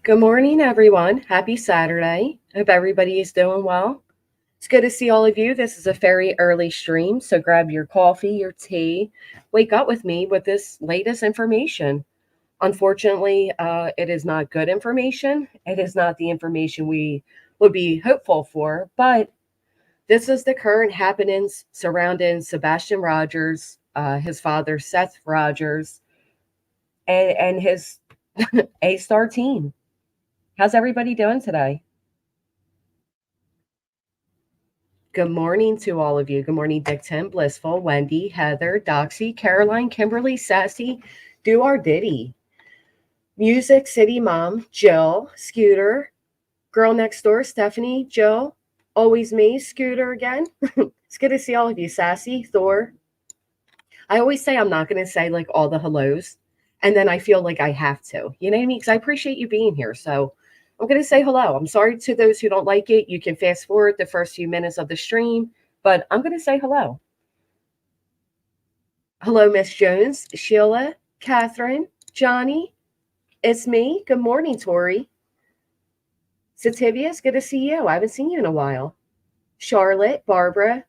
Good morning, everyone. Happy Saturday. Hope everybody is doing well. It's good to see all of you. This is a very early stream, so grab your coffee, your tea, wake up with me with this latest information. Unfortunately, it is not good information. It is not the information we would be hopeful for, but this is the current happenings surrounding Sebastian Rogers, his father, Seth Rogers, and his A star team. How's everybody doing today? Good morning to all of you. Good morning, Dicton, Blissful, Wendy, Heather, Doxy, Caroline, Kimberly, Sassy, Do Our Diddy, Music City Mom, Jill, Scooter, Girl Next Door, Stephanie, Jill, Always Me, Scooter again. It's good to see all of you. Sassy, Thor. I always say I'm not going to say like all the hellos, and then I feel like I have to. You know what I mean? Because I appreciate you being here. So I'm going to say hello. I'm sorry to those who don't like it. You can fast forward the first few minutes of the stream, but I'm going to say hello. Hello, Miss Jones, Sheila, Catherine, Johnny. It's me. Good morning, Tori. Sativia, it's good to see you. I haven't seen you in a while. Charlotte, Barbara,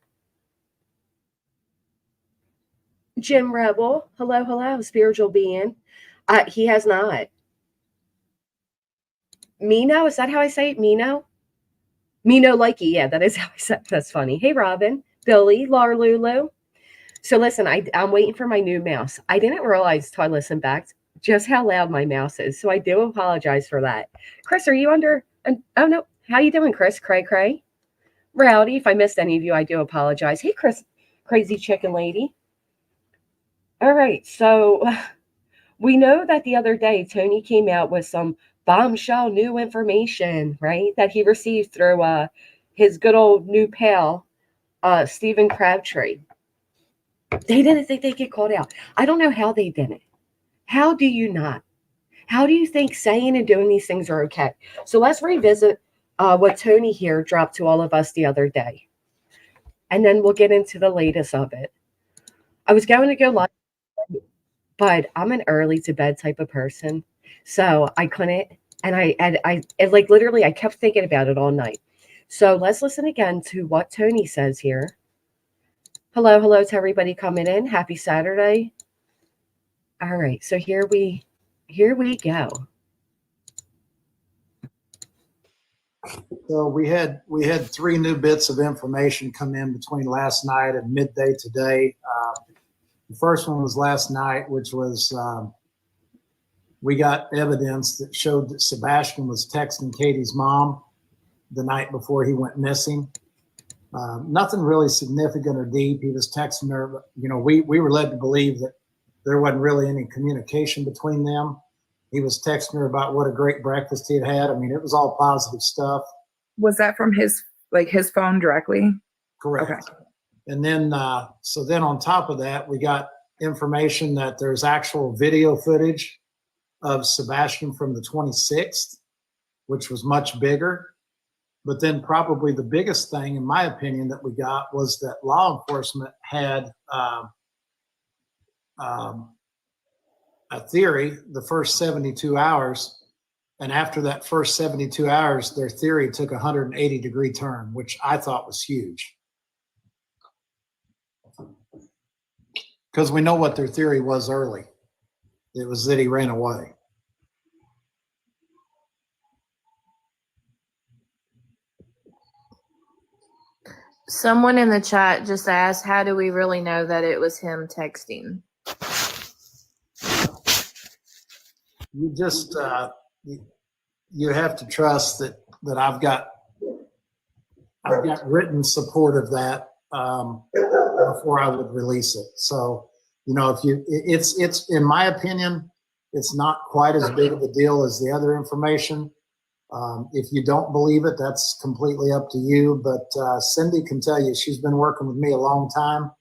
Jim Rebel. Hello, hello, spiritual being. He has not. Mino, is that how I say it? Mino? Mino Likey. Yeah, that is how I said it. That's funny. Hey, Robin, Billy, Lar Lulu. So listen, I'm waiting for my new mouse. I didn't realize till I listened back just how loud my mouse is. So I do apologize for that. Chris, are you under? Oh no, how you doing, Chris? Cray cray. Rowdy. If I missed any of you, I do apologize. Hey, Chris, crazy chicken lady. All right, so we know that the other day Tony came out with some bombshell new information, right? That he received through his good old new pal, Stephen Crabtree. They didn't think they'd get called out. I don't know how they didn't. How do you not? How do you think saying and doing these things are okay? So let's revisit what Tony here dropped to all of us the other day. And then we'll get into the latest of it. I was going to go live, but I'm an early to bed type of person. So I couldn't. And like literally, I kept thinking about it all night. So let's listen again to what Tony says here. Hello, hello to everybody coming in. Happy Saturday. All right, so here we go. So we had three new bits of information come in between last night and midday today. The first one was last night, which was we got evidence that showed that Sebastian was texting Katie's mom the night before he went missing. Nothing really significant or deep. He was texting her. But, we were led to believe that there wasn't really any communication between them. He was texting her about what a great breakfast he had had. I mean, it was all positive stuff. Was that from his phone directly? Correct. Okay. And then, so then on top of that, we got information that there's actual video footage of Sebastian from the 26th, which was much bigger. But then probably the biggest thing, in my opinion, that we got was that law enforcement had a theory the first 72 hours. And after that first 72 hours, their theory took a 180-degree turn, which I thought was huge. Because we know what their theory was early. It was that he ran away. Someone in the chat just asked, how do we really know that it was him texting? You just, you have to trust that I've got written support of that before I would release it. So, it's in my opinion, it's not quite as big of a deal as the other information. If you don't believe it, that's completely up to you. But Cindy can tell you, she's been working with me a long time.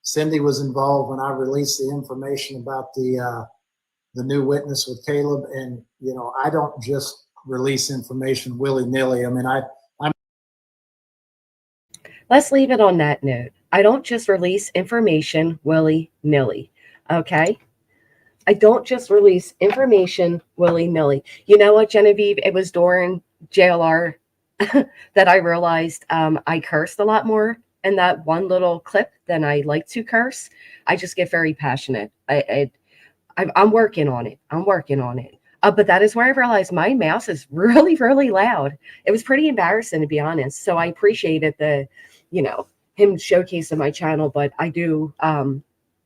Cindy was involved when I released the information about the new witness with Caleb. And, I don't just release information willy-nilly. I mean, Let's leave it on that note. I don't just release information willy-nilly, okay? I don't just release information willy-nilly. You know what, Genevieve? It was during JLR that I realized I cursed a lot more in that one little clip than I like to curse. I just get very passionate. I'm working on it. I'm working on it. But that is where I realized my mouse is really, really loud. It was pretty embarrassing, to be honest. So I appreciated him showcasing my channel, but I do,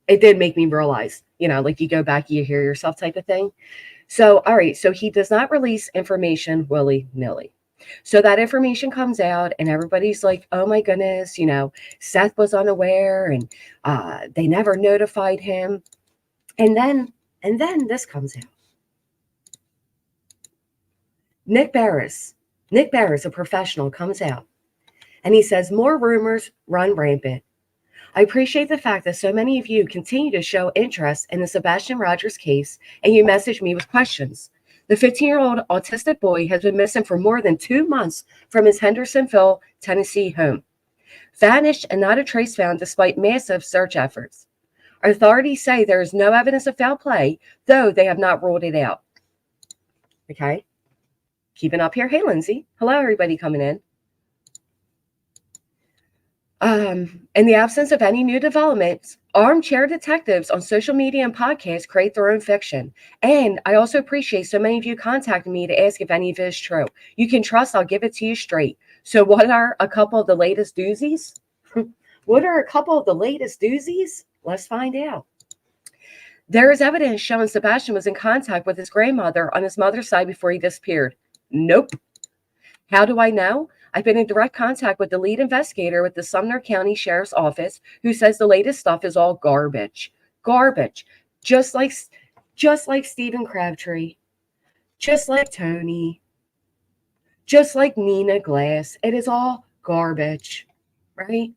it did make me realize, like you go back, you hear yourself type of thing. So, all right. So he does not release information willy-nilly. So that information comes out and everybody's like, oh my goodness, Seth was unaware and they never notified him. And then this comes out. Nick Barris, a professional, comes out and he says, more rumors run rampant. I appreciate the fact that so many of you continue to show interest in the Sebastian Rogers case and you message me with questions. The 15-year-old autistic boy has been missing for more than 2 months from his Hendersonville, Tennessee home. Vanished and not a trace found despite massive search efforts. Authorities say there is no evidence of foul play, though they have not ruled it out. Okay. Keeping up here. Hey, Lindsay. Hello, everybody coming in. In the absence of any new developments, armchair detectives on social media and podcasts create their own fiction. And I also appreciate so many of you contacting me to ask if any of it is true. You can trust I'll give it to you straight. So what are a couple of the latest doozies? What are a couple of the latest doozies? Let's find out. There is evidence showing Sebastian was in contact with his grandmother on his mother's side before he disappeared. Nope. How do I know? I've been in direct contact with the lead investigator with the Sumner County Sheriff's Office, who says the latest stuff is all garbage. Garbage. Just like Stephen Crabtree. Just like Tony. Just like Nina Glass. It is all garbage. Right?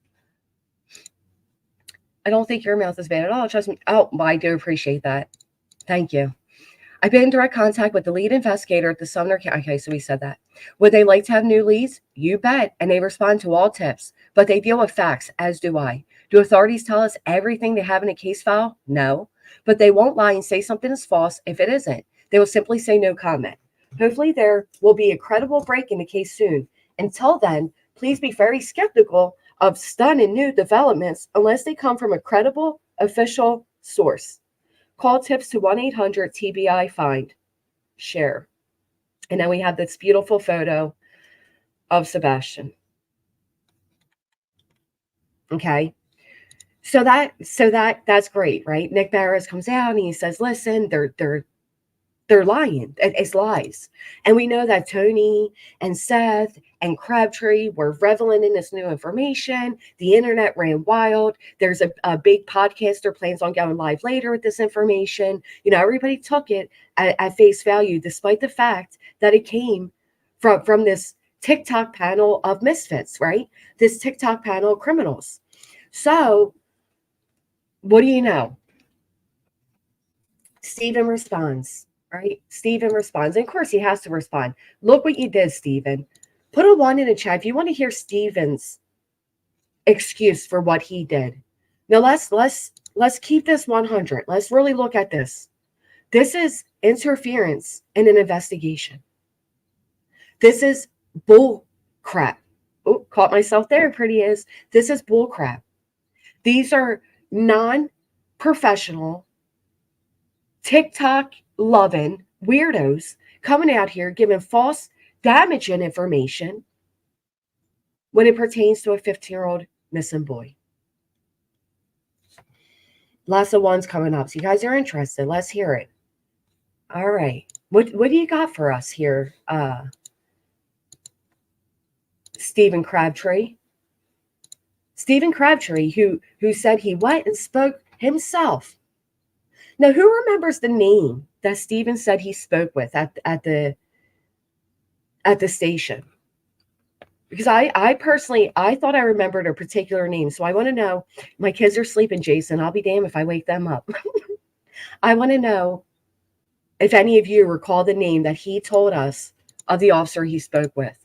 I don't think your mouth is bad at all. Trust me. Oh, I do appreciate that. Thank you. I've been in direct contact with the lead investigator at the Sumner County. Okay, so we said that. Would they like to have new leads? You bet. And they respond to all tips. But they deal with facts, as do I. Do authorities tell us everything they have in a case file? No. But they won't lie and say something is false if it isn't. They will simply say no comment. Hopefully there will be a credible break in the case soon. Until then, please be very skeptical of stunning new developments unless they come from a credible official source. Call tips to 1-800-TBI-FIND. Share. And then we have this beautiful photo of Sebastian. Okay. So that's great, right? Nick Barris comes out and he says, listen, they're lying. It's lies. And we know that Tony and Seth and Crabtree were reveling in this new information. The internet ran wild. There's a big podcaster plans on going live later with this information. Everybody took it at face value, despite the fact that it came from this TikTok panel of misfits, right? This TikTok panel of criminals. So what do you know? Stephen responds. Right? Stephen responds. And of course, he has to respond. Look what you did, Stephen. Put a 1 in the chat if you want to hear Stephen's excuse for what he did. Now, let's keep this 100. Let's really look at this. This is interference in an investigation. This is bull crap. Oh, caught myself there, pretty is. This is bull crap. These are non-professional TikTok loving weirdos coming out here giving false damaging information when it pertains to a 15-year-old missing boy. Lots of ones coming up. So you guys are interested. Let's hear it. All right. What do you got for us here, Stephen Crabtree? Stephen Crabtree, who said he went and spoke himself. Now, who remembers the name that Stephen said he spoke with at the station? Because I personally, I thought I remembered a particular name. So I want to know, my kids are sleeping, Jason. I'll be damned if I wake them up. I want to know if any of you recall the name that he told us of the officer he spoke with.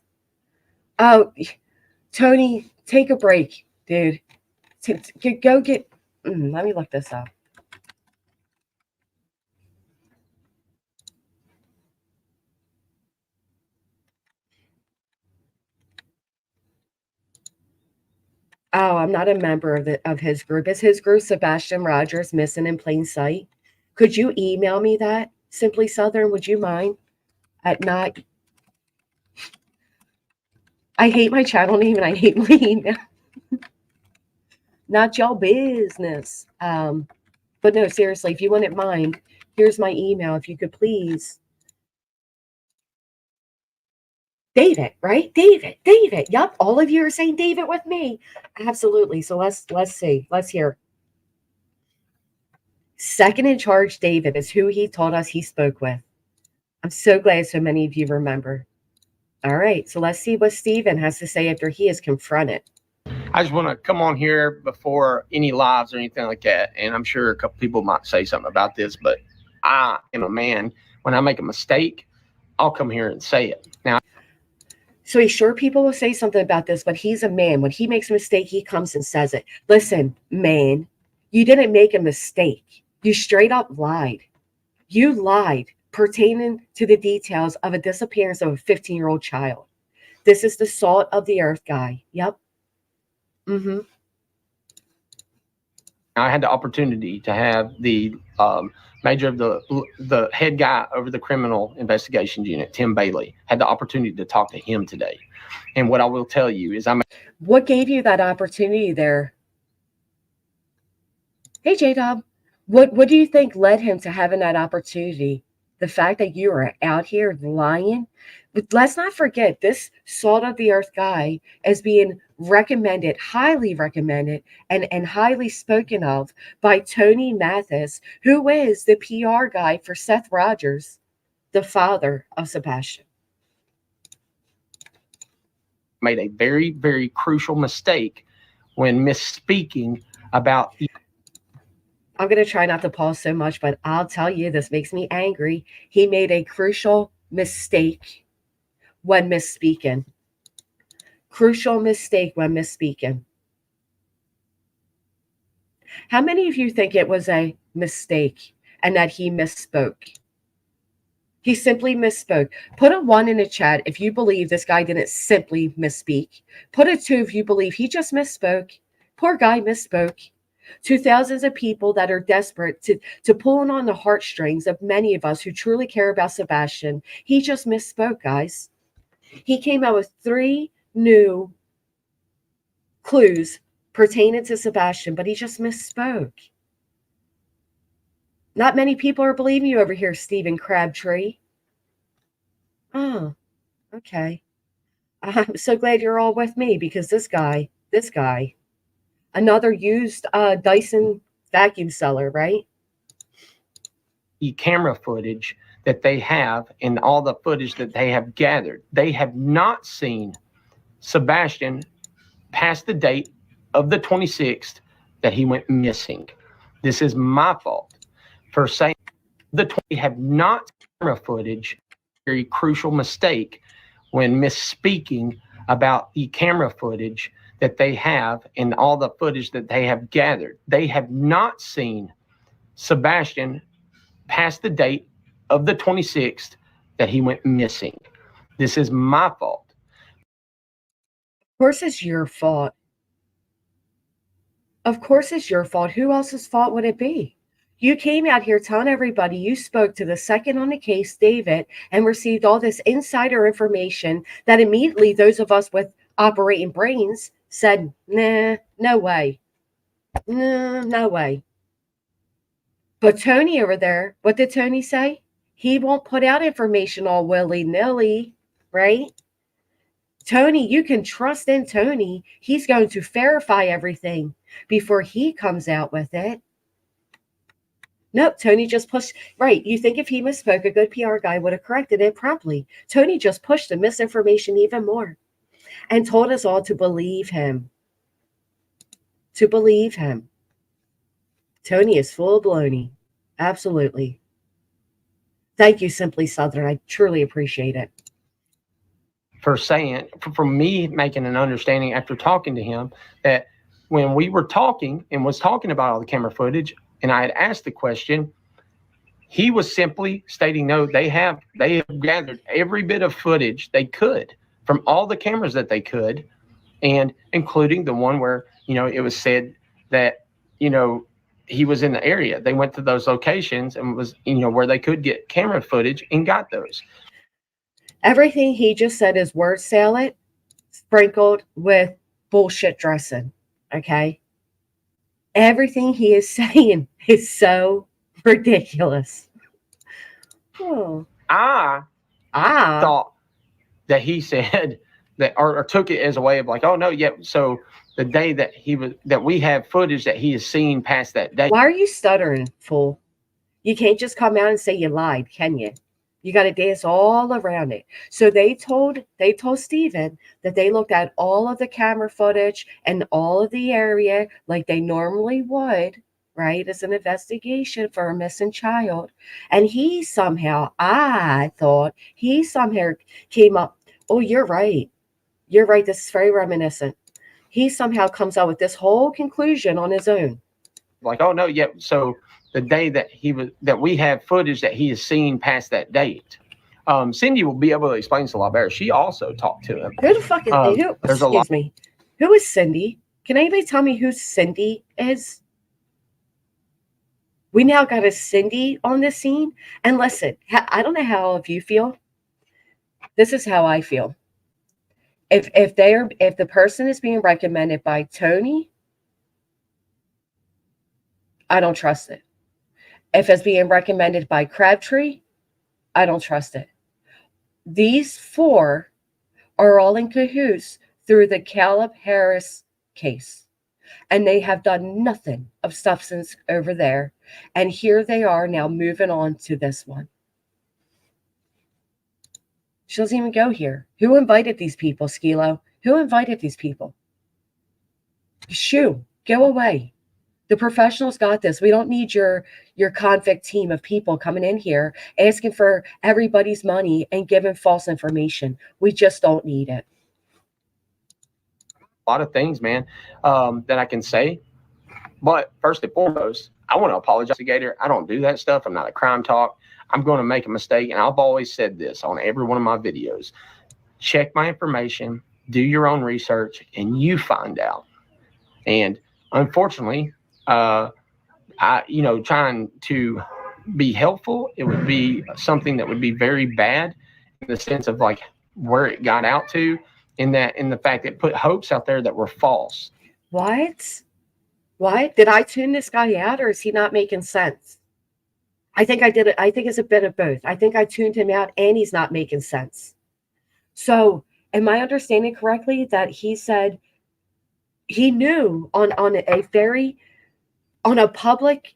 Oh, Tony, take a break, dude. Go get, let me look this up. Oh, I'm not a member of his group. Is his group Sebastian Rogers missing in plain sight? Could you email me that? Simply Southern, would you mind? At not I hate my channel name and I hate my email. Not y'all business. But no, seriously, if you wouldn't mind, here's my email. If you could please. David, right? David. Yup. All of you are saying David with me. Absolutely. So let's see. Let's hear. Second in charge, David, is who he told us he spoke with. I'm so glad so many of you remember. All right. So let's see what Stephen has to say after he is confronted. I just want to come on here before any lives or anything like that. And I'm sure a couple people might say something about this, but I am a man. When I make a mistake, I'll come here and say it. Now, so he's sure people will say something about this, but he's a man. When he makes a mistake, he comes and says it. Listen, man, you didn't make a mistake. You straight up lied. You lied pertaining to the details of a disappearance of a 15-year-old child. This is the salt of the earth guy. Yep. Mm-hmm. I had the opportunity to have the major of the head guy over the criminal investigations unit, Tim Bailey, had the opportunity to talk to him today. And what I will tell you is what gave you that opportunity there? Hey, J-Dub, what do you think led him to having that opportunity? The fact that you are out here lying? But let's not forget, this salt of the earth guy is being recommended, highly recommended, and highly spoken of by Tony Mathis, who is the PR guy for Seth Rogers, the father of Sebastian. Made a very, very crucial mistake when misspeaking about. I'm going to try not to pause so much, but I'll tell you, this makes me angry. He made a crucial mistake when misspeaking. Crucial mistake when misspeaking. How many of you think it was a mistake and that he misspoke? He simply misspoke. Put a 1 in the chat if you believe this guy didn't simply misspeak. Put a 2 if you believe he just misspoke. Poor guy misspoke. To thousands of people that are desperate to pull on the heartstrings of many of us who truly care about Sebastian. He just misspoke, guys. He came out with 3 new clues pertaining to Sebastian, but he just misspoke. Not many people are believing you over here, Stephen Crabtree. Oh, okay. I'm so glad you're all with me because this guy, another used Dyson vacuum sealer, right? The camera footage that they have and all the footage that they have gathered, they have not seen Sebastian past the date of the 26th that he went missing. This is my fault for saying have not camera footage. Very crucial mistake when misspeaking about the camera footage that they have and all the footage that they have gathered. They have not seen Sebastian past the date of the 26th that he went missing. This is my fault. Of course it's your fault. Of course it's your fault. Who else's fault would it be? You came out here telling everybody you spoke to the second on the case, David, and received all this insider information that immediately those of us with operating brains said, nah, no way. No way. But Tony over there, what did Tony say? He won't put out information all willy-nilly, right? Tony, you can trust in Tony. He's going to verify everything before he comes out with it. Nope, Tony just pushed. Right, you think if he misspoke, a good PR guy would have corrected it promptly. Tony just pushed the misinformation even more and told us all to believe him. To believe him. Tony is full of baloney. Absolutely. Thank you, Simply Southern. I truly appreciate it. For saying, for me making an understanding after talking to him that when we were talking and was talking about all the camera footage and I had asked the question, he was simply stating, no, they have gathered every bit of footage they could from all the cameras that they could and including the one where, it was said that, he was in the area. They went to those locations and was, where they could get camera footage and got those. Everything he just said is word salad sprinkled with bullshit dressing. Okay. Everything he is saying is so ridiculous. Oh. I thought that he said that, or took it as a way of like, oh no, yeah. So the day that we have footage that he has seen past that day. Why are you stuttering, fool? You can't just come out and say you lied, can you? You got to dance all around it. So they told Steven that they looked at all of the camera footage and all of the area like they normally would, right, as an investigation for a missing child. And he somehow, I thought, he somehow came up, oh, you're right. You're right. This is very reminiscent. He somehow comes out with this whole conclusion on his own. Like, oh no, yeah. So the day that we have footage that he has seen past that date. Cindy will be able to explain this a lot better. She also talked to him. Who the fuck is who? Excuse me. Who is Cindy? Can anybody tell me who Cindy is? We now got a Cindy on the scene. And listen, I don't know how all of you feel. This is how I feel. If the person is being recommended by Tony, I don't trust it. If it's being recommended by Crabtree, I don't trust it. These four are all in cahoots through the Caleb Harris case. And they have done nothing of substance over there. And here they are now moving on to this one. She doesn't even go here. Who invited these people, Skilo? Who invited these people? Shoo, go away. The professionals got this. We don't need your convict team of people coming in here asking for everybody's money and giving false information. We just don't need it. A lot of things, man, that I can say. But first and foremost, I want to apologize to Gator. I don't do that stuff. I'm not a crime talk. I'm going to make a mistake. And I've always said this on every one of my videos. Check my information, do your own research, and you find out. And unfortunately, trying to be helpful, it would be something that would be very bad in the sense of like where it got out to, in the fact that it put hopes out there that were false. What? Did I tune this guy out, or is he not making sense? I think I did it. I think it's a bit of both. I think I tuned him out and he's not making sense. So am I understanding correctly that he said he knew on a public,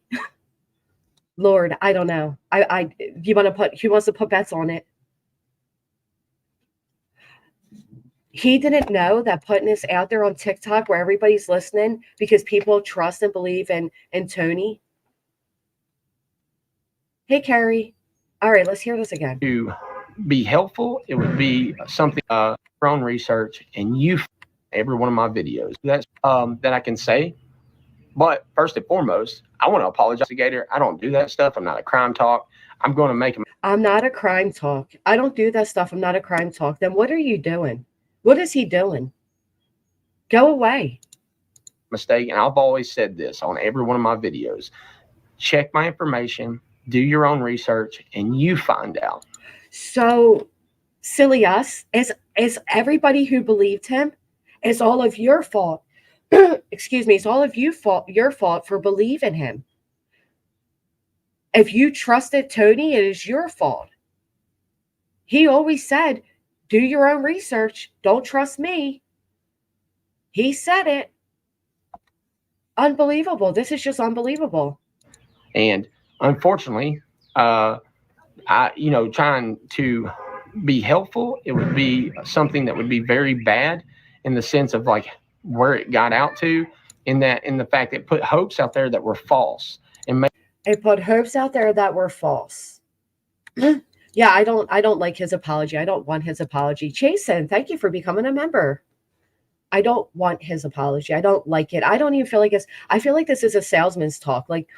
Lord, I don't know. He wants to put bets on it. He didn't know that putting this out there on TikTok where everybody's listening because people trust and believe in Tony. Hey, Carrie. All right, let's hear this again. To be helpful, it would be something your own research, and you every one of my videos. That's that I can say. But first and foremost, I want to apologize to Gator. I don't do that stuff. I'm not a crime talk. I'm going to make him. I'm not a crime talk. I don't do that stuff. I'm not a crime talk. Then what are you doing? What is he doing? Go away. Mistake. And I've always said this on every one of my videos. Check my information, do your own research, and you find out. So silly us, as everybody who believed him, it's all of your fault. Excuse me, it's all of your fault for believing him. If you trusted Tony, it is your fault. He always said, do your own research. Don't trust me. He said it. Unbelievable. This is just unbelievable. And unfortunately, trying to be helpful, it would be something that would be very bad in the sense of like where it got out to, in the fact that it put hopes out there that were false. It put hopes out there that were false. Yeah, I don't like his apology. I don't want his apology. Jason, thank you for becoming a member. I don't want his apology. I don't like it. I don't even feel like this. I feel like this is a salesman's talk. Like,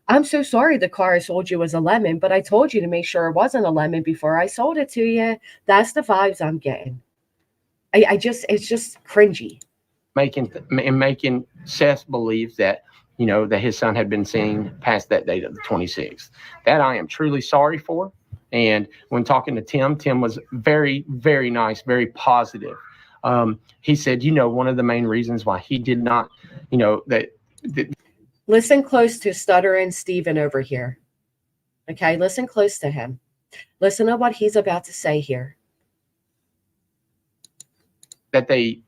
I'm so sorry the car I sold you was a lemon, but I told you to make sure it wasn't a lemon before I sold it to you. That's the vibes I'm getting. It's just cringy. making Seth believe that, that his son had been seen past that date of the 26th. That I am truly sorry for. And when talking to Tim was very, very nice, very positive. He said, one of the main reasons why he did not, that Listen close to Stuttering Stephen over here. Okay, listen close to him. Listen to what he's about to say here. That they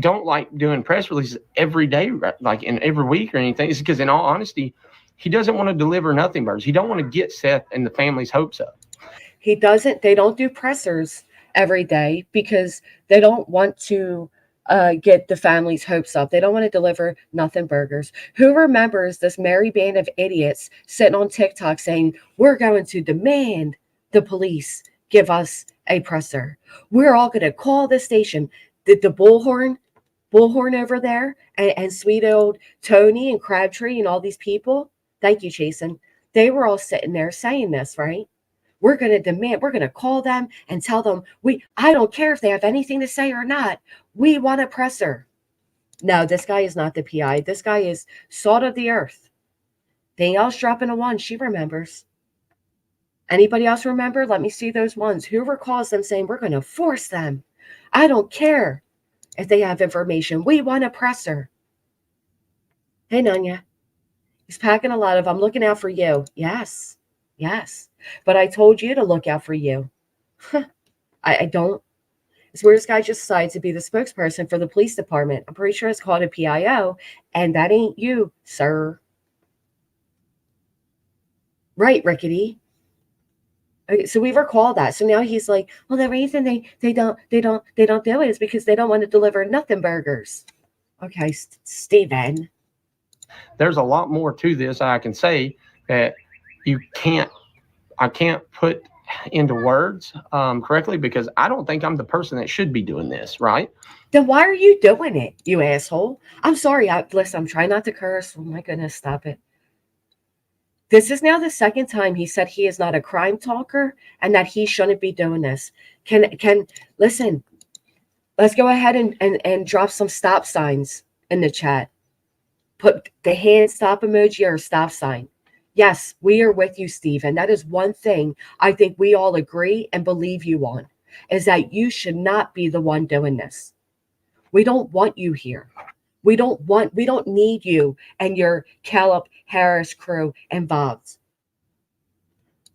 don't like doing press releases every day, like in every week or anything. It's because, in all honesty, he doesn't want to deliver nothing burgers. He don't want to get Seth and the family's hopes up. They don't do pressers every day because they don't want to get the family's hopes up. They don't want to deliver nothing burgers. Who remembers this merry band of idiots sitting on TikTok saying, we're going to demand the police give us a presser. We're all going to call the station. The bullhorn over there, and sweet old Tony and Crabtree and all these people. Thank you, Jason. They were all sitting there saying this, right? We're going to demand, we're going to call them and tell them, I don't care if they have anything to say or not. We want a presser. No, this guy is not the PI. This guy is salt of the earth. Danielle's dropping a 1. She remembers. Anybody else remember? Let me see those ones. Who recalls them saying, we're going to force them? I don't care if they have information. We want a presser. Hey, Nanya. He's packing a lot of, I'm looking out for you. Yes. But I told you to look out for you. I don't. It's where this guy just decided to be the spokesperson for the police department. I'm pretty sure it's called a PIO, and that ain't you, sir. Right, Rickety. Okay, so we recall that. So now he's like, well, the reason they don't do it is because they don't want to deliver nothing burgers. Okay, Steven. There's a lot more to this. I can say that I can't put into words correctly because I don't think I'm the person that should be doing this, right? Then why are you doing it, you asshole? I'm sorry. Listen, I'm trying not to curse. Oh my goodness, stop it. This is now the second time he said he is not a crime talker and that he shouldn't be doing this. Can listen, let's go ahead and drop some stop signs in the chat. Put the hand stop emoji or stop sign. Yes, we are with you, Stephen. That is one thing I think we all agree and believe you on, is that you should not be the one doing this. We don't want you here. We don't need you and your Caleb Harris crew involved.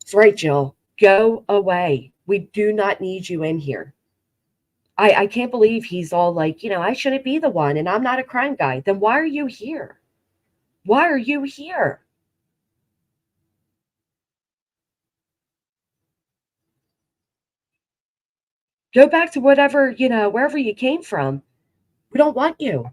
That's right, Jill. Go away. We do not need you in here. I can't believe he's all like, I shouldn't be the one and I'm not a crime guy. Then why are you here? Why are you here? Go back to whatever, wherever you came from. We don't want you.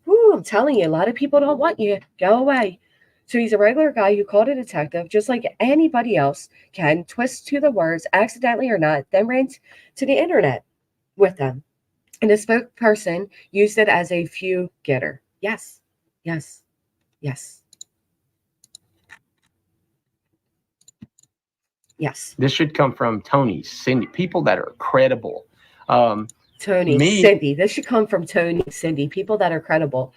Ooh, I'm telling you, a lot of people don't want you. Go away. So he's a regular guy who called a detective, just like anybody else can, twist to the words, accidentally or not, then ran to the internet with them. And the spokesperson used it as a few getter. Yes. This should come from Tony, Cindy, people that are credible. Tony, Cindy. This should come from Tony, Cindy, people that are credible.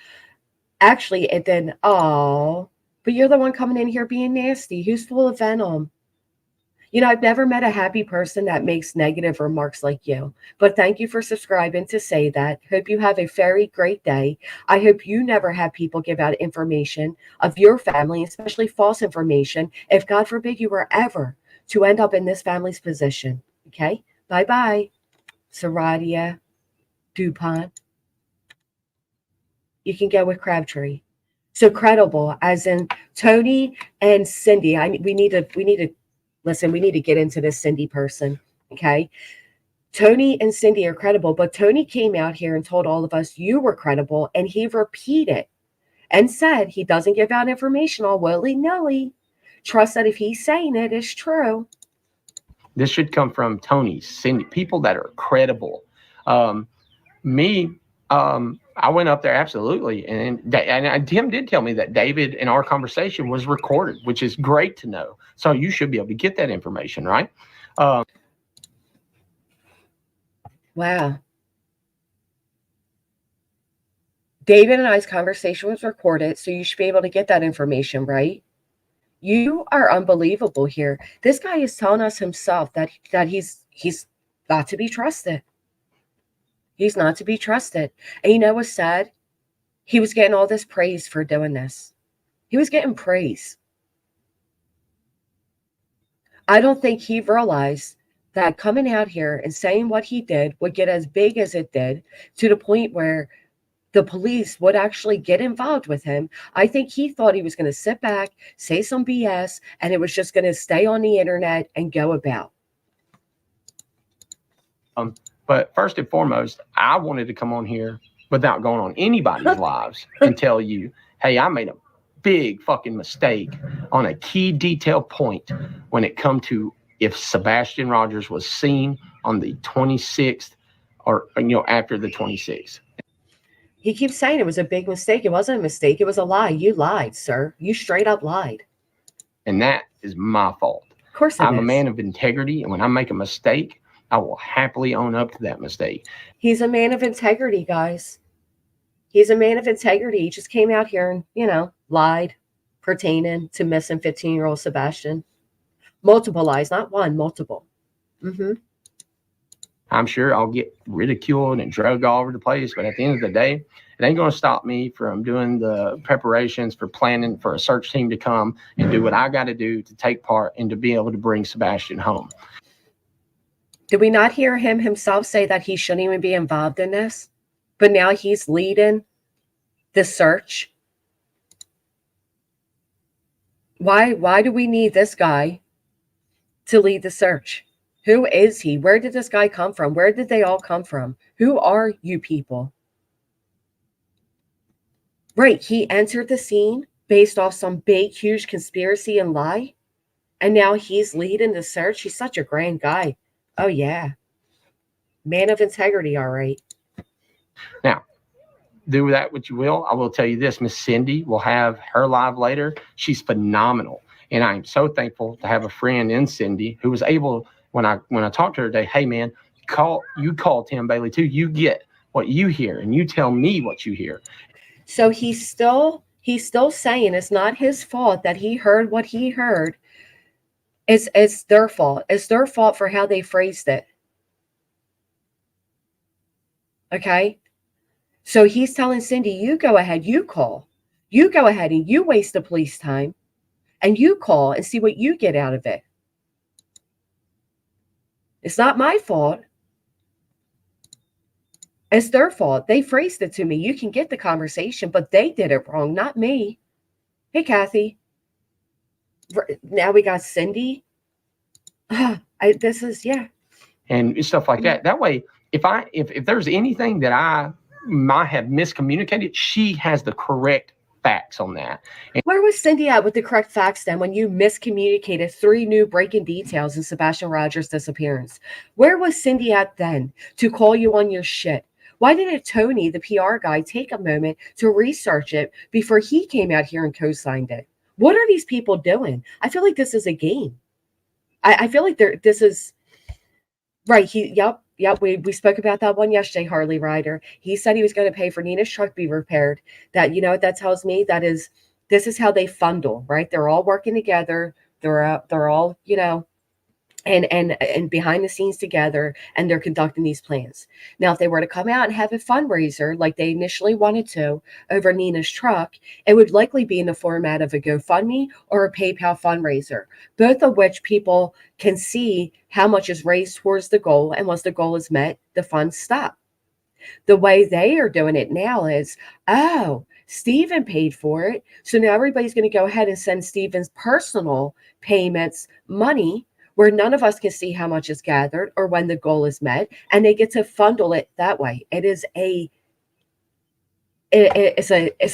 Actually, and then, but you're the one coming in here being nasty. Who's full of venom? I've never met a happy person that makes negative remarks like you. But thank you for subscribing to say that. Hope you have a very great day. I hope you never have people give out information of your family, especially false information, if God forbid you were ever to end up in this family's position. Okay? Bye-bye. Saradia DuPont. You can go with Crabtree. So credible, as in Tony and Cindy. We need to listen. We need to get into this Cindy person. Okay, Tony and Cindy are credible, but Tony came out here and told all of us you were credible, and he repeated and said he doesn't give out information all willy-nilly. Trust that if he's saying it is true. This should come from Tony, Cindy, people that are credible. I went up there, absolutely. And Tim did tell me that David in our conversation was recorded, which is great to know. So you should be able to get that information, right? Wow. David and I's conversation was recorded, so you should be able to get that information, right? You are unbelievable here. This guy is telling us himself that he's not to be trusted. He's not to be trusted. And you know what's sad? He was getting all this praise for doing this. He was getting praise. I don't think he realized that coming out here and saying what he did would get as big as it did, to the point where the police would actually get involved with him. I think he thought he was going to sit back, say some BS, and it was just going to stay on the internet and go about. But first and foremost, I wanted to come on here without going on anybody's lives and tell you, hey, I made a big fucking mistake on a key detail point when it come to if Sebastian Rogers was seen on the 26th or, after the 26th. He keeps saying it was a big mistake. It wasn't a mistake. It was a lie. You lied, sir. You straight up lied. And that is my fault. Of course it I'm is. a man of integrity, and when I make a mistake, I will happily own up to that mistake. He's a man of integrity, guys. He's a man of integrity. He just came out here and, lied pertaining to missing 15-year-old Sebastian. Multiple lies, not one, multiple. Mm-hmm. I'm sure I'll get ridiculed and drugged all over the place, but at the end of the day, it ain't going to stop me from doing the preparations for planning for a search team to come and do what I got to do to take part and to be able to bring Sebastian home. Did we not hear him himself say that he shouldn't even be involved in this? But now he's leading the search. Why do we need this guy to lead the search? Who is he? Where did this guy come from? Where did they all come from? Who are you people? Right, he entered the scene based off some big, huge conspiracy and lie. And now he's leading the search. He's such a grand guy. Oh, yeah. Man of integrity, all right. Now, do with that what you will. I will tell you this. Miss Cindy will have her live later. She's phenomenal. And I'm so thankful to have a friend in Cindy who was able, when I talked to her today, hey, man, call Tim Bailey, too. You get what you hear, and you tell me what you hear. So he's still saying it's not his fault that he heard what he heard. It's their fault. It's their fault for how they phrased it. Okay? So he's telling Cindy, you go ahead, you call. You go ahead and you waste the police time. And you call and see what you get out of it. It's not my fault. It's their fault. They phrased it to me. You can get the conversation, but they did it wrong, not me. Hey, Kathy. Now we got Cindy. Yeah. And stuff like that. That way, if there's anything that I might have miscommunicated, she has the correct facts on that. And where was Cindy at with the correct facts then when you miscommunicated 3 new breaking details in Sebastian Rogers' disappearance? Where was Cindy at then to call you on your shit? Why didn't Tony, the PR guy, take a moment to research it before he came out here and co-signed it? What are these people doing? I feel like this is a game. I feel like this is right. Yep. We spoke about that one yesterday, Harley Ryder. He said he was going to pay for Nina's truck be repaired. That, you know what that tells me? This is how they fundle, right? They're all working together. They're all, and behind the scenes together, and they're conducting these plans. Now, if they were to come out and have a fundraiser like they initially wanted to over Nina's truck, it would likely be in the format of a GoFundMe or a PayPal fundraiser, both of which people can see how much is raised towards the goal, and once the goal is met, the funds stop. The way they are doing it now is, Stephen paid for it, so now everybody's going to go ahead and send Stephen's personal payments money, where none of us can see how much is gathered or when the goal is met, and they get to fundle it that way. It's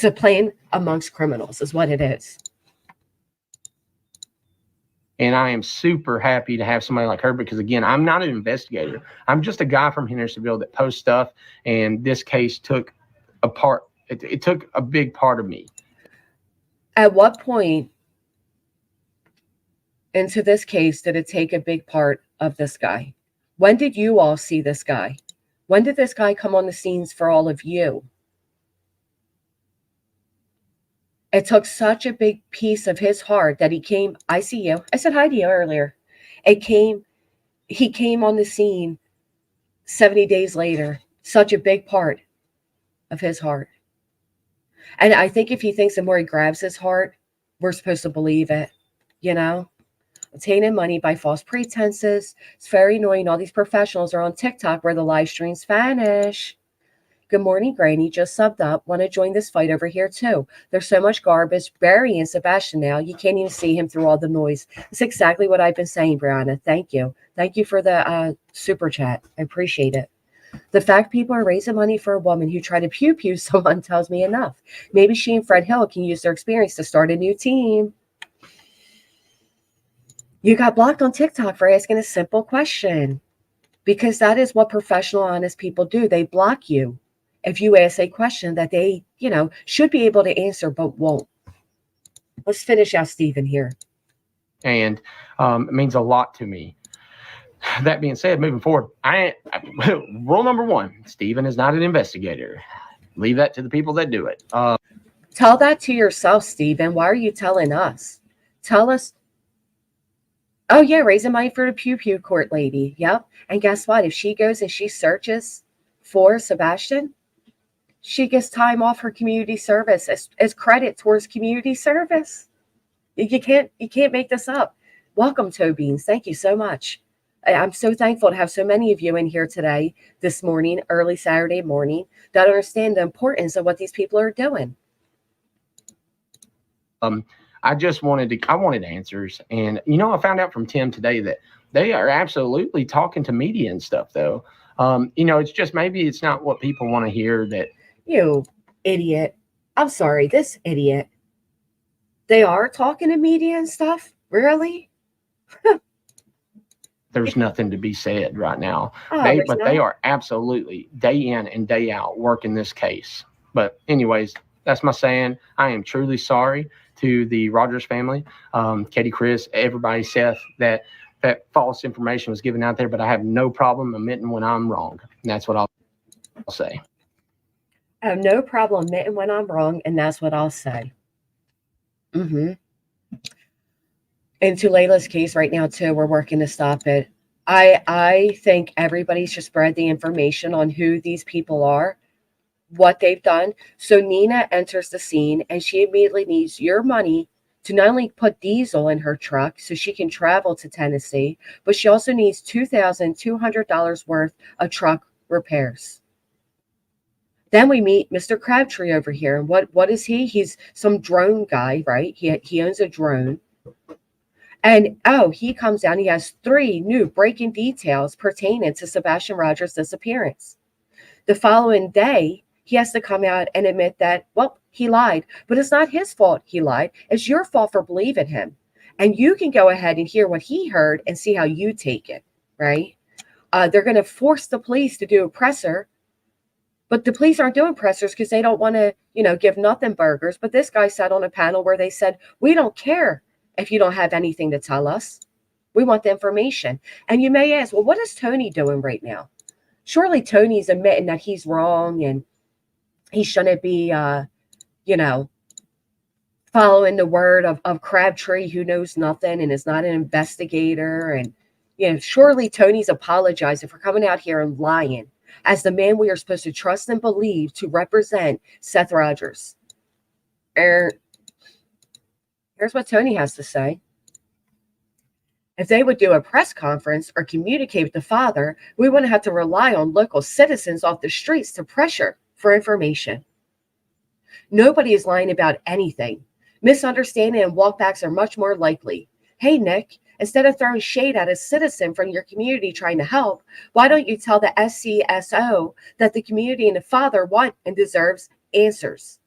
a plan amongst criminals, is what it is. And I am super happy to have somebody like her because, again, I'm not an investigator. I'm just a guy from Hendersonville that posts stuff, and this case took a part. It took a big part of me. At what point into this case did it take a big part of this guy? When did you all see this guy? When did this guy come on the scenes for all of you? It took such a big piece of his heart that he came. I see you. I said hi to you earlier. It came. He came on the scene 70 days later. Such a big part of his heart. And I think if he thinks the more he grabs his heart, we're supposed to believe it. You know, obtaining money by false pretenses. It's very annoying. All these professionals are on TikTok where the live streams vanish. Good morning, Granny. Just subbed up. Want to join this fight over here, too. There's so much garbage burying Sebastian now. You can't even see him through all the noise. It's exactly what I've been saying, Brianna. Thank you. Thank you for the super chat. I appreciate it. The fact people are raising money for a woman who tried to pew-pew someone tells me enough. Maybe she and Fred Hill can use their experience to start a new team. You got blocked on TikTok for asking a simple question because that is what professional, honest people do. They block you if you ask a question that they, should be able to answer but won't. Let's finish out Stephen here. And it means a lot to me. That being said, moving forward, rule number one, Stephen is not an investigator. Leave that to the people that do it. Tell that to yourself, Stephen. Why are you telling us? Tell us. Oh, yeah, raising money for the pew-pew court lady. Yep. And guess what? If she goes and she searches for Sebastian, she gets time off her community service as credit towards community service. You can't make this up. Welcome, Toe Beans. Thank you so much. I'm so thankful to have so many of you in here today, this morning, early Saturday morning, that understand the importance of what these people are doing. I wanted answers. And, I found out from Tim today that they are absolutely talking to media and stuff, though. It's just maybe it's not what people want to hear. That you idiot. I'm sorry, this idiot. They are talking to media and stuff? Really? there's nothing to be said right now. Oh, They are absolutely day in and day out working this case. But anyways, that's my saying. I am truly sorry to the Rogers family, Katie, Chris, everybody, Seth, that false information was given out there, but I have no problem admitting when I'm wrong. And that's what I'll say. I have no problem admitting when I'm wrong, and that's what I'll say. In Tulayla's case right now, too, we're working to stop it. I think everybody should spread the information on who these people are, what they've done. So Nina enters the scene, and she immediately needs your money to not only put diesel in her truck so she can travel to Tennessee, but she also needs $2,200 worth of truck repairs. Then we meet Mr. Crabtree over here. And what is he? He's some drone guy, right? He owns a drone. And, he comes down. He has 3 new breaking details pertaining to Sebastian Rogers' disappearance. The following day, he has to come out and admit that, he lied. But it's not his fault he lied. It's your fault for believing him. And you can go ahead and hear what he heard and see how you take it, right? They're going to force the police to do a presser. But the police aren't doing pressers because they don't want to, give nothing burgers. But this guy sat on a panel where they said, we don't care if you don't have anything to tell us. We want the information. And you may ask, well, what is Tony doing right now? Surely Tony's admitting that he's wrong and he shouldn't be, following the word of Crabtree, who knows nothing and is not an investigator. And, surely Tony's apologizing for coming out here and lying as the man we are supposed to trust and believe to represent Seth Rogers. Here's what Tony has to say. If they would do a press conference or communicate with the father, we wouldn't have to rely on local citizens off the streets to pressure for information. Nobody is lying about anything. Misunderstanding and walkbacks are much more likely. Hey, Nick, instead of throwing shade at a citizen from your community trying to help, why don't you tell the SCSO that the community and the father want and deserves answers?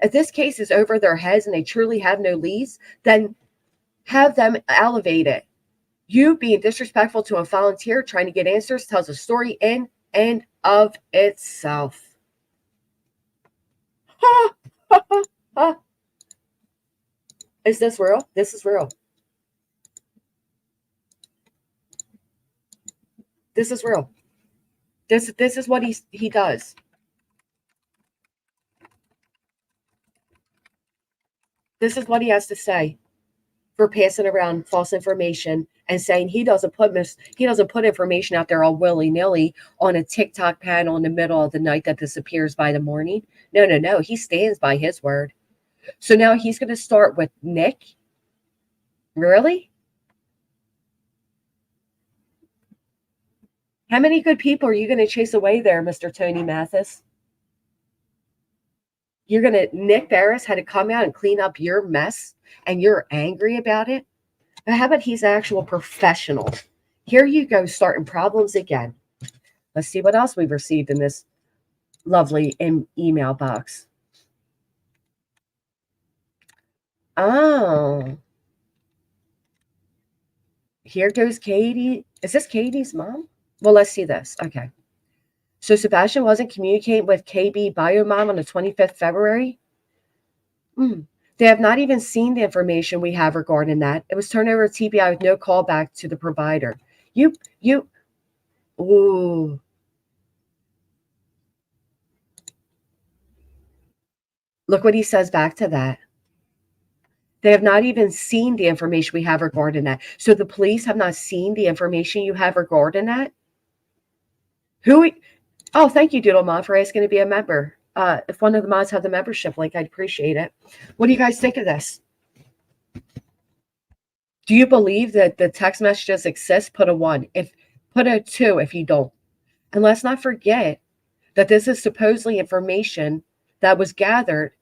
If this case is over their heads and they truly have no leads, then have them elevate it. You being disrespectful to a volunteer trying to get answers tells a story in and of itself. Is this real? This is real. This is real. This is what he does. This is what he has to say for passing around false information and saying he doesn't put information out there all willy-nilly on a TikTok panel in the middle of the night that disappears by the morning. No. He stands by his word. So now he's going to start with Nick. Really? How many good people are you going to chase away there, Mr. Tony Mathis? Nick Barris had to come out and clean up your mess and you're angry about it? But how about he's an actual professional? Here you go, starting problems again. Let's see what else we've received in this lovely email box. Oh. Here goes Katie. Is this Katie's mom? Well, let's see this. Okay. So Sebastian wasn't communicating with KB Biomom on the 25th February? They have not even seen the information we have regarding that. It was turned over to TBI with no callback to the provider. Ooh. Look what he says back to that. They have not even seen the information we have regarding that. So the police have not seen the information you have regarding that? Oh, thank you, Doodle Mod, for asking to be a member. If one of the mods have the membership link, I'd appreciate it. What do you guys think of this? Do you believe that the text messages exist? Put a 1. Put a 2 if you don't. And let's not forget that this is supposedly information that was gathered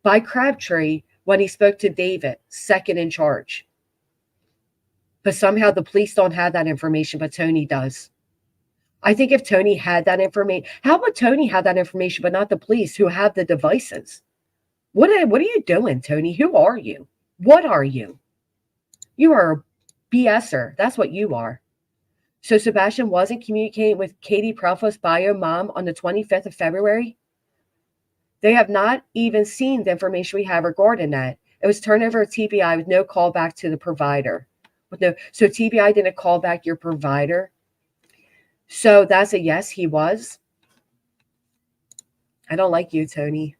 by Crabtree when he spoke to David, second in charge. But somehow the police don't have that information, but Tony does. I think if Tony had that information, how would Tony have that information, but not the police who have the devices? What are you doing, Tony? Who are you? What are you? You are a BSer. That's what you are. So Sebastian wasn't communicating with Katie Prelfa's bio mom on the 25th of February? They have not even seen the information we have regarding that. It was turned over to TBI with no call back to the provider. So TBI didn't call back your provider? So that's a yes, he was. I don't like you, Tony.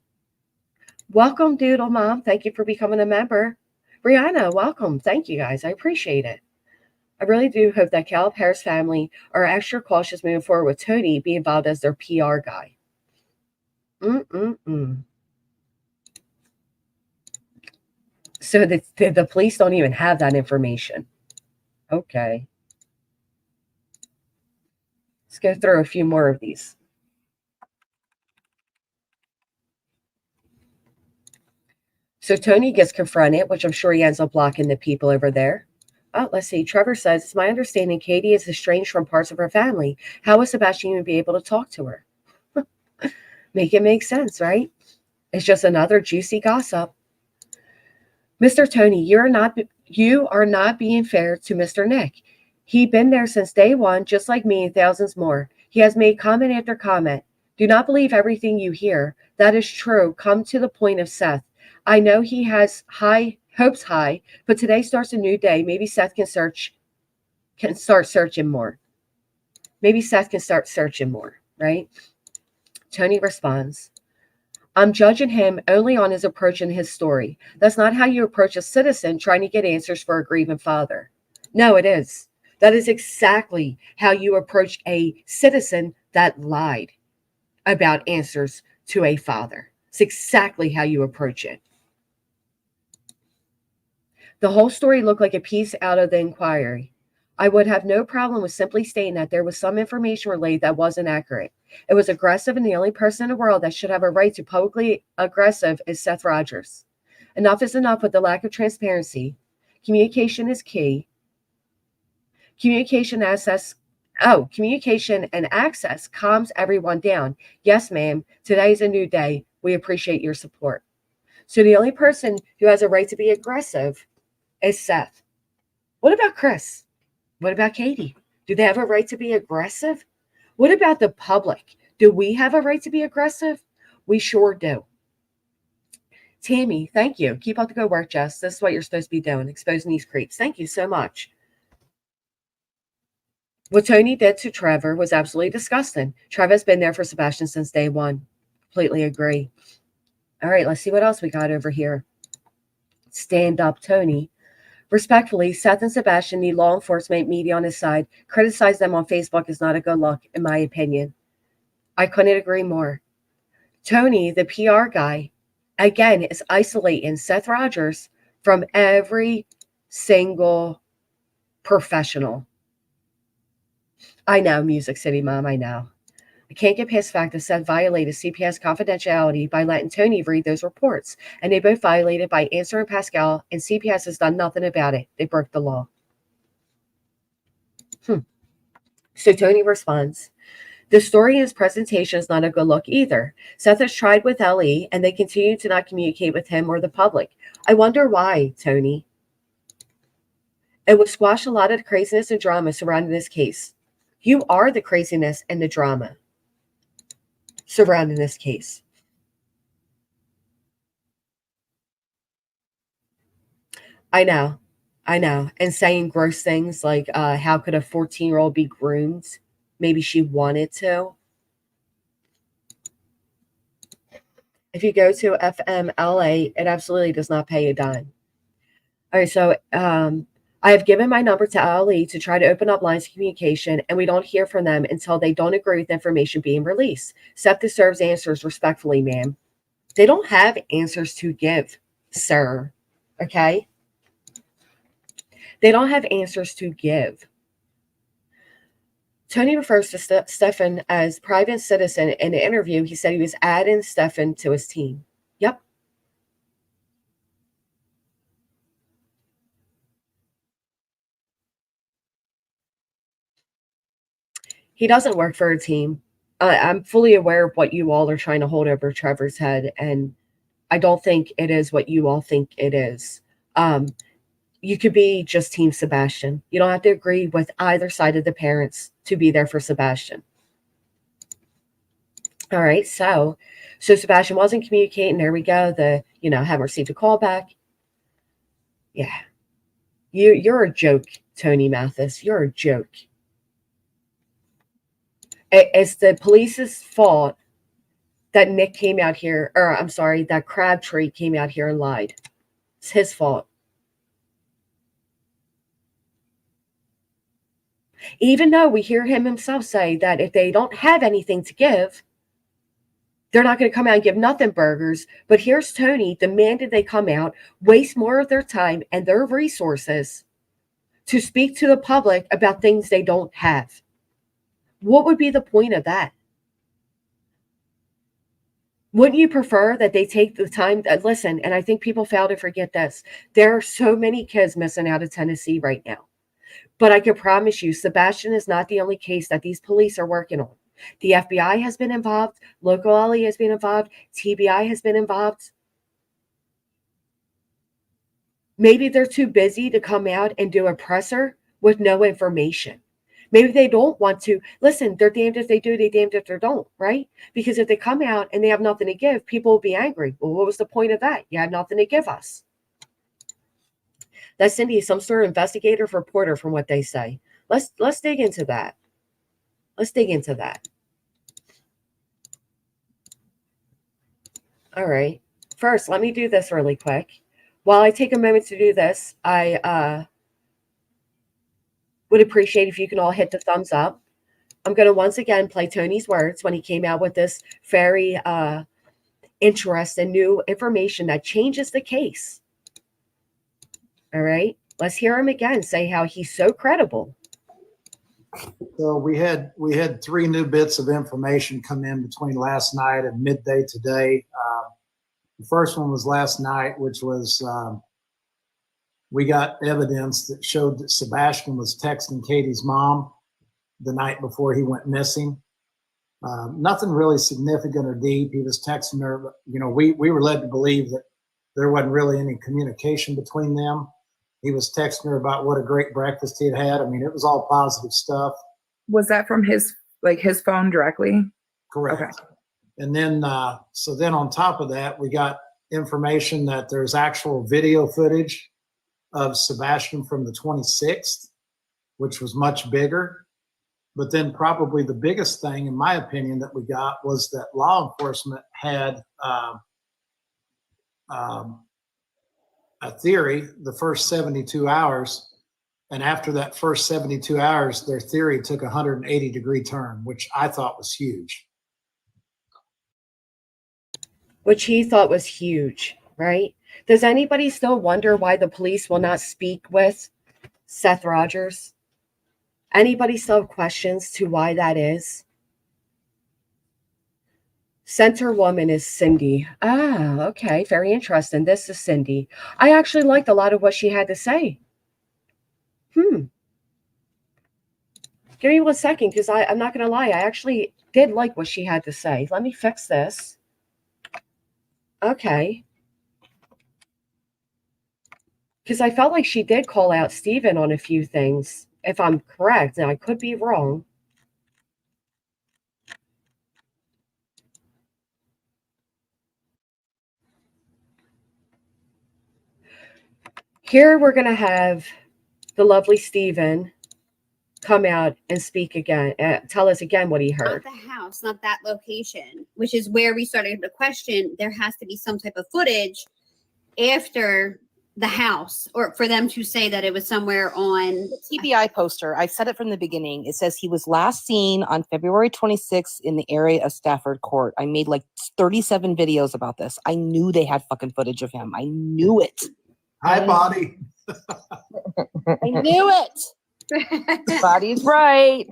Welcome, Doodle Mom. Thank you for becoming a member. Brianna, welcome. Thank you, guys. I appreciate it. I really do hope that Caleb Harris family are extra cautious moving forward with Tony being involved as their PR guy. So the police don't even have that information. Okay. Let's go through a few more of these. So Tony gets confronted, which I'm sure he ends up blocking the people over there. Oh, let's see. Trevor says, it's my understanding Katie is estranged from parts of her family. How would Sebastian even be able to talk to her? Make it make sense, right? It's just another juicy gossip. Mr. Tony, you are not being fair to Mr. Nick. He been there since day one, just like me and thousands more. He has made comment after comment. Do not believe everything you hear. That is true. Come to the point of Seth. I know he has hopes high, but today starts a new day. Maybe Seth can start searching more. Maybe Seth can start searching more, right? Tony responds, I'm judging him only on his approach and his story. That's not how you approach a citizen trying to get answers for a grieving father. No, it is. That is exactly how you approach a citizen that lied about answers to a father. It's exactly how you approach it. The whole story looked like a piece out of the inquiry. I would have no problem with simply stating that there was some information relayed that wasn't accurate. It was aggressive, and the only person in the world that should have a right to publicly aggressive is Seth Rogers. Enough is enough with the lack of transparency. Communication is key. Communication and access calms everyone down. Yes, ma'am. Today's a new day. We appreciate your support. So the only person who has a right to be aggressive is Seth. What about Chris? What about Katie? Do they have a right to be aggressive? What about the public? Do we have a right to be aggressive? We sure do. Tammy, thank you. Keep up the good work, Jess. This is what you're supposed to be doing, exposing these creeps. Thank you so much. What Tony did to Trevor was absolutely disgusting. Trevor's been there for Sebastian since day one. Completely agree. All right, let's see what else we got over here. Stand up, Tony. Respectfully, Seth and Sebastian need law enforcement media on his side. Criticize them on Facebook is not a good look, in my opinion. I couldn't agree more. Tony, the PR guy, again, is isolating Seth Rogers from every single professional. I know, Music City Mom, I know. I can't get past the fact that Seth violated CPS confidentiality by letting Tony read those reports, and they both violated by answering Pascal, and CPS has done nothing about it. They broke the law. So Tony responds, the story in his presentation is not a good look either. Seth has tried with LE, and they continue to not communicate with him or the public. I wonder why, Tony. It would squash a lot of the craziness and drama surrounding this case. You are the craziness and the drama surrounding this case. I know. And saying gross things like, how could a 14-year-old be groomed? Maybe she wanted to. If you go to FMLA, it absolutely does not pay a dime. All right, so I have given my number to LE to try to open up lines of communication, and we don't hear from them until they don't agree with information being released. Seth deserves answers respectfully, ma'am. They don't have answers to give, sir. Okay? They don't have answers to give. Tony refers to Stefan as private citizen. In an interview, he said he was adding Stefan to his team. Yep. He doesn't work for a team. I'm fully aware of what you all are trying to hold over Trevor's head, and I don't think it is what you all think it is. You could be just Team Sebastian. You don't have to agree with either side of the parents to be there for Sebastian. All right, so Sebastian wasn't communicating. There we go. Haven't received a call back. Yeah. You're a joke, Tony Mathis. You're a joke. It's the police's fault that Nick came out here, or I'm sorry, that Crabtree came out here and lied. It's his fault. Even though we hear him himself say that if they don't have anything to give, they're not going to come out and give nothing burgers. But here's Tony demanded they come out, waste more of their time and their resources to speak to the public about things they don't have. What would be the point of that? Wouldn't you prefer that they take the time? Listen, and I think people fail to forget this. There are so many kids missing out of Tennessee right now. But I can promise you, Sebastian is not the only case that these police are working on. The FBI has been involved. Local LE has been involved. TBI has been involved. Maybe they're too busy to come out and do a presser with no information. Maybe they don't want to. Listen, they're damned if they do, they damned if they don't, right? Because if they come out and they have nothing to give, people will be angry. Well, what was the point of that? You had nothing to give us. That Cindy is some sort of investigator, reporter, from what they say. Let's dig into that. Let's dig into that. All right. First, let me do this really quick. While I take a moment to do this, I would appreciate if you can all hit the thumbs up. I'm going to once again play Tony's words when he came out with this very interesting new information that changes the case. All right, let's hear him again say how he's so credible. So we had 3 new bits of information come in between last night and midday today. The first one was last night, which was we got evidence that showed that Sebastian was texting Katie's mom the night before he went missing. Nothing really significant or deep. He was texting her. We were led to believe that there wasn't really any communication between them. He was texting her about what a great breakfast he had had. I mean, it was all positive stuff. Was that from his phone directly? Correct. Okay. And then, so then on top of that, we got information that there's actual video footage of Sebastian from the 26th, which was much bigger. But then probably the biggest thing, in my opinion, that we got was that law enforcement had a theory the first 72 hours. And after that first 72 hours, their theory took a 180-degree turn, which I thought was huge. Which he thought was huge, right? Does anybody still wonder why the police will not speak with Seth Rogers? Anybody still have questions to why that is? Center woman is Cindy. Ah, okay. Very interesting. This is Cindy. I actually liked a lot of what she had to say. Give me 1 second, because I'm not going to lie. I actually did like what she had to say. Let me fix this. Okay. Because I felt like she did call out Stephen on a few things, if I'm correct. Now, I could be wrong. Here we're going to have the lovely Stephen come out and speak again, tell us again what he heard. Not the house, not that location, which is where we started to question. There has to be some type of footage after the house, or for them to say that it was somewhere on the TBI poster. I said it from the beginning. It says he was last seen on February 26th in the area of Stafford Court. I made like 37 videos about this. I knew they had fucking footage of him. I knew it. Hi, Body. I knew it. Body's right.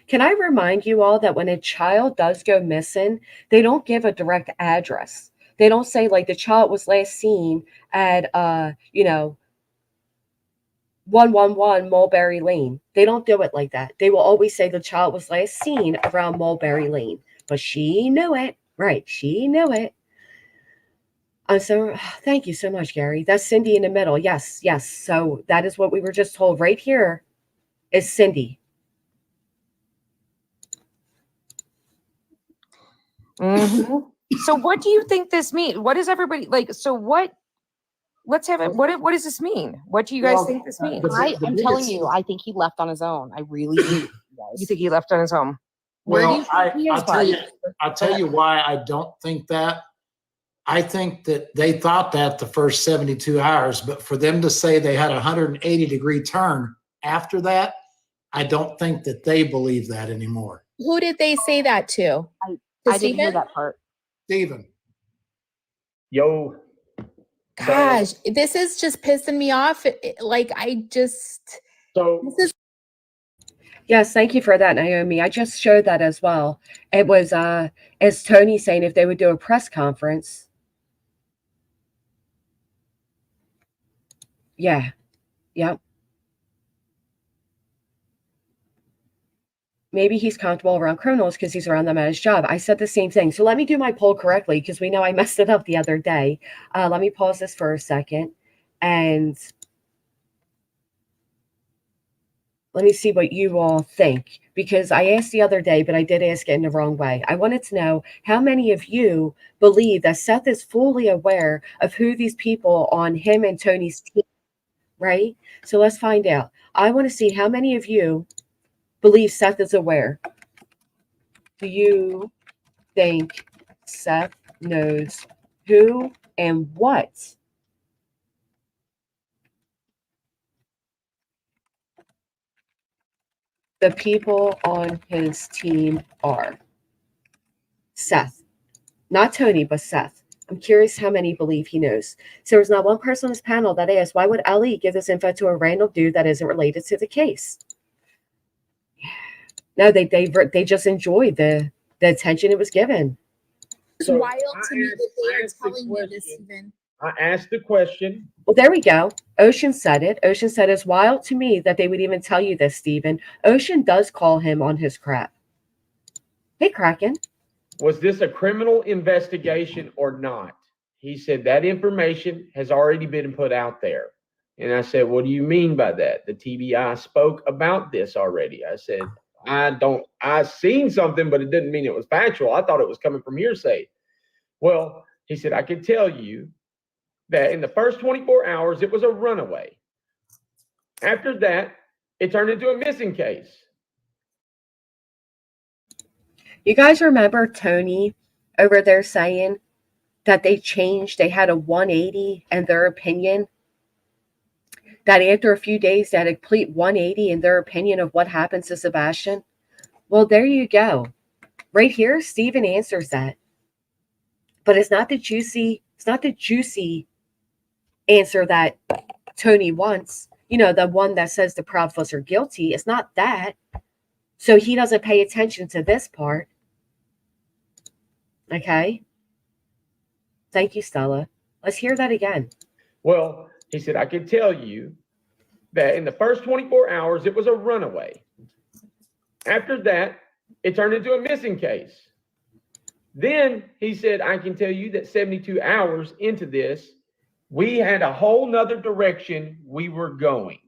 Can I remind you all that when a child does go missing, they don't give a direct address. They don't say, like, the child was last seen at 111 Mulberry Lane. They don't do it like that. They will always say the child was last seen around Mulberry Lane. But she knew it. Right. She knew it. So thank you so much, Gary. That's Cindy in the middle. Yes, yes. So that is what we were just told right here is Cindy. Mm-hmm. So what do you think this means? What is everybody like? So what? Let's have it. What does this mean? What do you guys think this means? I'm telling you, I think he left on his own. I really do. You think he left on his own? Well, I'll tell you why I don't think that. I think that they thought that the first 72 hours, but for them to say they had a 180-degree turn after that, I don't think that they believe that anymore. Who did they say that to? I didn't hear that part. Stephen. Yo. Gosh, this is just pissing me off. Yes, thank you for that, Naomi. I just showed that as well. It was as Tony saying if they would do a press conference. Yeah. Yep. Maybe he's comfortable around criminals because he's around them at his job. I said the same thing. So let me do my poll correctly because we know I messed it up the other day. Let me pause this for a second and let me see what you all think, because I asked the other day, but I did ask it in the wrong way. I wanted to know how many of you believe that Seth is fully aware of who these people on him and Tony's team, right? So let's find out. I want to see how many of you believe Seth is aware. Do you think Seth knows who and what the people on his team are? Seth. Not Tony, but Seth. I'm curious how many believe he knows. So there's not one person on this panel that asked, why would Ali give this info to a random dude that isn't related to the case? No, they just enjoyed the attention it was given. It's wild to me that they are telling me this even. I asked the question. Well, there we go. Ocean said it. Ocean said it's wild to me that they would even tell you this, Stephen. Ocean does call him on his crap. Hey, Kraken. Was this a criminal investigation or not? He said that information has already been put out there. And I said, what do you mean by that? The TBI spoke about this already. I said, I seen something, but it didn't mean it was factual. I thought it was coming from hearsay. Well, he said, I can tell you that in the first 24 hours, it was a runaway. After that, it turned into a missing case. You guys remember Tony over there saying that they changed. They had a 180 in their opinion. That after a few days, they had a complete 180 in their opinion of what happens to Sebastian. Well, there you go. Right here, Stephen answers that. But it's not the juicy answer that Tony wants. You know, the one that says the Proudfoots are guilty. It's not that. So he doesn't pay attention to this part. Okay? Thank you, Stella. Let's hear that again. Well, he said, I can tell you that in the first 24 hours, it was a runaway. After that, it turned into a missing case. Then he said, I can tell you that 72 hours into this, we had a whole nother direction we were going.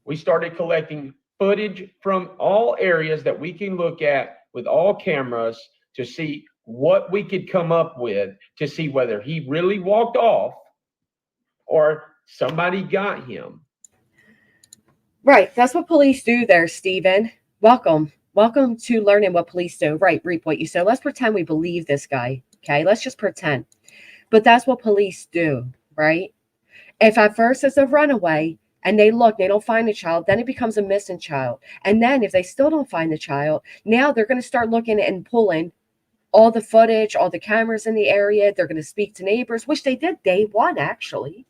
We started collecting footage from all areas that we can look at with all cameras to see what we could come up with to see whether he really walked off or somebody got him. Right. That's what police do there, Stephen. Welcome. Welcome to learning what police do. Right. Reap what you sow. Let's pretend we believe this guy. Okay. Let's just pretend. But that's what police do. Right. If at first it's a runaway and they look, they don't find the child, then it becomes a missing child. And then if they still don't find the child, now they're going to start looking and pulling all the footage, all the cameras in the area. They're going to speak to neighbors, which they did day one, actually.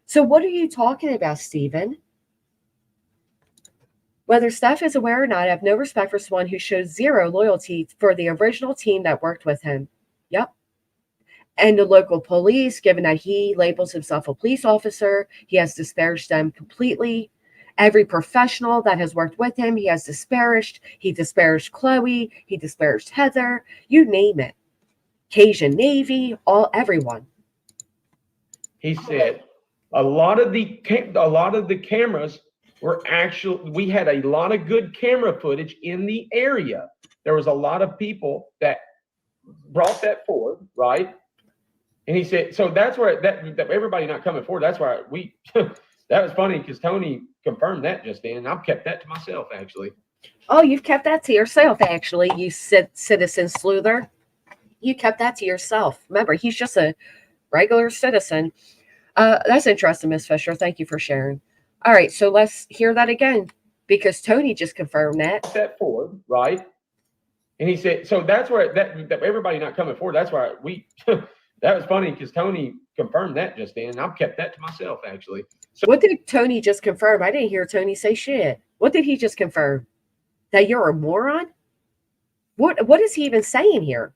So what are you talking about, Stephen? Whether Steph is aware or not, I have no respect for someone who shows zero loyalty for the original team that worked with him. Yep. And the local police, given that he labels himself a police officer, he has disparaged them completely. Every professional that has worked with him, he has disparaged. He disparaged Chloe. He disparaged Heather. You name it. Cajun Navy, everyone. He said a lot of the cameras were actually, we had a lot of good camera footage in the area. There was a lot of people that brought that forward, right? And he said, so that's where that everybody not coming forward. That's why we, that was funny because Tony confirmed that just then. And I've kept that to myself, actually. Oh, you've kept that to yourself, actually, you citizen sleuther. You kept that to yourself. Remember, he's just a regular citizen. That's interesting, Miss Fisher. Thank you for sharing. All right, so let's hear that again because Tony just confirmed that. That forward, right? And he said, so that's where that everybody not coming forward. That's why we, that was funny because Tony confirmed that just then. And I've kept that to myself, actually. So what did Tony just confirm? I didn't hear Tony say shit. What did he just confirm? That you're a moron? What is he even saying here?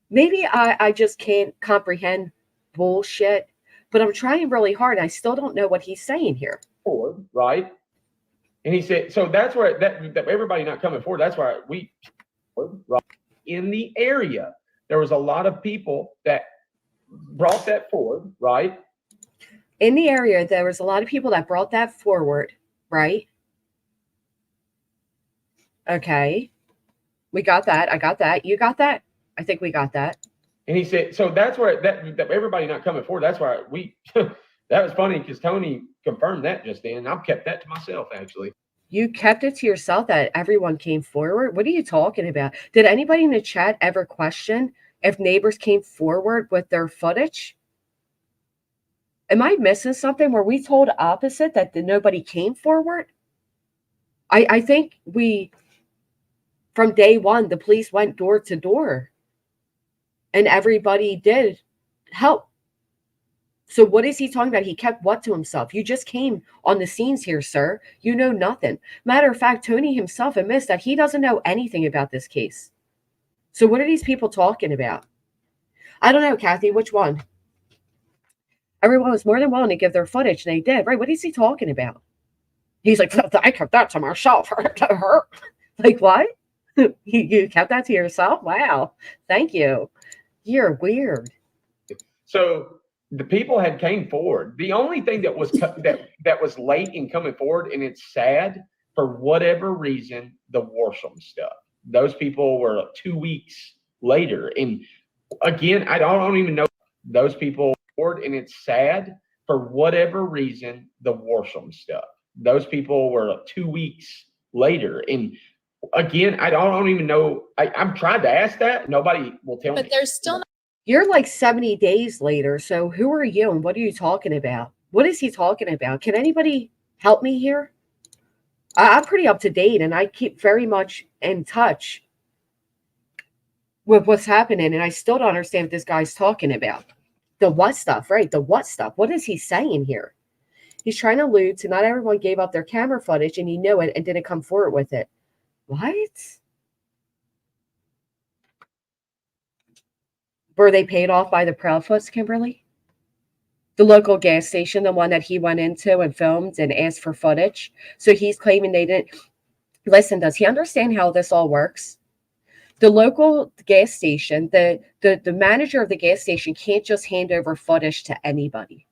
Maybe I just can't comprehend bullshit, but I'm trying really hard. I still don't know what he's saying here. Forward, right? And he said, so that's where that everybody not coming forward. That's why we, right? In the area, there was a lot of people that brought that forward, right? In the area, there was a lot of people that brought that forward, right? Okay. We got that. I got that. You got that? I think we got that. And he said, so that's where that everybody not coming forward. That's why we, that was funny because Tony confirmed that just then. And I've kept that to myself, actually. You kept it to yourself that everyone came forward? What are you talking about? Did anybody in the chat ever question if neighbors came forward with their footage? Am I missing something? Were we told opposite that nobody came forward? I think from day one, the police went door to door and everybody did help. So what is he talking about? He kept what to himself? You just came on the scenes here, sir. You know nothing. Matter of fact, Tony himself admits that he doesn't know anything about this case. So what are these people talking about? I don't know, Kathy, which one? Everyone was more than willing to give their footage, and they did. Right, what is he talking about? He's like, I kept that to myself. Like, what? You kept that to yourself? Wow. Thank you. You're weird. So the people had came forward. The only thing that was that was late in coming forward, and it's sad, for whatever reason, the Warsham stuff. Those people were 2 weeks later. And again, I don't even know those people forward, and it's sad, for whatever reason, the Warsham stuff. Those people were 2 weeks later. And again, I don't even know. I'm trying to ask that. Nobody will tell me. But there's still You're like 70 days later. So who are you and what are you talking about? What is he talking about? Can anybody help me here? I'm pretty up to date and I keep very much in touch with what's happening. And I still don't understand what this guy's talking about. The what stuff, right? The what stuff. What is he saying here? He's trying to allude to not everyone gave up their camera footage and he knew it and didn't come forward with it. What? Were they paid off by the Proudfoots, Kimberly? The local gas station, the one that he went into and filmed and asked for footage. So he's claiming they didn't. Listen, does he understand how this all works? The local gas station, the manager of the gas station can't just hand over footage to anybody.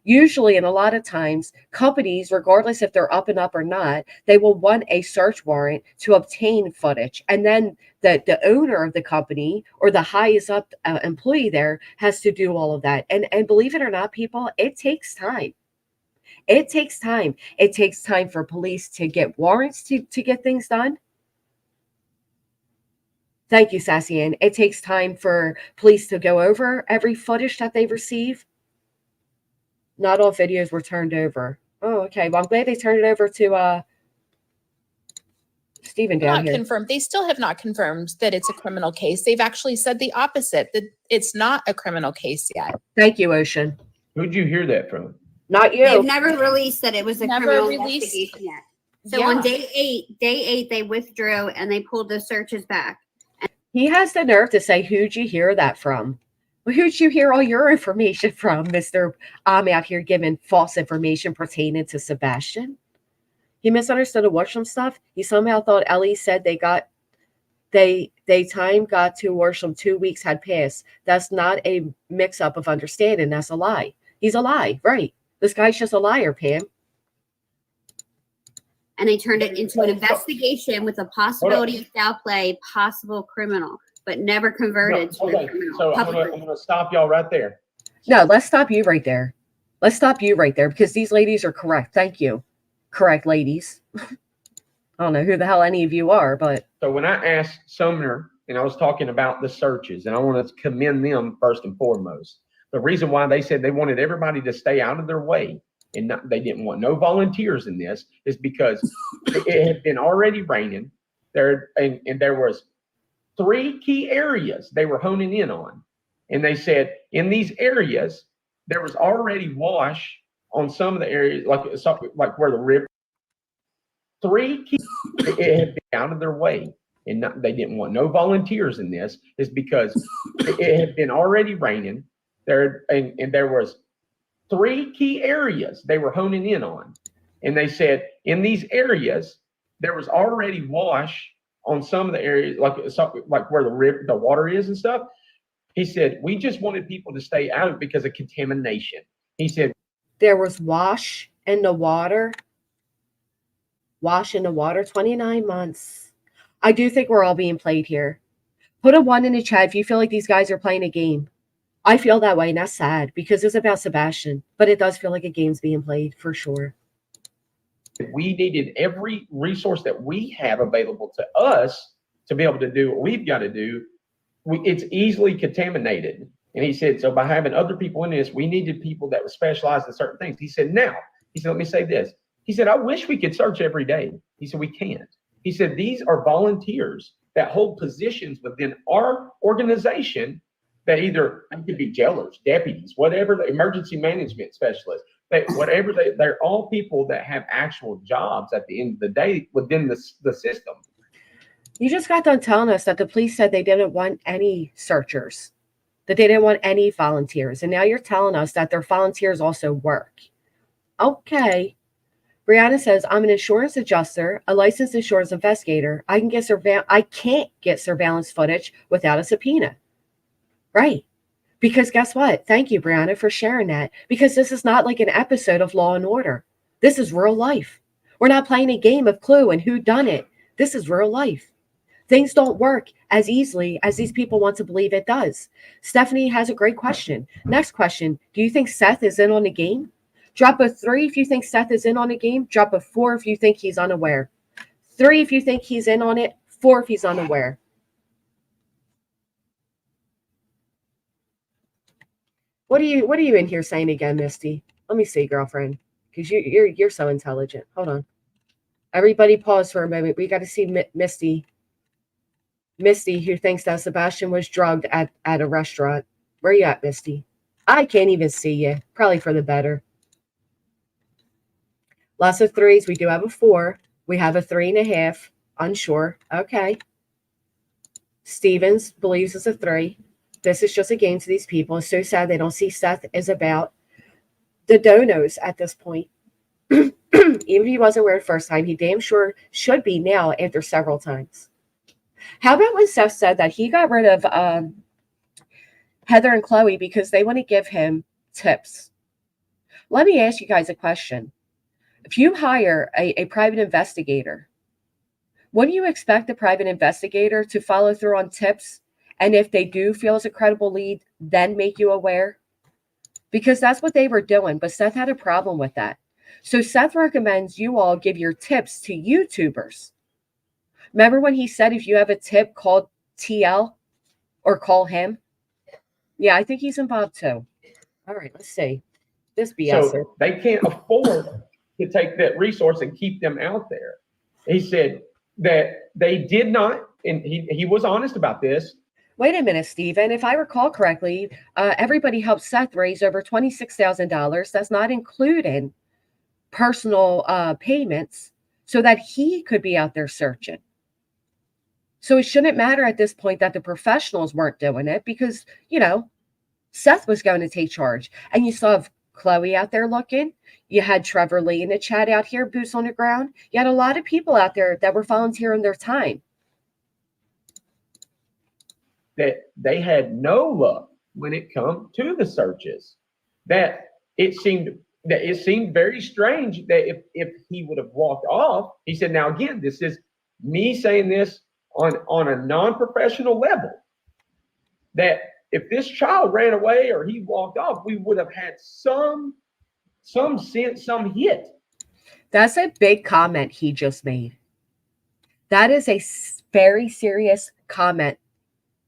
Usually, and a lot of times, companies, regardless if they're up and up or not, they will want a search warrant to obtain footage. And then the owner of the company or the highest up employee there has to do all of that. And believe it or not, people, it takes time. It takes time. It takes time for police to get warrants to get things done. Thank you, Sassian. It takes time for police to go over every footage that they receive. Not all videos were turned over. Oh, okay. Well, I'm glad they turned it over to Stephen down Not here. confirmed. They still have not confirmed that it's a criminal case. They've actually said the opposite, that it's not a criminal case yet. Thank you, Ocean. Who'd you hear that from? Not you. They've never released that it was a Never criminal released- investigation yet. So Yeah. on day eight, they withdrew and they pulled the searches back. He has the nerve to say, who'd you hear that from? Well, who'd you hear all your information from, Mr. I'm out here giving false information pertaining to Sebastian? He misunderstood the Worsham stuff. He somehow thought Ellie said they time got to Worsham 2 weeks had passed. That's not a mix-up of understanding. That's a lie. He's a lie, right? This guy's just a liar, Pam. And they turned it into an investigation with a possibility of foul play, possible criminal, but never converted to a Okay, criminal. so I'm gonna stop y'all right there. No, let's stop you right there. Let's stop you right there because these ladies are correct. Thank you. Correct, ladies. I don't know who the hell any of you are, but So when I asked Sumner, and I was talking about the searches, and I want to commend them first and foremost. The reason why they said they wanted everybody to stay out of their way and they didn't want no volunteers in this is because it had been already raining there, and there was 3 key areas they were honing in on. And they said in these areas, there was already wash on some of the areas, like where the river. 3 key, it had been out of their way, and they didn't want no volunteers in this is because it had been already raining there, and there was 3 key areas they were honing in on. And they said in these areas, there was already wash on some of the areas, like where the water is and stuff. He said, we just wanted people to stay out of it because of contamination. He said, there was wash in the water. Wash in the water, 29 months. I do think we're all being played here. Put a 1 in the chat if you feel like these guys are playing a game. I feel that way, and that's sad because it's about Sebastian, but it does feel like a game's being played for sure. we needed every resource that we have available to us to be able to do what we've got to do. It's easily contaminated. And he said, so by having other people in this, we needed people that were specialized in certain things. He said, let me say this. He said, I wish we could search every day. He said, we can't. He said, these are volunteers that hold positions within our organization that either could be jailers, deputies, whatever, the emergency management specialists, they're all people that have actual jobs at the end of the day within the system. You just got done telling us that the police said they didn't want any searchers, that they didn't want any volunteers. And now you're telling us that their volunteers also work. Okay. Brianna says, I'm an insurance adjuster, a licensed insurance investigator. I can't get surveillance footage without a subpoena. Right. Because guess what? Thank you, Brianna, for sharing that. Because this is not like an episode of Law and Order. This is real life. We're not playing a game of Clue and who done it. This is real life. Things don't work as easily as these people want to believe it does. Stephanie has a great question. Next question. Do you think Seth is in on the game? Drop a 3 if you think Seth is in on the game. Drop a 4 if you think he's unaware. 3 if you think he's in on it. 4 if he's unaware. What are you in here saying again, Misty? Let me see, girlfriend, because you're so intelligent. Hold on. Everybody pause for a moment. We got to see Misty. Misty, who thinks that Sebastian was drugged at a restaurant. Where you at, Misty? I can't even see you. Probably for the better. Lots of threes. We do have a 4. We have a 3.5. Unsure. Okay. Stevens believes it's a 3. This is just a game to these people. It's so sad they don't see Seth is about the donos at this point. Even if he wasn't aware the first time, he damn sure should be now after several times. How about when Seth said that he got rid of Heather and Chloe because they want to give him tips? Let me ask you guys a question. If you hire a private investigator, what do you expect the private investigator to follow through on tips? And if they do feel it's a credible lead, then make you aware? Because that's what they were doing. But Seth had a problem with that. So Seth recommends you all give your tips to YouTubers. Remember when he said if you have a tip, call TL or call him? Yeah, I think he's involved too. All right, let's see. This BS. So they can't afford to take that resource and keep them out there. He said that they did not, and he was honest about this. Wait a minute, Stephen. If I recall correctly, everybody helped Seth raise over $26,000. That's not including personal payments so that he could be out there searching. So it shouldn't matter at this point that the professionals weren't doing it because, Seth was going to take charge. And you still have Chloe out there looking. You had Trevor Lee in the chat out here, boots on the ground. You had a lot of people out there that were volunteering their time. That they had no luck when it come to the searches. That it seemed very strange that if he would have walked off, he said, now again, this is me saying this on a non-professional level, that if this child ran away or he walked off, we would have had some sense, some hit. That's a big comment he just made. That is a very serious comment.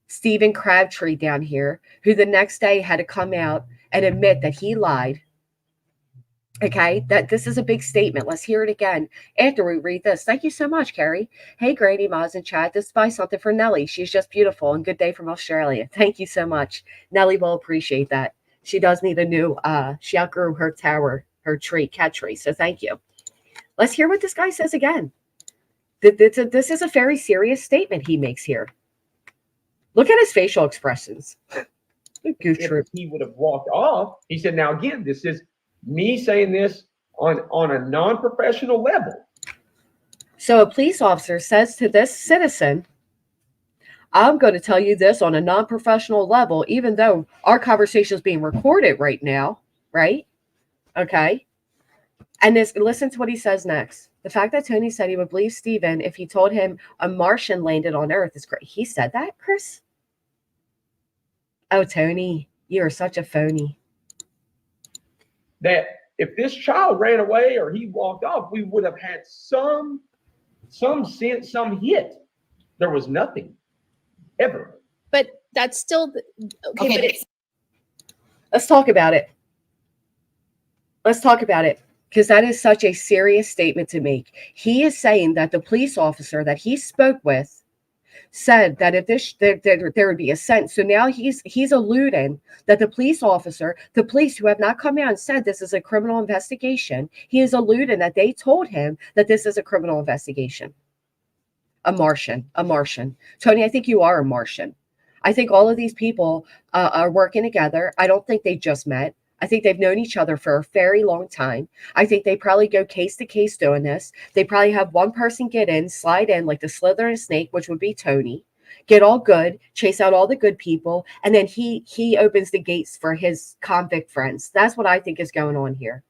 Stephen Crabtree down here, who the next day had to come out and admit that he lied. Okay, that this is a big statement. Let's hear it again after we read this. Thank you so much, Carrie. Hey, Granny Moz in chat. This buy something for Nellie. She's just beautiful and good day from Australia. Thank you so much. Nellie will appreciate that. She does need a new, she outgrew her tower, her tree, cat tree. So thank you. Let's hear what this guy says again. This is a very serious statement he makes here. Look at his facial expressions. If he would have walked off, he said, now again, this is me saying this on a non-professional level. So a police officer says to this citizen, I'm going to tell you this on a non-professional level, even though our conversation is being recorded right now, right? Okay. And listen to what he says next. The fact that Tony said he would believe Stephen if he told him a Martian landed on Earth is great. He said that, Chris? Oh, Tony, you are such a phony. That if this child ran away or he walked off, we would have had some sense, some hit. There was nothing, ever. But that's still okay. But it's Let's talk about it. Let's talk about it, because that is such a serious statement to make. He is saying that the police officer that he spoke with said that if this there would be a sense. So now he's alluding that the police officer, the police who have not come out and said this is a criminal investigation, he is alluding that they told him that this is a criminal investigation. A Martian. Tony, I think you are a Martian. I think all of these people are working together. I don't think they just met. I think they've known each other for a very long time. I think they probably go case to case doing this. They probably have one person get in, slide in like the slithering snake, which would be Tony, get all good, chase out all the good people, and then he opens the gates for his convict friends. That's what I think is going on here.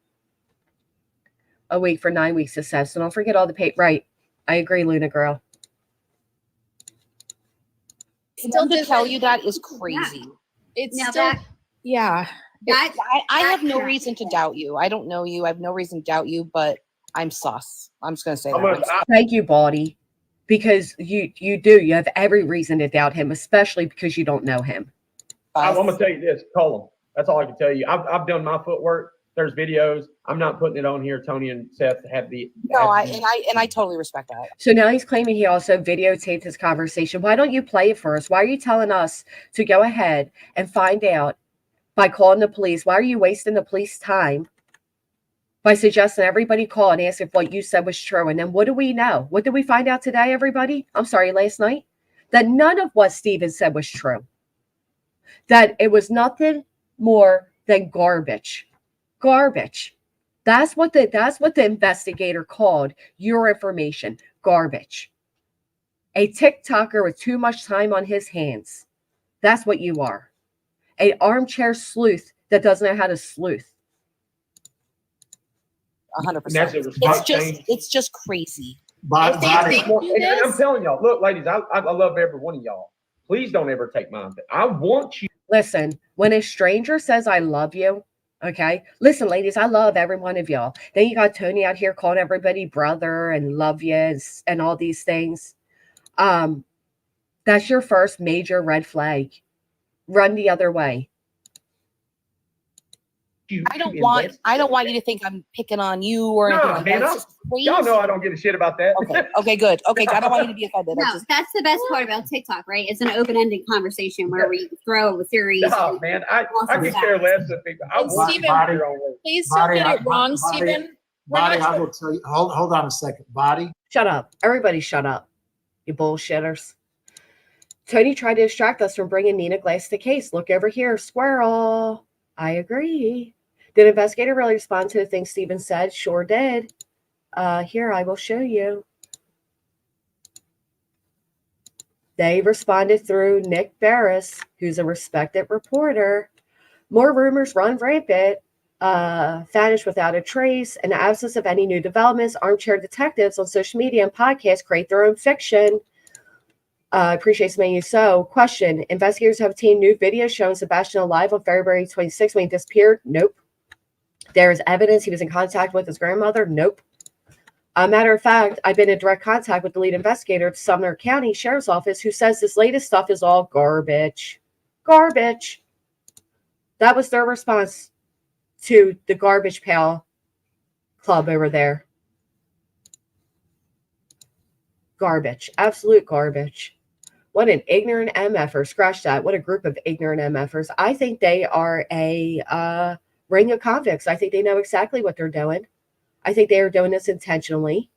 A week for 9 weeks, it says. So don't forget all the pay. Right. I agree, Luna girl. Still to tell you that is crazy. it's Now still that- yeah. I have no reason to doubt you. I don't know you. I have no reason to doubt you, but I'm sus. I'm just going to say that. Thank you, Baldy, because you have every reason to doubt him, especially because you don't know him. I'm going to tell you this, Colin. That's all I can tell you. I've done my footwork. There's videos. I'm not putting it on here. Tony and Seth have the. No, I totally respect that. So now he's claiming he also videotaped his conversation. Why don't you play it for us? Why are you telling us to go ahead and find out by calling the police? Why are you wasting the police time by suggesting everybody call and ask if what you said was true? And then what do we know? What did we find out today, everybody? I'm sorry, last night? That none of what Steven said was true. That it was nothing more than garbage. Garbage. That's what the investigator called your information. Garbage. A TikToker with too much time on his hands. That's what you are. An armchair sleuth that doesn't know how to sleuth. 100%. It's just crazy. And I'm telling y'all, look, ladies, I love every one of y'all. Please don't ever take mine. I want you. Listen, when a stranger says I love you, okay? Listen, ladies, I love every one of y'all. Then you got Tony out here calling everybody brother and love you and all these things. That's your first major red flag. Run the other way. I don't want you to think I'm picking on you or anything like that. It's just crazy. Y'all know I don't give a shit about that. Okay, good. Okay, I don't want you to be offended. No, that's the best part about TikTok, right? It's an open-ended conversation where we throw a theories. No, man, I could care less if people. I want Stephen, body on it. Please don't get it wrong, Stephen. Body, I will tell you. Hold on a second. Body. Shut up. Everybody shut up. You bullshitters. Tony tried to distract us from bringing Nina Glass to the case. Look over here, squirrel. I agree. Did investigator really respond to the things Steven said? Sure did. Here, I will show you. They responded through Nick Barris, who's a respected reporter. More rumors run rampant. Vanish without a trace. In the absence of any new developments, armchair detectives on social media and podcasts create their own fiction. Appreciate some of you. So, question. Investigators have obtained new video showing Sebastian alive on February 26th when he disappeared? Nope. There is evidence he was in contact with his grandmother? Nope. A matter of fact, I've been in direct contact with the lead investigator at Sumner County Sheriff's Office who says this latest stuff is all garbage. Garbage. That was their response to the Garbage Pail Club over there. Garbage. Absolute garbage. What an ignorant MFer. Scratch that. What a group of ignorant MFers. I think they are a ring of convicts. I think they know exactly what they're doing. I think they are doing this intentionally.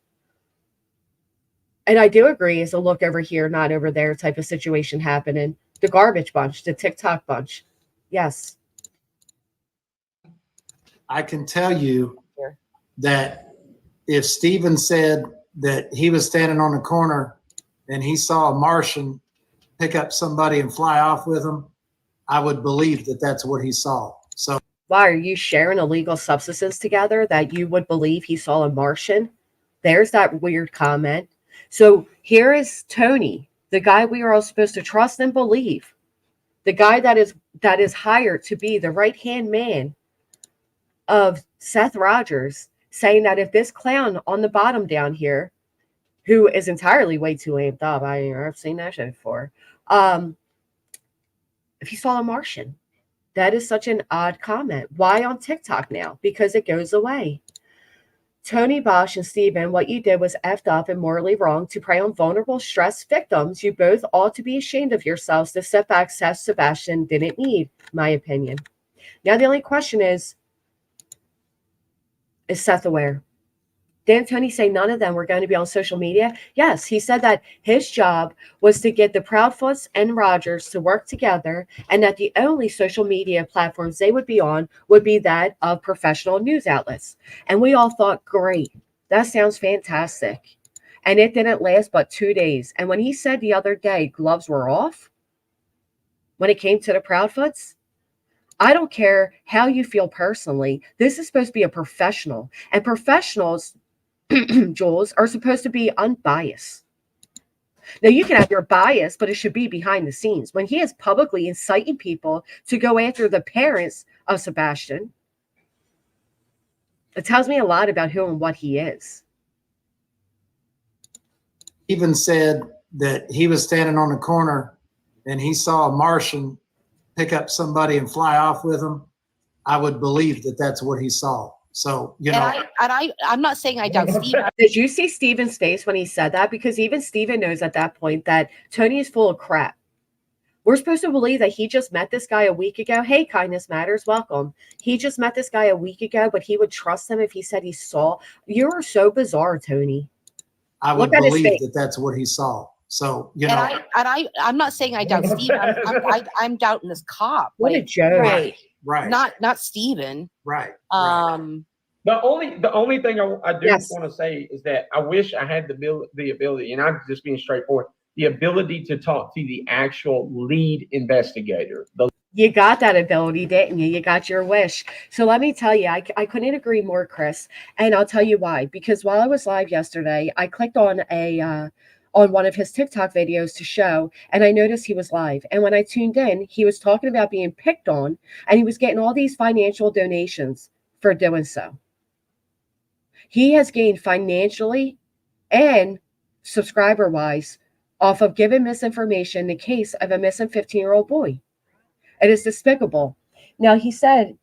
And I do agree it's a look over here, not over there type of situation happening. The garbage bunch, the TikTok bunch. Yes. I can tell you that if Steven said that he was standing on the corner and he saw a Martian pick up somebody and fly off with him, I would believe that that's what he saw. So why are you sharing illegal substances together that you would believe he saw a Martian? There's that weird comment. So here is Tony, the guy we are all supposed to trust and believe, the guy that is hired to be the right-hand man of Seth Rogers, saying that if this clown on the bottom down here, who is entirely way too amped up, I've seen that shit before, if he saw a Martian. That is such an odd comment. Why on TikTok now? Because it goes away. Tony, Bosch, and Steven, what you did was effed up and morally wrong to prey on vulnerable, stressed victims. You both ought to be ashamed of yourselves. The setback Seth Sebastian didn't need, my opinion. Now the only question is Seth aware? Didn't Tony say none of them were going to be on social media? Yes, he said that his job was to get the Proudfoots and Rogers to work together and that the only social media platforms they would be on would be that of professional news outlets. And we all thought, great, that sounds fantastic. And it didn't last but 2 days. And when he said the other day gloves were off, when it came to the Proudfoots, I don't care how you feel personally. This is supposed to be a professional. And professionals, Jules, are supposed to be unbiased. Now, you can have your bias, but it should be behind the scenes. When he is publicly inciting people to go after the parents of Sebastian, it tells me a lot about who and what he is. Even said that he was standing on the corner and he saw a Martian pick up somebody and fly off with him, I would believe that that's what he saw. So, you know, I'm not saying I doubt Steve. Did you see Steven's face when he said that? Because even Steven knows at that point that Tony is full of crap. We're supposed to believe that he just met this guy a week ago. Hey, Kindness Matters, welcome. He just met this guy a week ago, but he would trust him if he said he saw. You are so bizarre, Tony. I would believe that that's what he saw. So, you know, I'm not saying I doubt Steve. I'm doubting this cop. What a joke. right. Not Steven. Right. The only thing I do Yes. want to say is that I wish I had the ability, and I'm just being straightforward, the ability to talk to the actual lead investigator. You got that ability, didn't you? You got your wish. So let me tell you, I couldn't agree more, Chris. And I'll tell you why. Because while I was live yesterday, I clicked on on one of his TikTok videos to show, and I noticed he was live. And when I tuned in, he was talking about being picked on, and he was getting all these financial donations for doing so. He has gained financially and subscriber-wise off of giving misinformation in the case of a missing 15-year-old boy. It is despicable. Now, he said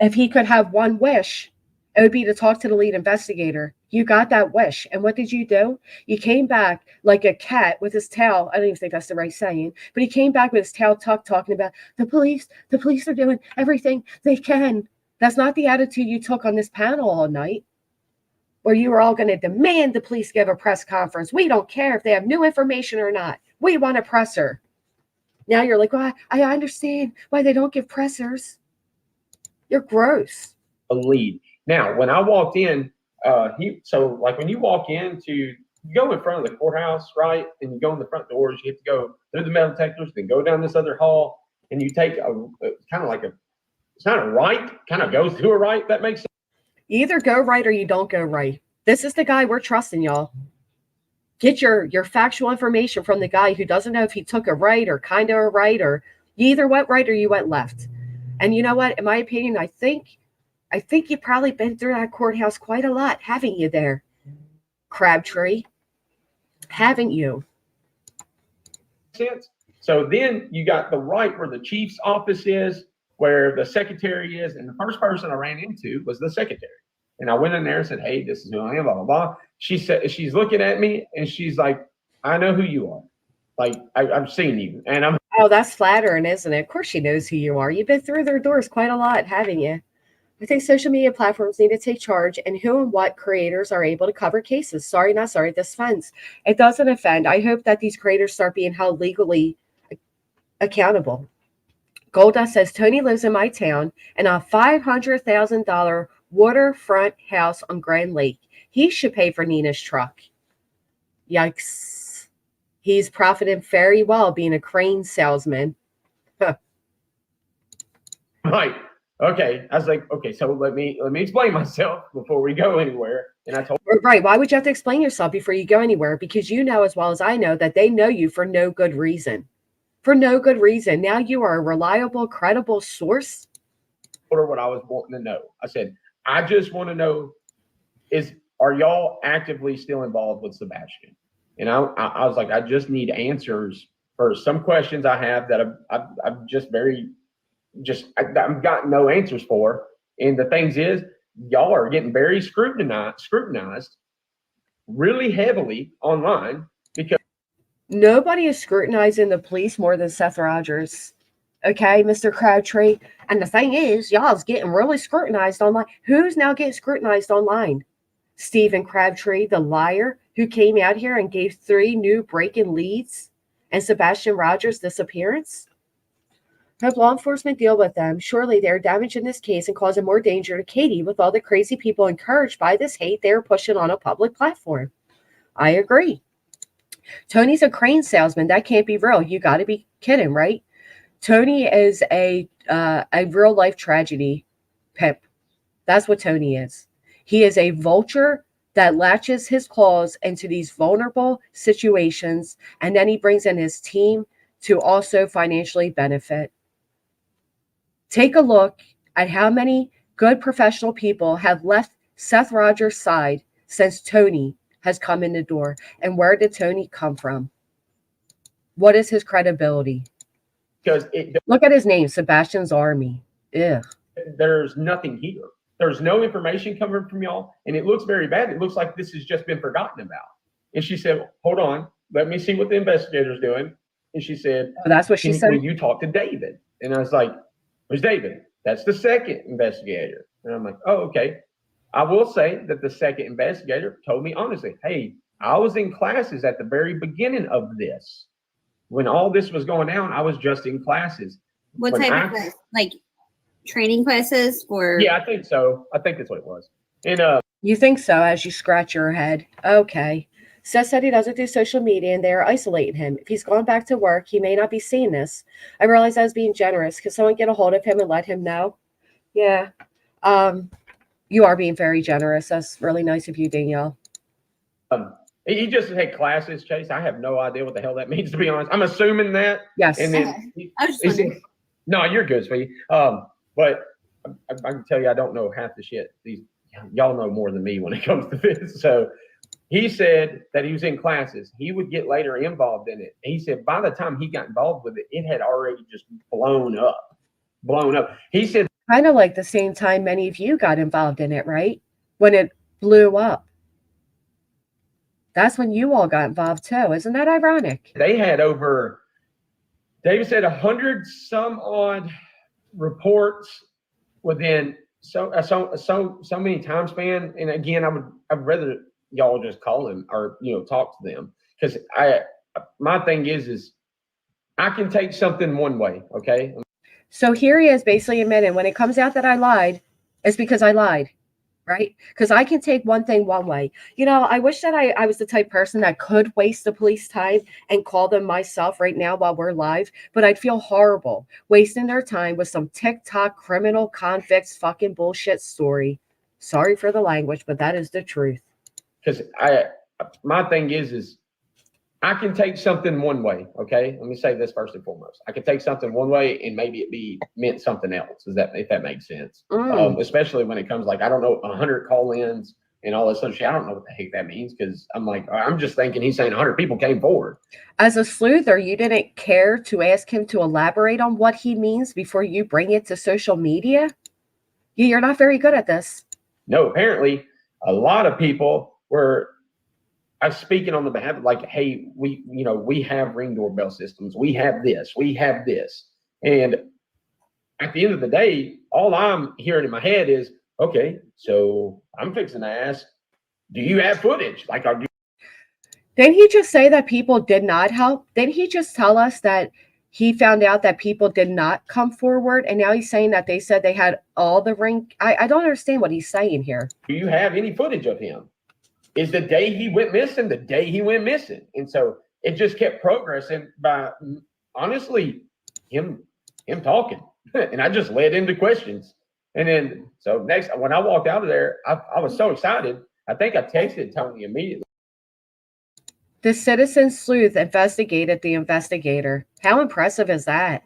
if he could have one wish, it would be to talk to the lead investigator. You got that wish. And what did you do? You came back like a cat with his tail. I don't even think that's the right saying, but he came back with his tail tucked talking about the police are doing everything they can. That's not the attitude you took on this panel all night, where you were all going to demand the police give a press conference. We don't care if they have new information or not. We want a presser. Now you're like, well, I understand why they don't give pressers. You're gross. A lead. Now, when I walked in, when you walk into, you go in front of the courthouse, right? And you go in the front doors, you have to go through the metal detectors, then go down this other hall, and you take it's not a right, kind of goes to a right. That makes sense. You either go right or you don't go right. This is the guy we're trusting, y'all. Get your factual information from the guy who doesn't know if he took a right or kind of a right, or you either went right or you went left. And you know what? In my opinion, I think you've probably been through that courthouse quite a lot, haven't you there, Crabtree? Haven't you? So then you got the right where the chief's office is, where the secretary is, and the first person I ran into was the secretary. And I went in there and said, hey, this is who I am, blah, blah, blah. She said, she's looking at me and she's like, I know who you are. Like, I've seen you. And I'm. Oh, that's flattering, isn't it? Of course she knows who you are. You've been through their doors quite a lot, haven't you? I think social media platforms need to take charge and who and what creators are able to cover cases. Sorry, not sorry. This offends. It doesn't offend. I hope that these creators start being held legally accountable. Golda says, Tony lives in my town in a $500,000 waterfront house on Grand Lake. He should pay for Nina's truck. Yikes. He's profited very well being a crane salesman. Right. Okay. I was like, okay, so let me explain myself before we go anywhere. And I told her. Right. Why would you have to explain yourself before you go anywhere? Because you know as well as I know that they know you for no good reason. For no good reason. Now you are a reliable, credible source. I told her what I was wanting to know. I said, I just want to know are y'all actively still involved with Sebastian? And I was like, I just need answers for some questions I have that I've got no answers for. And the things is, y'all are getting very scrutinized really heavily online because nobody is scrutinizing the police more than Seth Rogers. Okay, Mr. Crabtree. And the thing is, y'all's getting really scrutinized online. Who's now getting scrutinized online? Stephen Crabtree, the liar who came out here and gave 3 new break-in leads, and Sebastian Rogers' disappearance? Have law enforcement deal with them. Surely they're damaging this case and causing more danger to Katie with all the crazy people encouraged by this hate they're pushing on a public platform. I agree. Tony's a crane salesman. That can't be real. You got to be kidding, right? Tony is a real life tragedy pimp. That's what Tony is. He is a vulture that latches his claws into these vulnerable situations, and then he brings in his team to also financially benefit. Take a look at how many good professional people have left Seth Rogers' side since Tony has come in the door. And where did Tony come from? What is his credibility? because Look at his name, Sebastian's Army. Yeah. There's nothing here. There's no information coming from y'all, and it looks very bad. It looks like this has just been forgotten about. And she said, hold on, let me see what the investigator's doing. And she said, Oh, that's what she said. Will you talk to David? And I was like, who's David? That's the second investigator. And I'm like, oh, okay. I will say that the second investigator told me honestly, hey, I was in classes at the very beginning of this. When all this was going down, I was just in classes. What type of class? Like training classes or? Yeah, I think so. I think that's what it was. And you think so as you scratch your head. Okay. Seth said he doesn't do social media and they are isolating him. If he's gone back to work, he may not be seeing this. I realize I was being generous. Could someone get a hold of him and let him know? Yeah. You are being very generous. That's really nice of you, Danielle. He just had classes, Chase. I have no idea what the hell that means, to be honest. I'm assuming that. Yes. And then No, you're good, sweetie. But I can tell you, I don't know half the shit. Y'all know more than me when it comes to this. So he said that he was in classes. He would get later involved in it. He said by the time he got involved with it, it had already just blown up. He said kind of like the same time many of you got involved in it, right? When it blew up. That's when you all got involved too. Isn't that ironic? They had over, David said 100 some odd reports within so many time span. And again, I'd rather y'all just call them or talk to them, because my thing is I can take something one way, okay? So here he is basically admitting when it comes out that I lied, it's because I lied, right? Because I can take one thing one way. I wish that I was the type of person that could waste the police time and call them myself right now while we're live, but I'd feel horrible wasting their time with some TikTok criminal convicts fucking bullshit story. Sorry for the language, but that is the truth. Because my thing is I can take something one way, okay? Let me say this first and foremost. I can take something one way and maybe it meant something else. If that makes sense? Especially when it comes I don't know, 100 call-ins and all this other shit. I don't know what the heck that means, because I'm just thinking he's saying 100 people came forward. As a sleuther, you didn't care to ask him to elaborate on what he means before you bring it to social media? You're not very good at this. No, apparently a lot of people were speaking on the behalf of hey, we have Ring doorbell systems. We have this. And at the end of the day, all I'm hearing in my head is, okay, so I'm fixing to ask, do you have footage? Didn't he just say that people did not help? Didn't he just tell us that he found out that people did not come forward? And now he's saying that they said they had all the Ring. I don't understand what he's saying here. Do you have any footage of him? Is the day he went missing the day he went missing? And so it just kept progressing by, honestly, him talking. And I just led into questions. And then, so next, when I walked out of there, I was so excited. I think I texted Tony immediately. The citizen sleuth investigated the investigator. How impressive is that?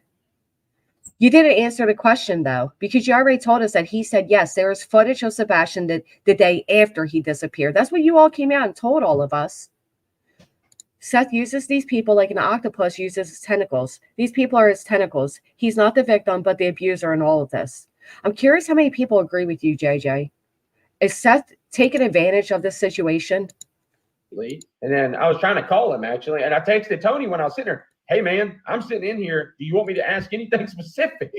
You didn't answer the question, though, because you already told us that he said, yes, there was footage of Sebastian the day after he disappeared. That's what you all came out and told all of us. Seth uses these people like an octopus uses his tentacles. These people are his tentacles. He's not the victim, but the abuser in all of this. I'm curious how many people agree with you, JJ. Is Seth taking advantage of this situation? And then I was trying to call him, actually, and I texted Tony when I was sitting there. Hey, man, I'm sitting in here. Do you want me to ask anything specific?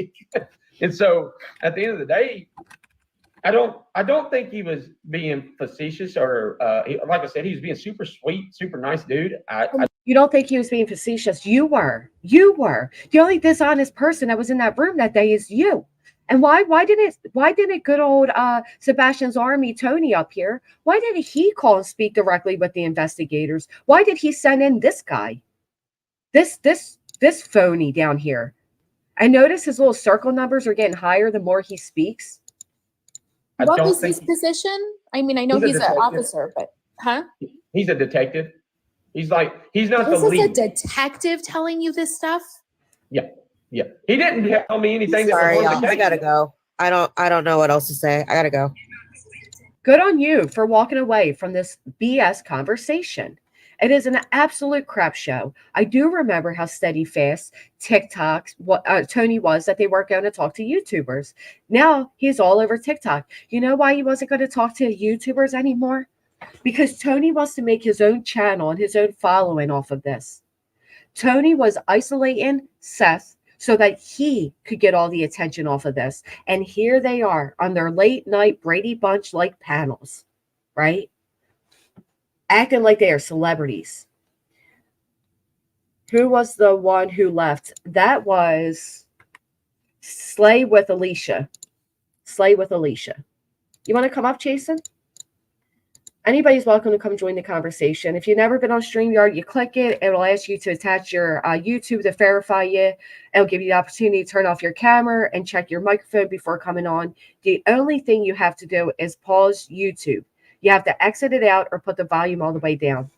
And so at the end of the day, I don't think he was being facetious or like I said, he was being super sweet, super nice dude. You don't think he was being facetious? You were. The only dishonest person that was in that room that day is you. And why didn't good old Sebastian's army Tony up here? Why didn't he call and speak directly with the investigators? Why did he send in this guy? This phony down here. I notice his little circle numbers are getting higher the more he speaks. What was his position? I mean, I know he's an officer, but He's a detective. He's not this the lead. This is a detective telling you this stuff? Yeah. He didn't tell me anything. Sorry, y'all. I gotta go. I don't know what else to say. I gotta go. Good on you for walking away from this BS conversation. It is an absolute crap show. I do remember how steady fast TikTok, Tony was, that they weren't going to talk to YouTubers. Now he's all over TikTok. You know why he wasn't going to talk to YouTubers anymore? Because Tony wants to make his own channel and his own following off of this. Tony was isolating Seth so that he could get all the attention off of this. And here they are on their late night Brady Bunch like panels, right? Acting like they are celebrities. Who was the one who left? That was Slay with Alicia. Slay with Alicia. You want to come up, Jason? Anybody's welcome to come join the conversation. If you've never been on StreamYard, you click it. It'll ask you to attach your YouTube to verify you. It'll give you the opportunity to turn off your camera and check your microphone before coming on. The only thing you have to do is pause YouTube. You have to exit it out or put the volume all the way down.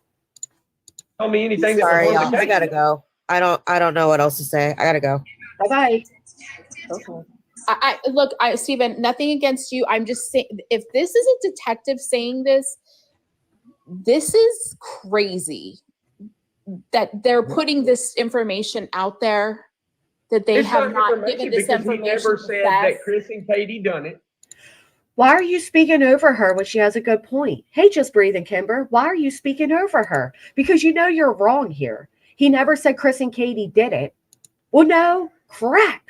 Tell me anything. Sorry, that y'all. I gotta go. I don't know what else to say. I gotta go. Bye-bye. Okay. Look, Stephen, nothing against you. I'm just saying, if this is a detective saying this, this is crazy that they're putting this information out there, that they have not given this information. He never said that Chris and Katie done it. Why are you speaking over her when she has a good point? Hey, Just Breathe and Kimber, why are you speaking over her? Because you know you're wrong here. He never said Chris and Katie did it. Well, no, crap.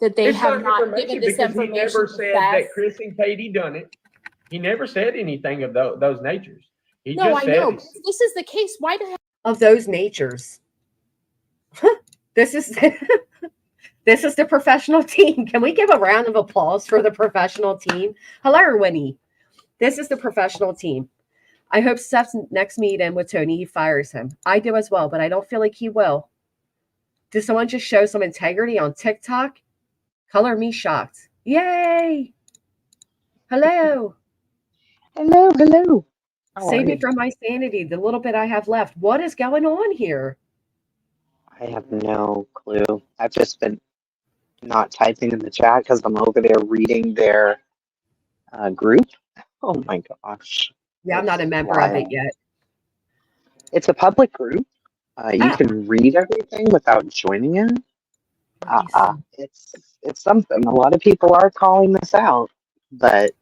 That they have not given this information. He never said that Chris and Katie done it. He never said anything of those natures. He no, just I said know. This is the case. Why the hell? Of those natures. This is this is the professional team. Can we give a round of applause for the professional team? Hello, Winnie. This is the professional team. I hope Seth's next meeting with Tony, he fires him. I do as well, but I don't feel like he will. Did someone just show some integrity on TikTok? Color me shocked. Yay! Hello. Hello. Save me from my sanity, the little bit I have left. What is going on here? I have no clue. I've just been not typing in the chat because I'm over there reading their group. Oh my gosh. Yeah, I'm not a member of it yet. It's a public group. You can read everything without joining in. It's something. A lot of people are calling this out, but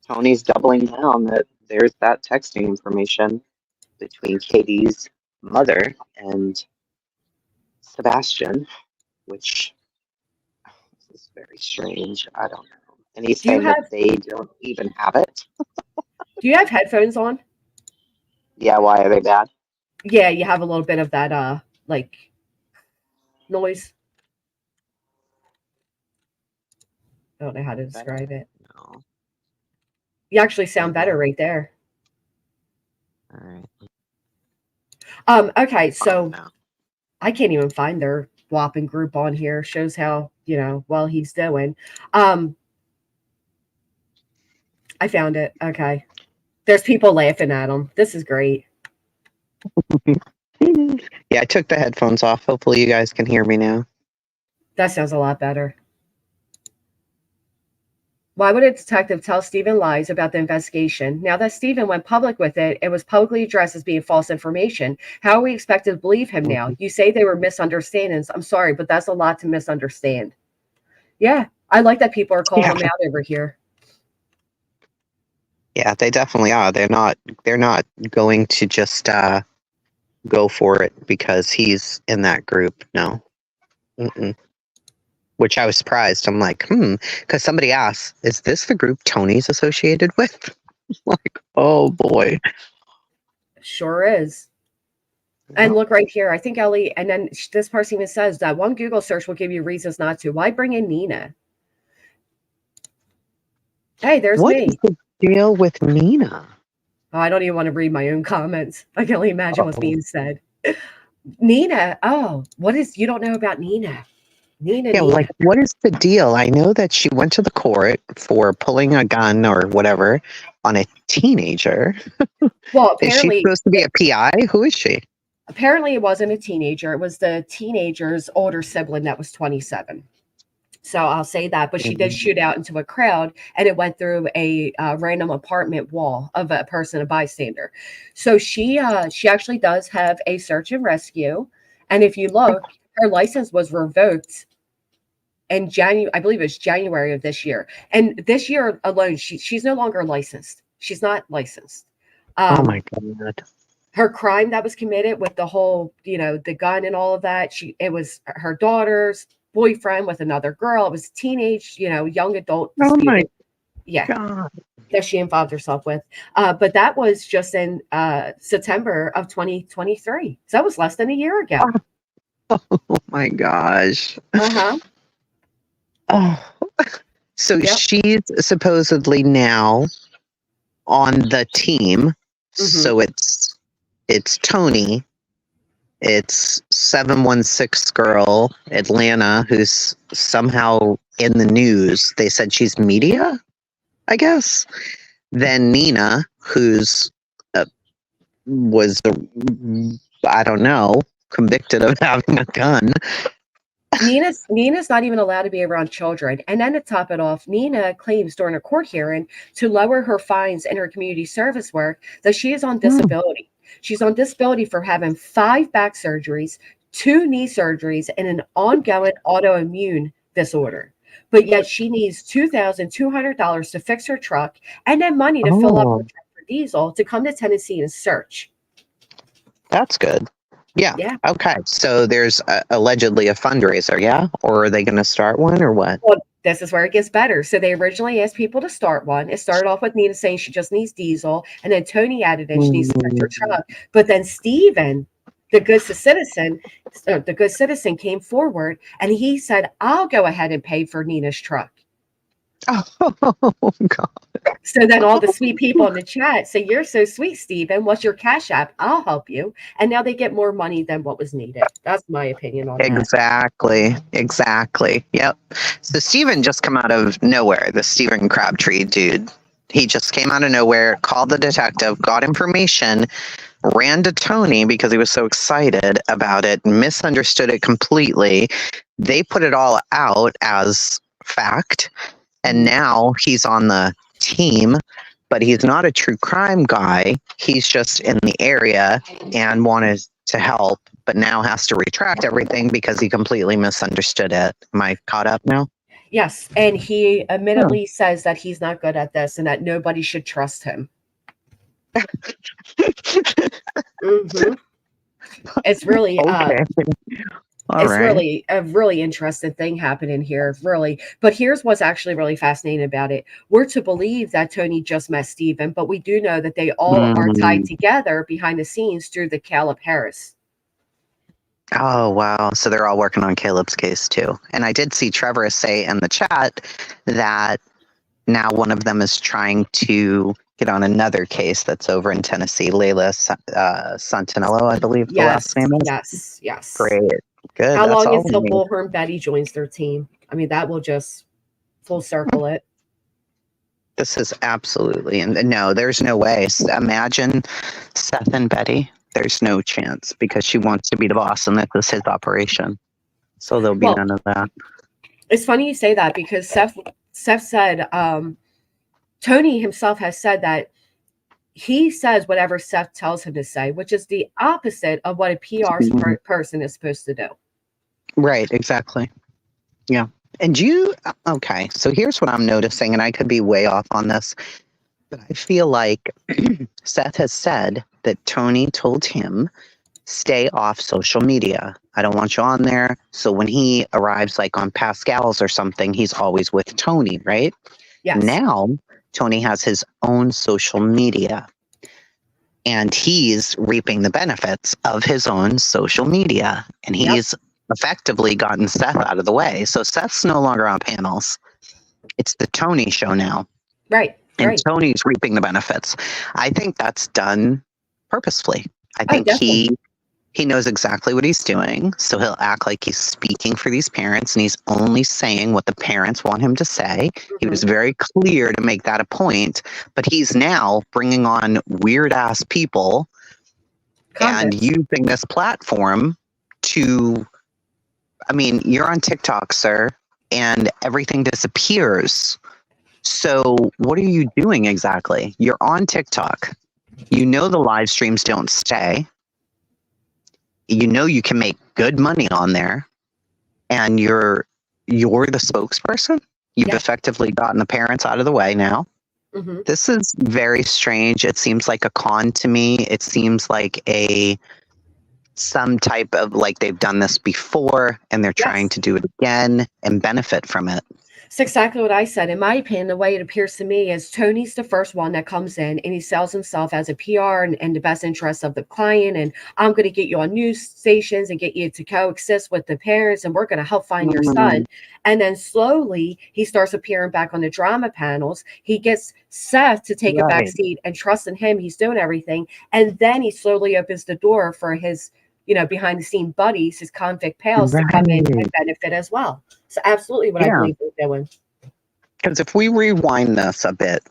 Tony's doubling down that there's that texting information between Katie's mother and Sebastian, which is very strange. I don't know. And he's saying that they don't even have it. Do you have headphones on? Yeah, why are they bad? Yeah, you have a little bit of that like noise. I don't know how to describe it. No. You actually sound better right there. All right. Okay, so I can't even find their whopping group on here. Shows how, well he's doing. I found it. Okay. There's people laughing at him. This is great. Yeah, I took the headphones off. Hopefully you guys can hear me now. That sounds a lot better. Why would a detective tell Stephen lies about the investigation? Now that Stephen went public with it, it was publicly addressed as being false information. How are we expected to believe him now? You say they were misunderstandings. I'm sorry, but that's a lot to misunderstand. Yeah, I like that people are calling him out over here. Yeah, they definitely are. They're not going to just go for it because he's in that group. No. Mm-mm. Which I was surprised. I'm like, because somebody asked, is this the group Tony's associated with? Like, oh boy. Sure is. And look right here. I think Ellie, and then this person even says that one Google search will give you reasons not to. Why bring in Nina? Hey, there's me. What is the deal with Nina? Oh, I don't even want to read my own comments. I can only imagine what's being said. Nina. Oh, you don't know about Nina? Nina. Like, what is the deal? I know that she went to the court for pulling a gun or whatever on a teenager. Well, apparently, is she supposed to be a PI? Who is she? Apparently, it wasn't a teenager. It was the teenager's older sibling that was 27. So I'll say that. But she did shoot out into a crowd, and it went through a random apartment wall of a person, a bystander. So she actually does have a search and rescue. And if you look, her license was revoked in January. I believe it was January of this year. And this year alone, she's no longer licensed. She's not licensed. Oh my God. Her crime that was committed with the whole, the gun and all of that. It was her daughter's boyfriend with another girl. It was teenage, young adult. Oh my yeah, God. that she involved herself with. But that was just in September of 2023. So that was less than a year ago. Oh my gosh. Uh-huh. Oh. So she's supposedly now on the team. So it's Tony. It's 716 girl, Atlanta, who's somehow in the news. They said she's media, I guess. Then Nina, who's I don't know, convicted of having a gun. Nina's not even allowed to be around children. And then to top it off, Nina claims during a court hearing to lower her fines in her community service work that she is on disability. She's on disability for having 5 back surgeries, 2 knee surgeries, and an ongoing autoimmune disorder. But yet she needs $2,200 to fix her truck and then money to fill up her truck for diesel to come to Tennessee and search. That's good. Yeah. Okay. So there's allegedly a fundraiser, yeah? Or are they going to start one or what? Well, this is where it gets better. So they originally asked people to start one. It started off with Nina saying she just needs diesel. And then Tony added in she needs to fix her truck. But then Steven, the good citizen came forward and he said, I'll go ahead and pay for Nina's truck. Oh, God. So then all the sweet people in the chat say, you're so sweet, Steven. What's your Cash App? I'll help you. And now they get more money than what was needed. That's my opinion on that. Exactly. Yep. So Steven just come out of nowhere, the Stephen Crabtree dude. He just came out of nowhere, called the detective, got information, ran to Tony because he was so excited about it, misunderstood it completely. They put it all out as fact. And now he's on the team, but he's not a true crime guy. He's just in the area and wanted to help, but now has to retract everything because he completely misunderstood it. Am I caught up now? Yes. And he admittedly says that he's not good at this and that nobody should trust him. It's really really a really interesting thing happening here, really. But here's what's actually really fascinating about it. We're to believe that Tony just met Steven, but we do know that they all are tied together behind the scenes through the Caleb Harris. Oh, wow. So they're all working on Caleb's case too. And I did see Trevor say in the chat that now one of them is trying to get on another case that's over in Tennessee. Layla Santinello, I believe the last name is. Yes. Great. Good. How long until Bullhorn Betty joins their team? I mean, that will just full circle it. This is absolutely, and no, there's no way. Imagine Seth and Betty. There's no chance because she wants to be the boss and this is his operation. So there'll be none of that. It's funny you say that because Seth said, Tony himself has said that he says whatever Seth tells him to say, which is the opposite of what a PR person is supposed to do. Right, exactly. Yeah. And okay, so here's what I'm noticing, and I could be way off on this, but I feel like Seth has said that Tony told him, stay off social media. I don't want you on there. So when he arrives like on Pascal's or something, he's always with Tony, right? Yes. Now, Tony has his own social media and he's reaping the benefits of his own social media. And he's effectively gotten Seth out of the way. So Seth's no longer on panels. It's the Tony show now. Right. And Tony's reaping the benefits. I think that's done purposefully. I think he knows exactly what he's doing. So he'll act like he's speaking for these parents and he's only saying what the parents want him to say. He was very clear to make that a point, but he's now bringing on weird ass people and using this platform to, I mean, you're on TikTok, sir, and everything disappears. So what are you doing exactly? You're on TikTok. You know the live streams don't stay. You know you can make good money on there, and you're the spokesperson. You've effectively gotten the parents out of the way now. Mm-hmm. This is very strange. It seems like a con to me. It seems like some type of, like, they've done this before and they're trying to do it again and benefit from it. It's exactly what I said. In my opinion, the way it appears to me is Tony's the first one that comes in and he sells himself as a PR and the best interest of the client. And I'm going to get you on news stations and get you to coexist with the parents, and we're going to help find your son. And then slowly he starts appearing back on the drama panels. He gets Seth to take a back seat and trust in him. He's doing everything. And then he slowly opens the door for his, behind the scene buddies, his convict pals to come in and benefit as well. So absolutely what I believe they're doing. Because if we rewind this a bit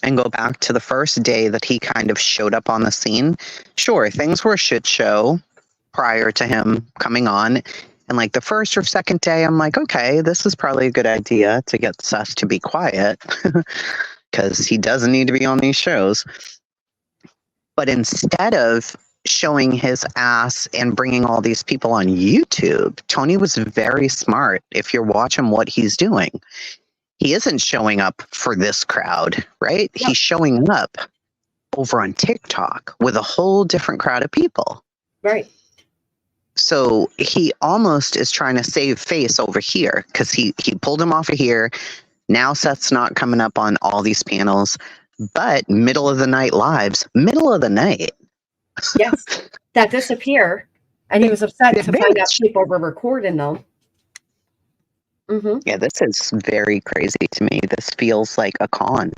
and go back to the first day that he kind of showed up on the scene, sure, things were a shit show prior to him coming on. And like the first or second day, I'm like, okay, this is probably a good idea to get Seth to be quiet because he doesn't need to be on these shows. But instead of showing his ass and bringing all these people on YouTube, Tony was very smart. If you're watching what he's doing, he isn't showing up for this crowd, right? Yeah. He's showing up over on TikTok with a whole different crowd of people. Right. So he almost is trying to save face over here because he pulled him off of here. Now Seth's not coming up on all these panels, but middle of the night lives, middle of the night. Yes, that disappear, and he was upset to find out people were recording them. Mm-hmm. Yeah, this is very crazy to me. This feels like a con.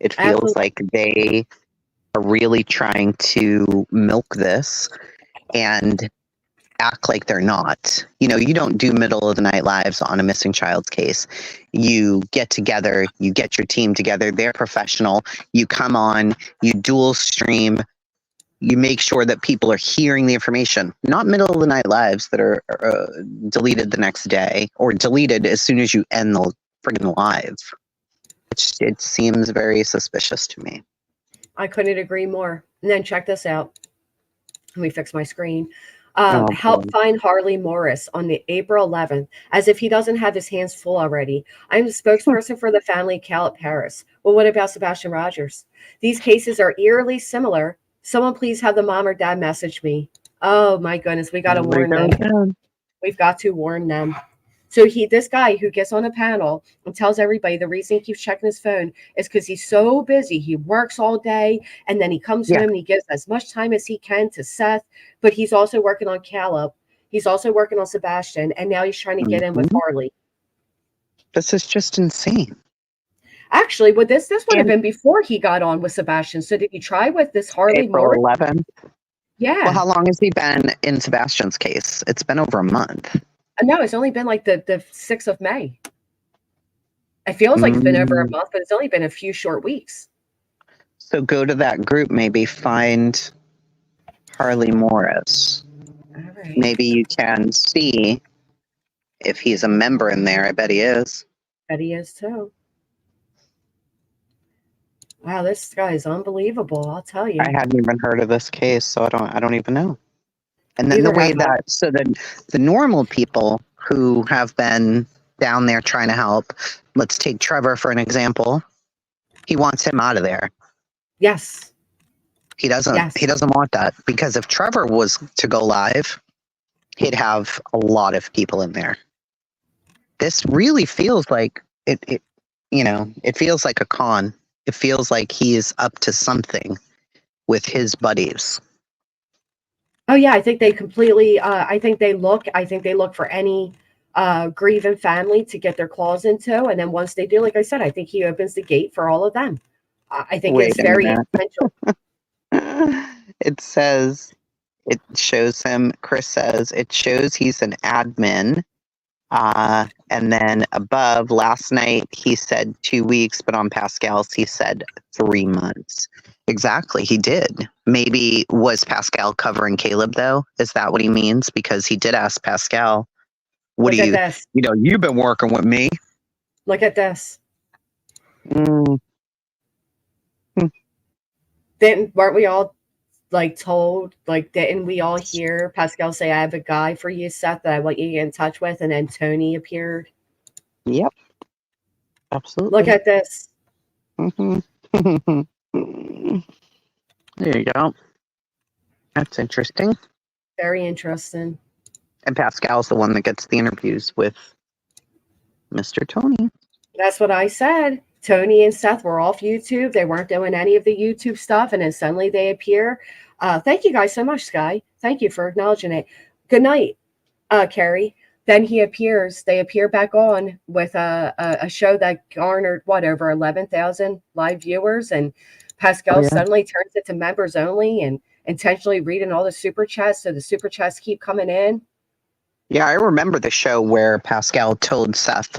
It feels like they are really trying to milk this and act like they're not. You don't do middle of the night lives on a missing child's case. You get together, you get your team together, they're professional, you come on, you dual stream, you make sure that people are hearing the information, not middle of the night lives that are deleted the next day or deleted as soon as you end the friggin' live. It seems very suspicious to me. I couldn't agree more. And then check this out. Let me fix my screen. Help find Harley Morris on the April 11th, as if he doesn't have his hands full already. I'm the spokesperson for the family Cal Paris. Well, what about Sebastian Rogers? These cases are eerily similar. Someone please have the mom or dad message me. Oh my goodness, we got to warn them. We've got to warn them. So this guy who gets on a panel and tells everybody the reason he keeps checking his phone is because he's so busy. He works all day and then he comes home and he gives as much time as he can to Seth, but he's also working on Caleb. He's also working on Sebastian, and now he's trying to get in with Harley. This is just insane. Actually, this would have been before he got on with Sebastian. So did he try with this Harley April 11th? Yeah. Well, how long has he been in Sebastian's case? It's been over a month. No, it's only been like the 6th of May. It feels like it's been over a month, but it's only been a few short weeks. So go to that group, maybe find Harley Morris. All right. Maybe you can see if he's a member in there. I bet he is. Bet he is too. Wow, this guy is unbelievable. I'll tell you. I hadn't even heard of this case, so I don't even know. And then the way that, so the normal people who have been down there trying to help, let's take Trevor for an example. He wants him out of there. Yes. He doesn't want that, because if Trevor was to go live, he'd have a lot of people in there. This really feels like it feels like a con. It feels like he is up to something with his buddies. Oh yeah, I think they completely. I think they look for any grieving family to get their claws into, and then once they do, like I said, I think he opens the gate for all of them. I think it's very influential. It shows him. Chris says it shows he's an admin. And then above, last night he said 2 weeks, but on Pascal's he said 3 months. Exactly, he did. Maybe was Pascal covering Caleb though? Is that what he means? Because he did ask Pascal What Look do at you, this. you've been working with me. Look at this. Mm, Weren't we all told, didn't we all hear Pascal say, I have a guy for you, Seth, that I want you to get in touch with? And then Tony appeared. yep. Absolutely. Look at this. Mhm. There you go. That's interesting. Very interesting. And Pascal's the one that gets the interviews with Mr. Tony. That's what I said. Tony and Seth were off YouTube. They weren't doing any of the YouTube stuff. And then suddenly they appear. Thank you guys so much, Sky. Thank you for acknowledging it. Good night, Carrie. Then he appears. They appear back on with a show that garnered, over 11,000 live viewers. And Pascal suddenly turns it to members only and intentionally reading all the super chats. So the super chats keep coming in. Yeah, I remember the show where Pascal told Seth,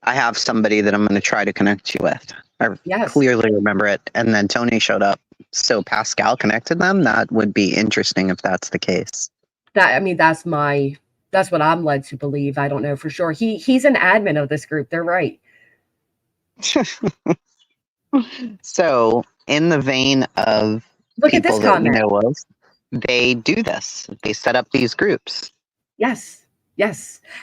I have somebody that I'm going to try to connect you with. I clearly remember it. And then Tony showed up. So Pascal connected them. That would be interesting if that's the case. That's what I'm led to believe. I don't know for sure. He's an admin of this group. They're right. So in the vein of look at this comment. They do this. They set up these groups. Yes.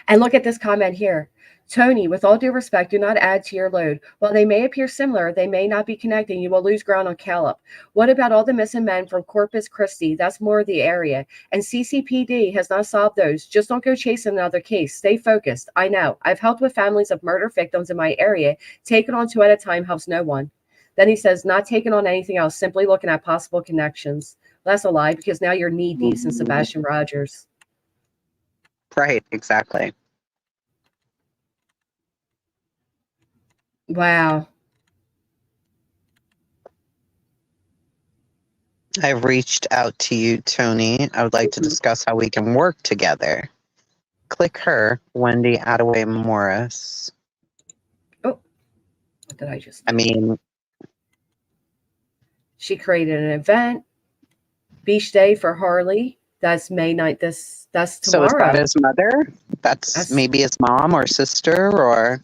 And look at this comment here. Tony, with all due respect, do not add to your load. While they may appear similar, they may not be connecting. You will lose ground on Caleb. What about all the missing men from Corpus Christi? That's more the area. And CCPD has not solved those. Just don't go chasing another case. Stay focused. I know. I've helped with families of murder victims in my area. Taking on 2 at a time helps no one. Then he says, not taking on anything else, simply looking at possible connections. Well, that's a lie, because now you're knee-deep in Sebastian Rogers. Right, exactly. Wow. I've reached out to you, Tony. I would like to discuss how we can work together. Click her, Wendy Attaway Morris. Oh, what did I just do? I mean, she created an event, Beach Day for Harley. That's May 9th. That's tomorrow. So is that his mother? That's maybe his mom or sister or...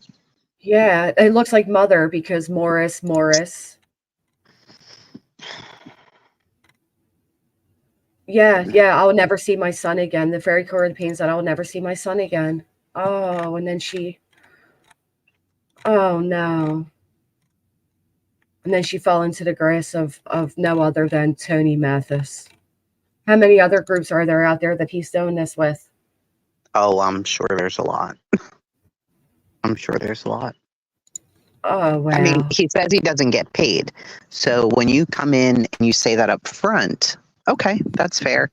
Yeah, it looks like mother because Morris. Yeah, I'll never see my son again. The fairy card pains that I'll never see my son again. Oh, and then oh no. And then she fell into the grass of no other than Tony Mathis. How many other groups are there out there that he's doing this with? Oh, I'm sure there's a lot. Oh, wow. I mean, he says he doesn't get paid. So when you come in and you say that up front, okay, that's fair.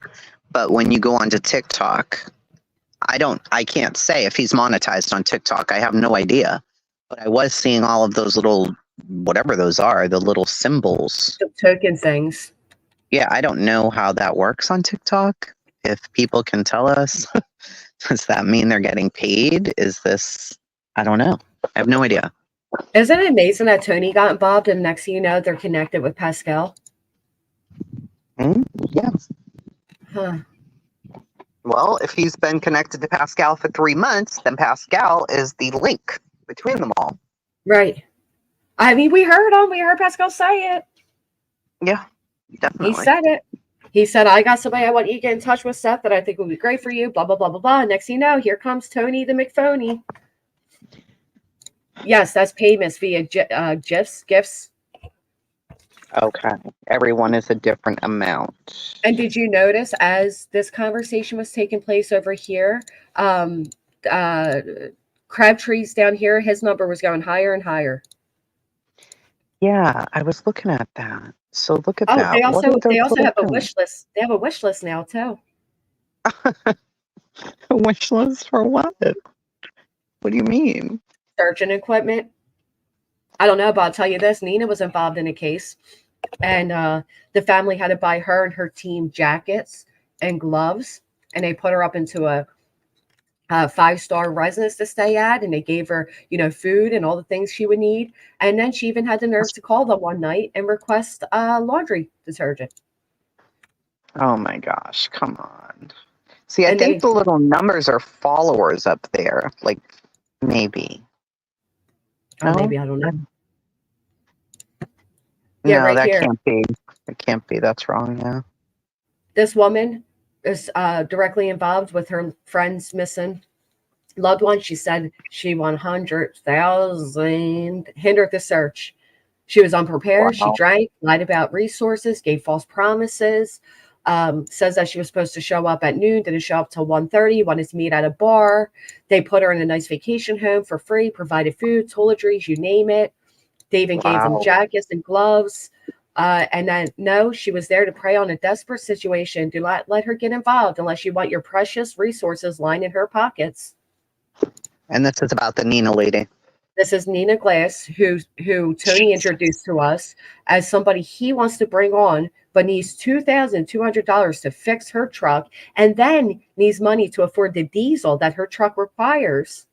But when you go onto TikTok, I can't say if he's monetized on TikTok. I have no idea. But I was seeing all of those little, whatever those are, the little symbols. The token things. Yeah, I don't know how that works on TikTok. If people can tell us, does that mean they're getting paid? Is this, I don't know. I have no idea. Isn't it amazing that Tony got involved and next thing you know, they're connected with Pascal? Yes. Huh. Well, if he's been connected to Pascal for 3 months, then Pascal is the link between them all. Right. I mean, we heard him. We heard Pascal say it. Yeah, definitely. He said it. He said, I got somebody I want you to get in touch with, Seth, that I think would be great for you, blah, blah, blah, blah, blah. Next thing you know, here comes Tony the McPhony. Yes, that's payments via gifts. Okay. Everyone is a different amount. And did you notice as this conversation was taking place over here, Crabtree's down here, his number was going higher and higher. Yeah, I was looking at that. So look at that. They also have a wish list. They have a wish list now too. A wish list for what? What do you mean? Surgeon equipment. I don't know, but I'll tell you this. Nina was involved in a case, and the family had to buy her and her team jackets and gloves, and they put her up into a 5-star residence to stay at, and they gave her, food and all the things she would need. And then she even had the nerve to call them one night and request laundry detergent. Oh my gosh, come on. See, I And think they, the little numbers are followers up there. Like, maybe. oh, No? maybe, I don't know. Yeah, No, right that here. can't be. It can't be. That's wrong, yeah. This woman is directly involved with her friend's missing loved one. She said she 100,000 hindered the search. She was unprepared. She Wow. drank, lied about resources, gave false promises. Says that she was supposed to show up at noon, didn't show up till 1:30. Wanted to meet at a bar. They put her in a nice vacation home for free, provided food, toiletries, you name it. They even gave them Wow. jackets and gloves. And then, no, she was there to prey on a desperate situation. Do not let her get involved unless you want your precious resources lying in her pockets. And this is about the Nina lady. This is Nina Glass, who Tony introduced to us as somebody he wants to bring on, but needs $2,200 to fix her truck, and then needs money to afford the diesel that her truck requires.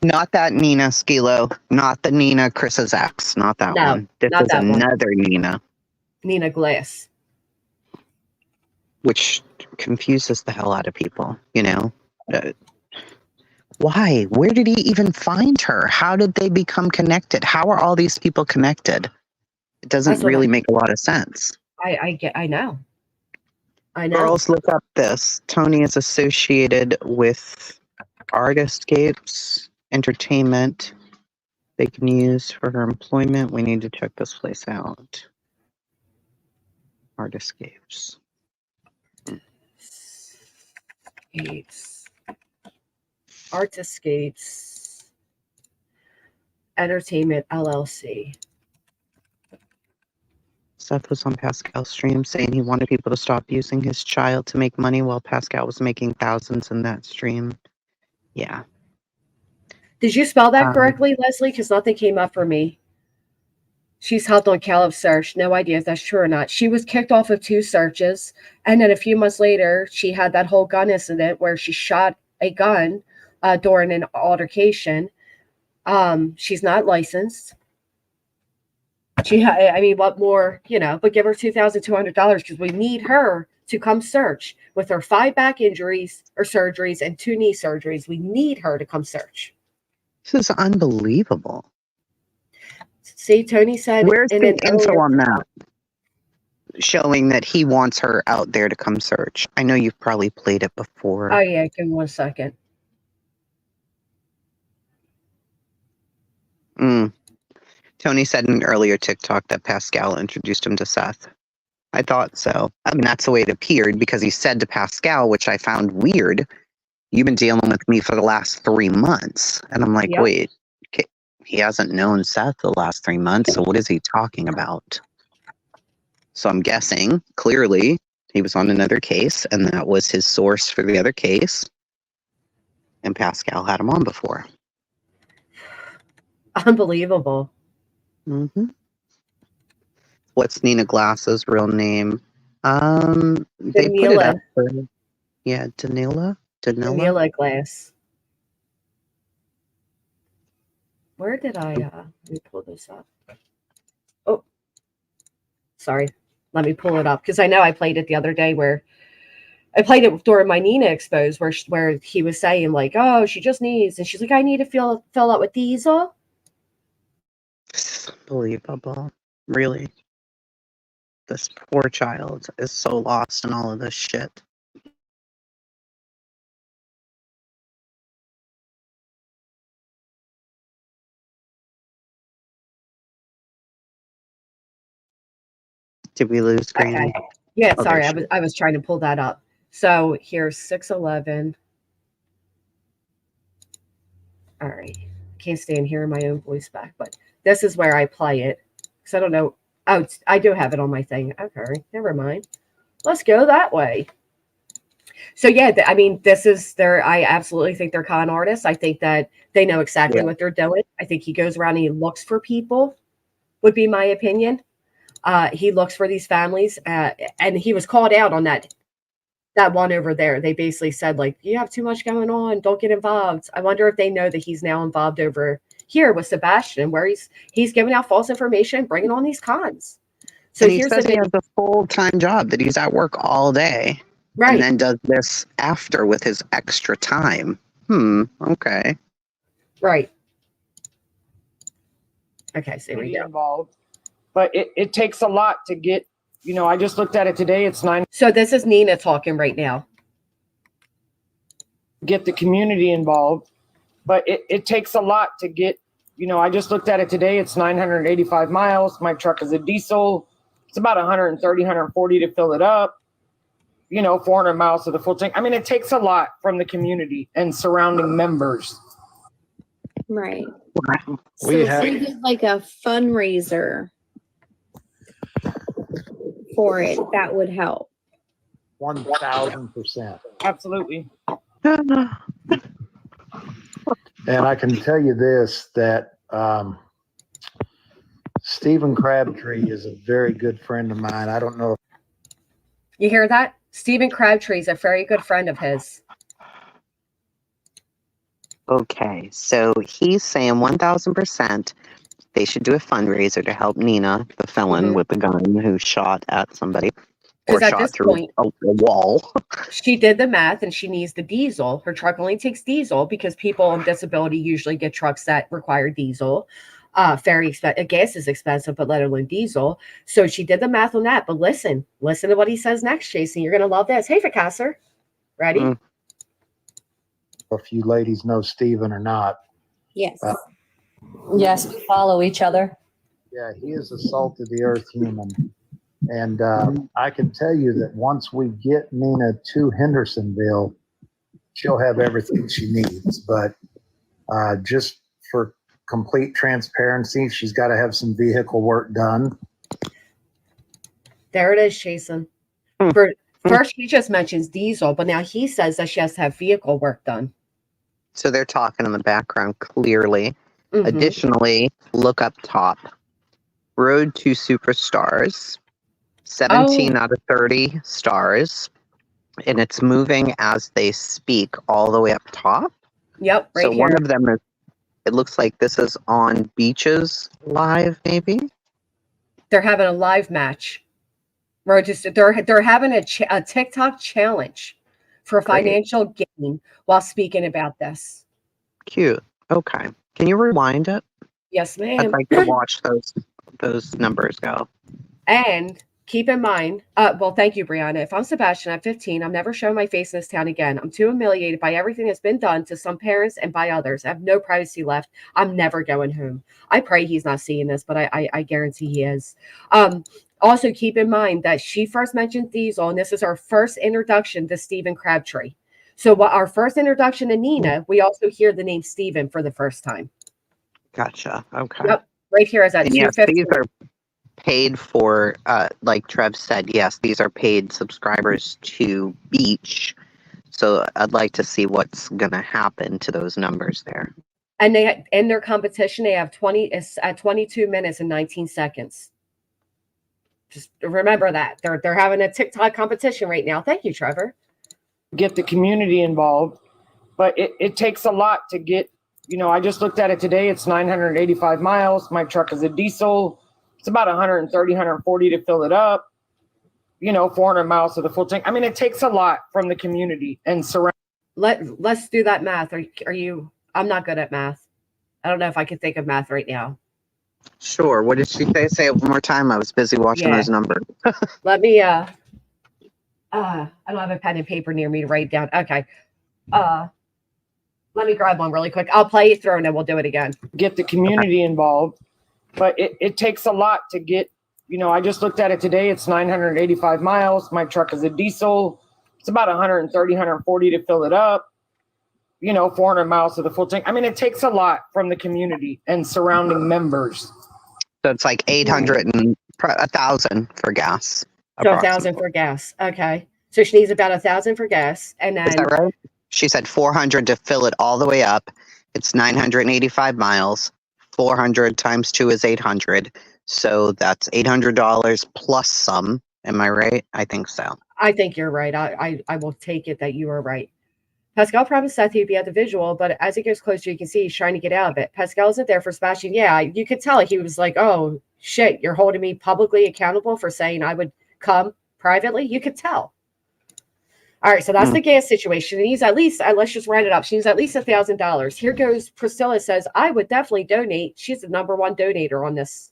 Not that Nina Skilo. Not the Nina Chris's ex. Not that No, one. This not is that one. another Nina, Nina Glass. which confuses the hell out of people, you know? Why? Where did he even find her? How did they become connected? How are all these people connected? It doesn't That's what really make a lot of sense. I know. Girls, look up this. Tony is associated with Artiscapes Entertainment. They can use for her employment. We need to check this place out. Artiscapes. Artiscapes Entertainment LLC. Seth was on Pascal's stream saying he wanted people to stop using his child to make money while Pascal was making thousands in that stream. Yeah. Did you spell that correctly, Leslie? Because nothing came up for me. She's held on Caleb search. No idea if that's true or not. She was kicked off of 2 searches. And then a few months later, she had that whole gun incident where she shot a gun during an altercation. She's not licensed. I mean, what more, but give her $2,200 because we need her to come search with her 5 back injuries or surgeries and 2 knee surgeries. We need her to come search. This is unbelievable. See, Tony said. Where's the info on that? Showing that he wants her out there to come search. I know you've probably played it before. Oh, yeah. Give me 1 second. Tony said in an earlier TikTok that Pascal introduced him to Seth. I thought so. I mean, that's the way it appeared because he said to Pascal, which I found weird, you've been dealing with me for the last 3 months. And I'm like, Yep. wait, he hasn't known Seth the last 3 months. So what is he talking about? So I'm guessing, clearly, he was on another case, and that was his source for the other case. And Pascal had him on before. Unbelievable. Mm-hmm. What's Nina Glass's real name? They put it up for, yeah, Danila Glass. Where did I let me pull this up? Oh, sorry. Let me pull it up because I know I played it the other day where I played it during my Nina expose where he was saying like, oh, she just needs, and she's like, I need to fill out with diesel. Unbelievable. Really. This poor child is so lost in all of this shit. Did we lose Granny? Yeah, Oh, sorry, I was trying to pull that up. So here's 611. All right, can't stand hearing my own voice back, but this is where I play it because I don't know. Oh, I do have it on my thing. Okay, never mind. Let's go that way. So yeah, I mean, this is I absolutely think they're con artists. I think that they know exactly what they're doing. I think he goes around and he looks for people. Would be my opinion. He looks for these families, and he was called out on that one over there. They basically said, like, you have too much going on. Don't get involved. I wonder if they know that he's now involved over here with Sebastian, where he's giving out false information, bringing on these cons. So and he says he has a full-time job, that he's at work all day. Right. And then does this after with his extra time. Okay. Right. Okay, so we go. Involved, but it takes a lot to get, I just looked at it today. It's 9. So this is Nina talking right now. Get the community involved, but it takes a lot to get, I just looked at it today. It's 985 miles. My truck is a diesel. It's about 130, 140 to fill it up. 400 miles to the full tank. I mean, it takes a lot from the community and surrounding members. Right. So We if have- we did like a fundraiser for it, that would help. 1,000%. Absolutely. And I can tell you this, that Stephen Crabtree is a very good friend of mine. I don't know if You hear that? Stephen Crabtree is a very good friend of his. Okay, so he's saying 1,000% they should do a fundraiser to help Nina, the felon with the gun who shot at somebody or Because at shot this through point, a wall. she did the math and she needs the diesel. Her truck only takes diesel because people on disability usually get trucks that require diesel. Very expensive. Gas is expensive, but let alone diesel. So she did the math on that. But listen to what he says next, Jason. You're going to love this. Hey, Ficasser. Ready? if you ladies know Stephen or not. Yes. Yes, we follow each other. Yeah, he is a salt of the earth human. And I can tell you that once we get Nina to Hendersonville, she'll have everything she needs. But just for complete transparency, she's got to have some vehicle work done. There it is, Jason. First, he just mentions diesel, but now he says that she has to have vehicle work done. So they're talking in the background clearly. Additionally, look up top. Road to Superstars. 17 out of 30 stars. And it's moving as they speak all the way up top. Yep, right so here. One of them is, it looks like this is on Beaches Live, maybe? They're having a live match. They're having a TikTok challenge for financial gain while speaking about this. Cute. Okay. Can you rewind it? Yes, ma'am. I'd like to watch those numbers go. And keep in mind, well, thank you, Brianna. If I'm Sebastian at 15, I'm never showing my face in this town again. I'm too humiliated by everything that's been done to some parents and by others. I have no privacy left. I'm never going home. I pray he's not seeing this, but I guarantee he is. Also, keep in mind that she first mentioned Diesel, and this is our first introduction to Stephen Crabtree. So our first introduction to Nina, we also hear the name Stephen for the first time. Gotcha. Okay. Yep. Right here is at 250. These are paid for, like Trev said, yes, these are paid subscribers to Beach. So I'd like to see what's going to happen to those numbers there. And they in their competition, they have 22 minutes and 19 seconds. Just remember that. They're having a TikTok competition right now. Thank you, Trevor. Get the community involved, but it takes a lot to get, I just looked at it today. It's 985 miles. My truck is a diesel. It's about 130, 140 to fill it up, 400 miles to the full tank. I mean, it takes a lot from the community and surround. Let's do that math. Are you, I'm not good at math. I don't know if I can think of math right now. Sure. What did she say? Say it one more time. I was busy watching those numbers. Let me, I don't have a pen and paper near me to write down. Okay. Let me grab one really quick. I'll play it through and then we'll do it again. Get the community involved, but it takes a lot to get, I just looked at it today. It's 985 miles. My truck is a diesel. It's about 130, 140 to fill it up, 400 miles to the full tank. I mean, it takes a lot from the community and surrounding members. So it's like 800 and 1,000 for gas. So 1,000 for gas. Okay. So she needs about 1,000 for gas. And then. Is that right? She said 400 to fill it all the way up. It's 985 miles. 400 times 2 is 800. So that's $800 plus some. Am I right? I think so. I think you're right. I will take it that you are right. Pascal promised Seth he'd be at the visual, but as it gets closer, you can see he's trying to get out of it. Pascal isn't there for Sebastian. Yeah, you could tell he was like, oh, shit, you're holding me publicly accountable for saying I would come privately. You could tell. All right, so that's the gas situation. She needs at least, let's just write it up. She needs at least $1,000. Here goes Priscilla says, I would definitely donate. She's the number one donator on this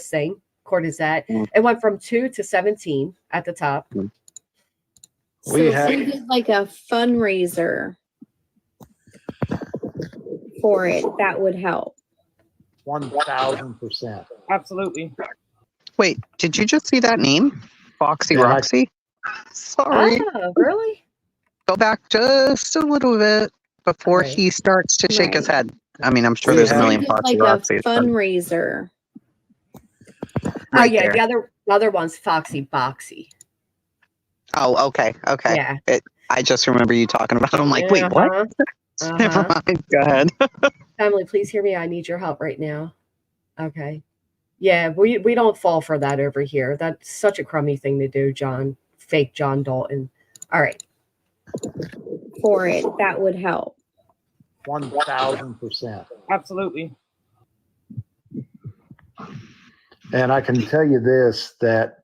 thing. Court is that. It went from 2 to 17 at the top. So if we did like a fundraiser for it, that would help. 1,000%. Absolutely. Wait, did you just see that name? Foxy Roxy? Sorry. Oh, really? Go back just a little bit before he starts to shake his head. I mean, I'm sure there's a million Foxy Like Roxys. a fundraiser. Oh yeah, there. the other one's Foxy Boxy. Oh, okay. Yeah. I just remember you talking about it. I'm like, wait, what? Never mind. Go ahead. Family, please hear me. I need your help right now. Okay. Yeah, we don't fall for that over here. That's such a crummy thing to do, John. Fake John Dalton. All right. For it, that would help. 1,000%. Absolutely. And I can tell you this, that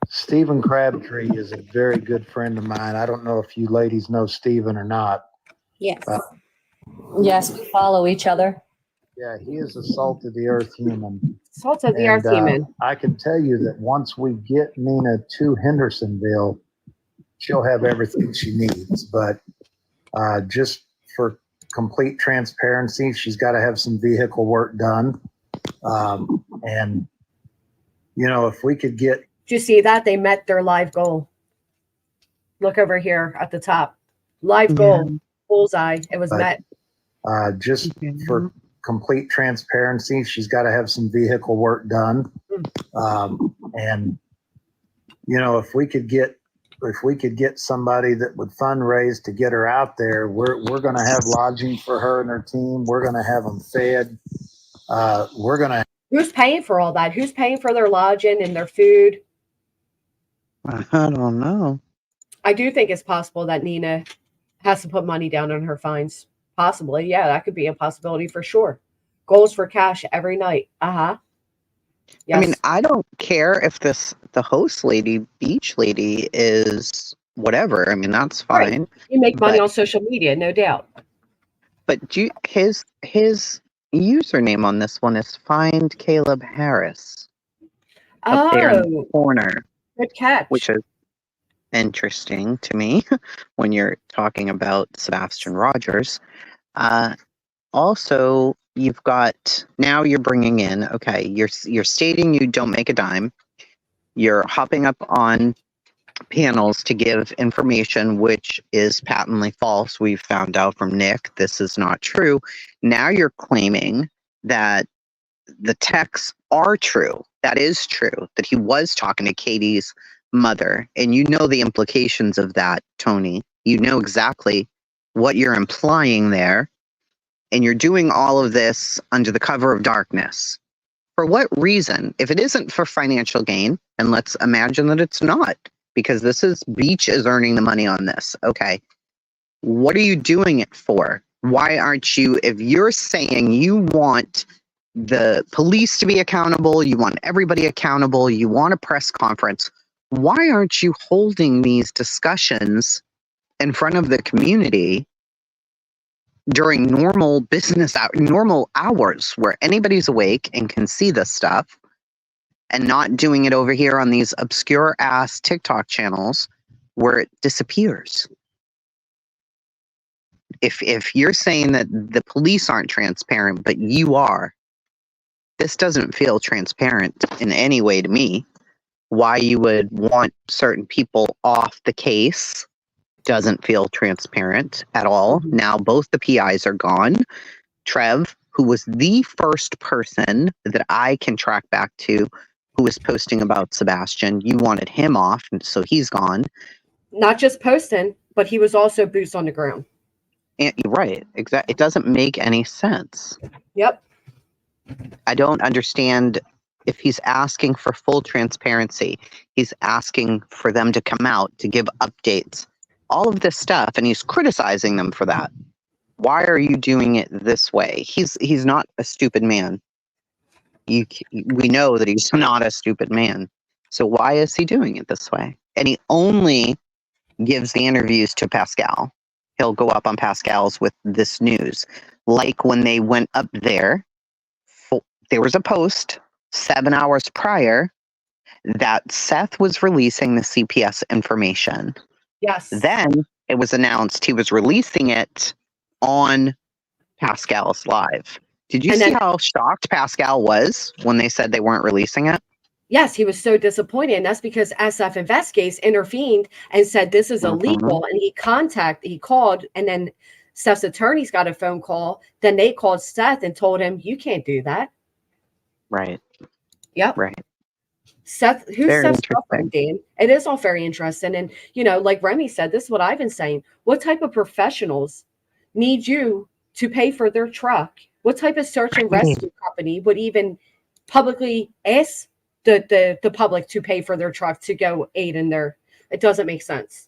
Stephen Crabtree is a very good friend of mine. I don't know if you ladies know Stephen or not. Yes. Yes, we follow each other. Yeah, he is a salt of the earth human. Salt of the earth human. I can tell you that once we get Nina to Hendersonville, she'll have everything she needs. But just for complete transparency, she's got to have some vehicle work done. And, you know, if we could get... Did you see that? They met their live goal. Look over here at the top. Live goal. Bullseye. It was met. Just for complete transparency, she's got to have some vehicle work done. And, you know, if we could get somebody that would fundraise to get her out there, we're going to have lodging for her and her team. We're going to have them fed. We're going to... Who's paying for all that? Who's paying for their lodging and their food? I don't know. I do think it's possible that Nina has to put money down on her fines. Possibly. Yeah, that could be a possibility for sure. Goals for cash every night. Yes. I mean, I don't care if the host lady, beach lady, is whatever. I mean, that's fine. Right. You make money on social media, no doubt. But his username on this one is Find Caleb Harris. Up there in the corner. Good catch. Which is interesting to me when you're talking about Sebastian Rogers. Also, you've got, now you're bringing in, okay, you're stating you don't make a dime. You're hopping up on panels to give information which is patently false. We've found out from Nick this is not true. Now you're claiming that the texts are true. That is true, that he was talking to Katie's mother. And you know the implications of that, Tony. You know exactly what you're implying there. And you're doing all of this under the cover of darkness. For what reason? If it isn't for financial gain, and let's imagine that it's not, because Beach is earning the money on this. Okay. What are you doing it for? Why aren't you, if you're saying you want the police to be accountable, you want everybody accountable, you want a press conference, why aren't you holding these discussions in front of the community during normal normal hours where anybody's awake and can see this stuff, and not doing it over here on these obscure ass TikTok channels where it disappears? If you're saying that the police aren't transparent, but you are, this doesn't feel transparent in any way to me. Why you would want certain people off the case doesn't feel transparent at all. Now both the PIs are gone. Trev, who was the first person that I can track back to who was posting about Sebastian, you wanted him off, and so he's gone. Not just posting, but he was also boots on the ground. And, right, exactly. It doesn't make any sense. Yep. I don't understand. If he's asking for full transparency, he's asking for them to come out to give updates, all of this stuff, and he's criticizing them for that. Why are you doing it this way? He's not a stupid man. We know that he's not a stupid man. So why is he doing it this way? And he only gives the interviews to Pascal. He'll go up on Pascal's with this news. Like when they went up there, there was a post 7 hours prior that Seth was releasing the CPS information. Yes. Then it was announced he was releasing it on Pascal's live. Did you see how shocked Pascal was when they said they weren't releasing it? Yes, he was so disappointed. And that's because SF Investigates intervened and said this is illegal. And he called, and then Seth's attorneys got a phone call. Then they called Seth and told him, you can't do that. Right. Yep. Right. Seth, who's Very Seth's girlfriend, Dan? It is all very interesting. And, you know, like Remy said, this is what I've been saying. What type of professionals need you to pay for their truck? What type of search and rescue company would even publicly ask the public to pay for their truck to go aid in their? It doesn't make sense.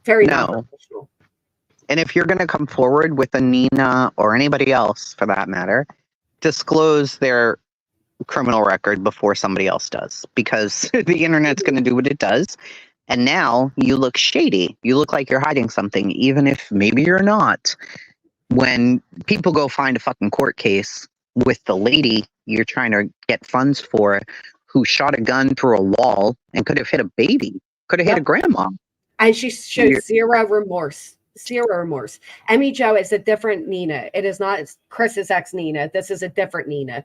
Very non-professional. And if you're going to come forward with a Nina or anybody else for that matter, disclose their criminal record before somebody else does, because the internet's going to do what it does. And now you look shady. You look like you're hiding something, even if maybe you're not. When people go find a fucking court case with the lady you're trying to get funds for, who shot a gun through a wall and could have hit a baby, could have hit a grandma. And she showed zero remorse. Zero remorse. Emmy Jo is a different Nina. It is not Chris's ex Nina. This is a different Nina.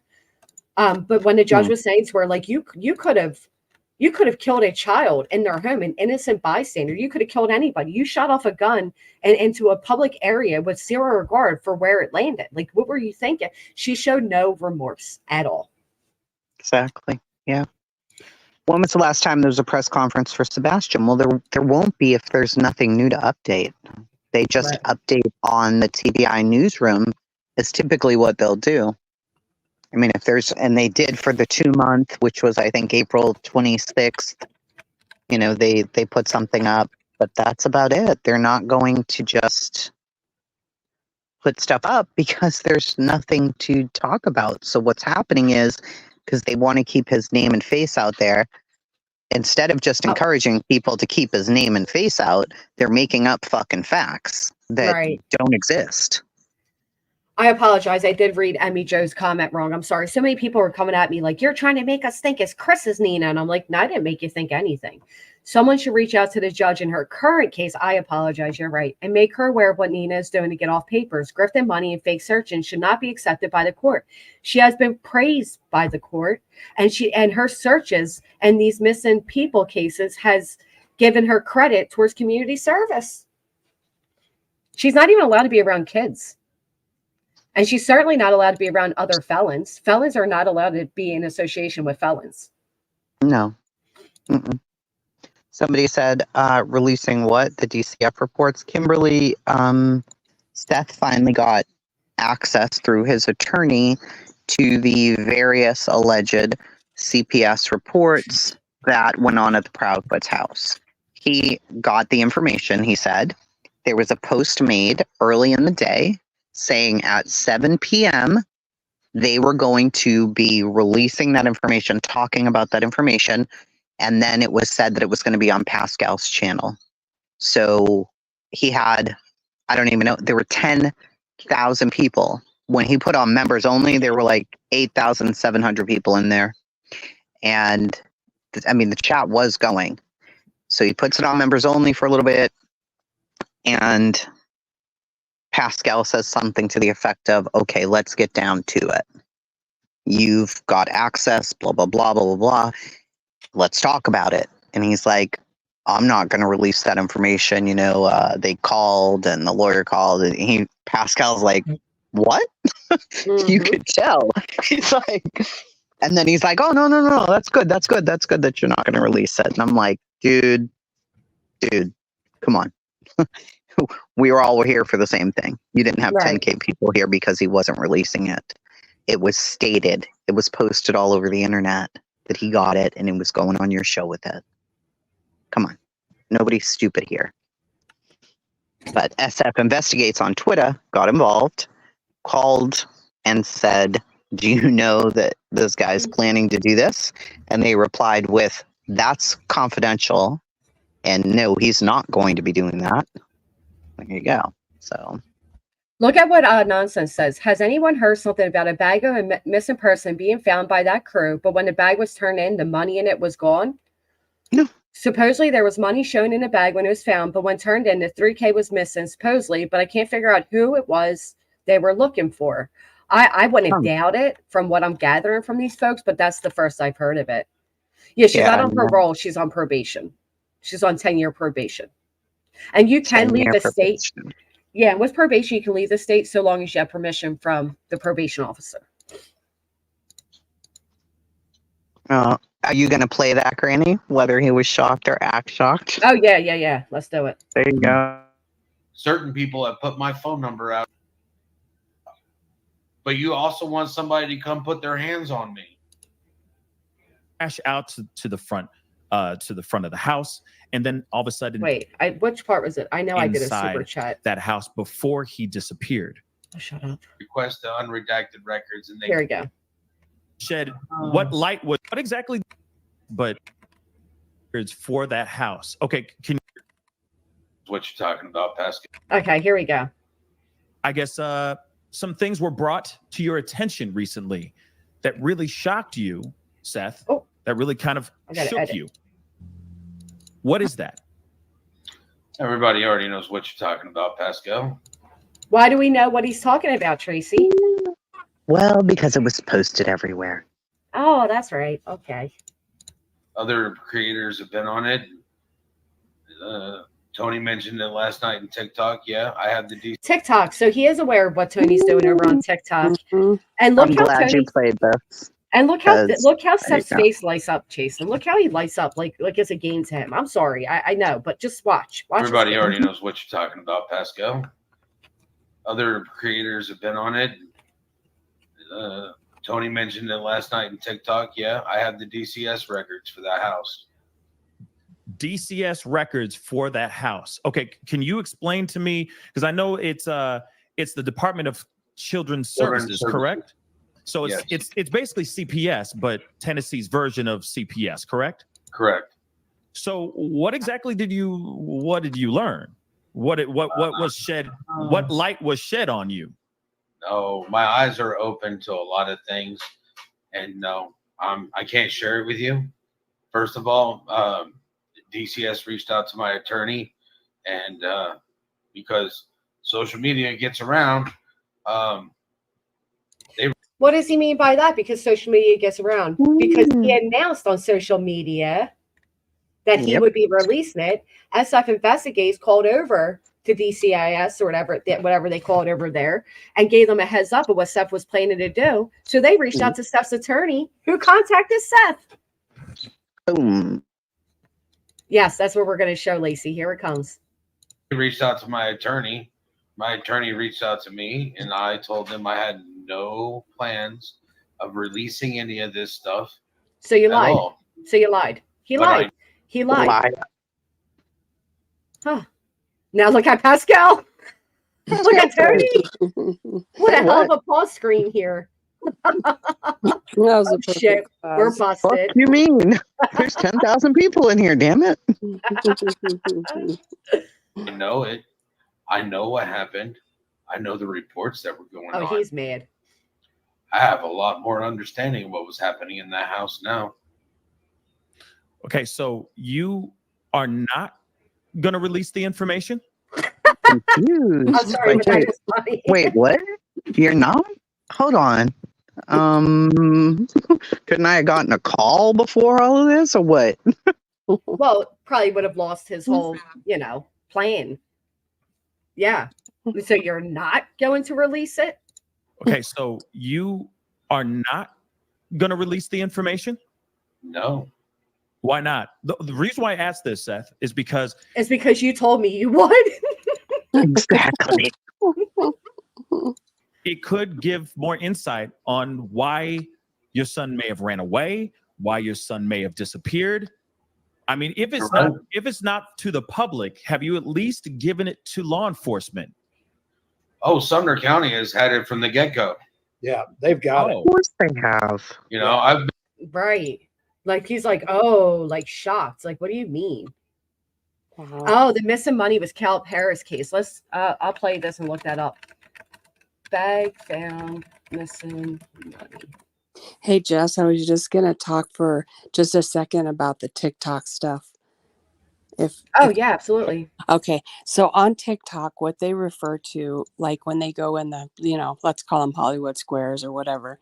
But when the judge was saying to her, like, you could have killed a child in their home, an innocent bystander. You could have killed anybody. You shot off a gun and into a public area with zero regard for where it landed. Like, what were you thinking? She showed no remorse at all. Exactly. Yeah. When was the last time there was a press conference for Sebastian? Well, there won't be if there's nothing new to update. They just update on the TBI newsroom is typically what they'll do. I mean, if there's, and they did for the 2 month, which was, I think, April 26th, you know, they put something up, but that's about it. They're not going to just put stuff up because there's nothing to talk about. So what's happening is, because they want to keep his name and face out there, instead of just encouraging people to keep his name and face out, they're making up fucking facts that don't exist. I apologize. I did read Emmy Jo's comment wrong. I'm sorry. So many people were coming at me like, you're trying to make us think it's Chris's Nina. And I'm like, no, I didn't make you think anything. Someone should reach out to the judge in her current case. I apologize. You're right. And make her aware of what Nina is doing to get off papers. Grifting money and fake searching should not be accepted by the court. She has been praised by the court, and her searches and these missing people cases has given her credit towards community service. She's not even allowed to be around kids. And she's certainly not allowed to be around other felons. Felons are not allowed to be in association with felons. No. Mm-mm. Somebody said, releasing what? The DCF reports. Kimberly, Seth finally got access through his attorney to the various alleged CPS reports that went on at the Proudfoot's house. He got the information, he said. There was a post made early in the day saying at 7 p.m. they were going to be releasing that information, talking about that information, and then it was said that it was going to be on Pascal's channel. So he had, I don't even know, there were 10,000 people. When he put on members only, there were like 8,700 people in there. And I mean, the chat was going. So he puts it on members only for a little bit, and Pascal says something to the effect of, okay, let's get down to it. You've got access, blah, blah, blah, blah, blah, blah. Let's talk about it. And he's like, I'm not going to release that information. You know, they called and the lawyer called, and Pascal's like, what? You could tell. He's like, and then he's like, oh, no. That's good. That's good that you're not going to release it. And I'm like, dude, come on. We were all here for the same thing. You didn't have 10K people here because he wasn't releasing it. It was stated. It was posted all over the internet that he got it, and it was going on your show with it. Come on. Nobody's stupid here. But SF Investigates on Twitter got involved, called, and said, do you know that this guy's planning to do this? And they replied with, that's confidential. And no, he's not going to be doing that. There you go. So look at what Nonsense says. Has anyone heard something about a bag of a missing person being found by that crew, but when the bag was turned in, the money in it was gone? No. Supposedly there was money shown in the bag when it was found, but when turned in, the $3,000 was missing, supposedly, but I can't figure out who it was they were looking for. I wouldn't doubt it from what I'm gathering from these folks, but that's the first I've heard of it. Yeah, she's not on parole. She's on probation. She's on 10-year probation. And you can leave the state. Yeah, with probation, you can leave the state so long as you have permission from the probation officer. are you going to play that, Granny? Whether he was shocked or act shocked? Oh, yeah. Let's do it. There you go. Certain people have put my phone number out. But you also want somebody to come put their hands on me. Crash out to the front of the house, and then all of a sudden, wait, which part was it? I know I did a super chat. That house before he disappeared. Oh, shut up. Request the unredacted records, and they here we go. Shed what light was what exactly, but it's for that house. Okay, can you? What you're talking about, Pascal? Okay, here we go. I guess some things were brought to your attention recently that really shocked you, Seth. Oh. That really kind of shook you. What is that? Everybody already knows what you're talking about, Pascal. Why do we know what he's talking about, Tracy? Well, because it was posted everywhere. Oh, that's right. Okay. Other creators have been on it. Tony mentioned it last night in TikTok. Yeah, I have the TikTok. So he is aware of what Tony's doing over on TikTok. And look I'm how glad you played this. And look how Seth's face lights up, Jason. Look how he lights up like it's against him. I'm sorry, I know, but just watch. Everybody already knows what you're talking about, Pascal. Other creators have been on it. Tony mentioned it last night in TikTok. Yeah, I have the DCS records for that house. DCS records for that house. Okay, can you explain to me, because I know it's the Department of Children's Services, correct? So it's basically CPS, but Tennessee's version of CPS, correct? Correct. So what exactly did you learn? What was shed? What light was shed on you? No, my eyes are open to a lot of things, and no, I can't share it with you. First of all, DCS reached out to my attorney, and because social media gets around, what does he mean by that? Because social media gets around. Because he announced on social media that he would be releasing it. SF Investigates called over to DCIS or whatever they call it over there, and gave them a heads up of what Seth was planning to do. So they reached out to Seth's attorney, who contacted Seth. Boom. Yes, that's what we're going to show, Lacey. Here it comes. He reached out to my attorney. My attorney reached out to me, and I told them I had no plans of releasing any of this stuff. So you lied. So you lied. He lied. He lied. Huh. Now look at Pascal. Look at Tony. What a hell of a pause screen here. Shit. We're busted. What do you mean? There's 10,000 people in here, damn it. I know it. I know what happened. I know the reports that were going on. Oh, he's mad. I have a lot more understanding of what was happening in that house now. Okay, so you are not going to release the information? Confused. I'm sorry, but that was funny. Wait, what? You're not? Hold on. Couldn't I have gotten a call before all of this, or what? Well, probably would have lost his whole, plan. Yeah. So you're not going to release it? Okay, so you are not going to release the information? No. Why not? The reason why I asked this, Seth, is because... It's because you told me you would. Exactly. It could give more insight on why your son may have ran away, why your son may have disappeared. I mean, if it's not to the public, have you at least given it to law enforcement? Oh, Sumner County has had it from the get-go. Yeah, they've got it. Of course they have. I've Right. Like he's like, oh, like shocked. Like, what do you mean? Wow. Oh, the missing money was Cal Harris case. Let's I'll play this and look that up. Bag found missing money. Hey, Jess, I was just going to talk for just a second about the TikTok stuff. Yeah, absolutely. Okay. So on TikTok, what they refer to, like when they go in the, let's call them Hollywood squares or whatever,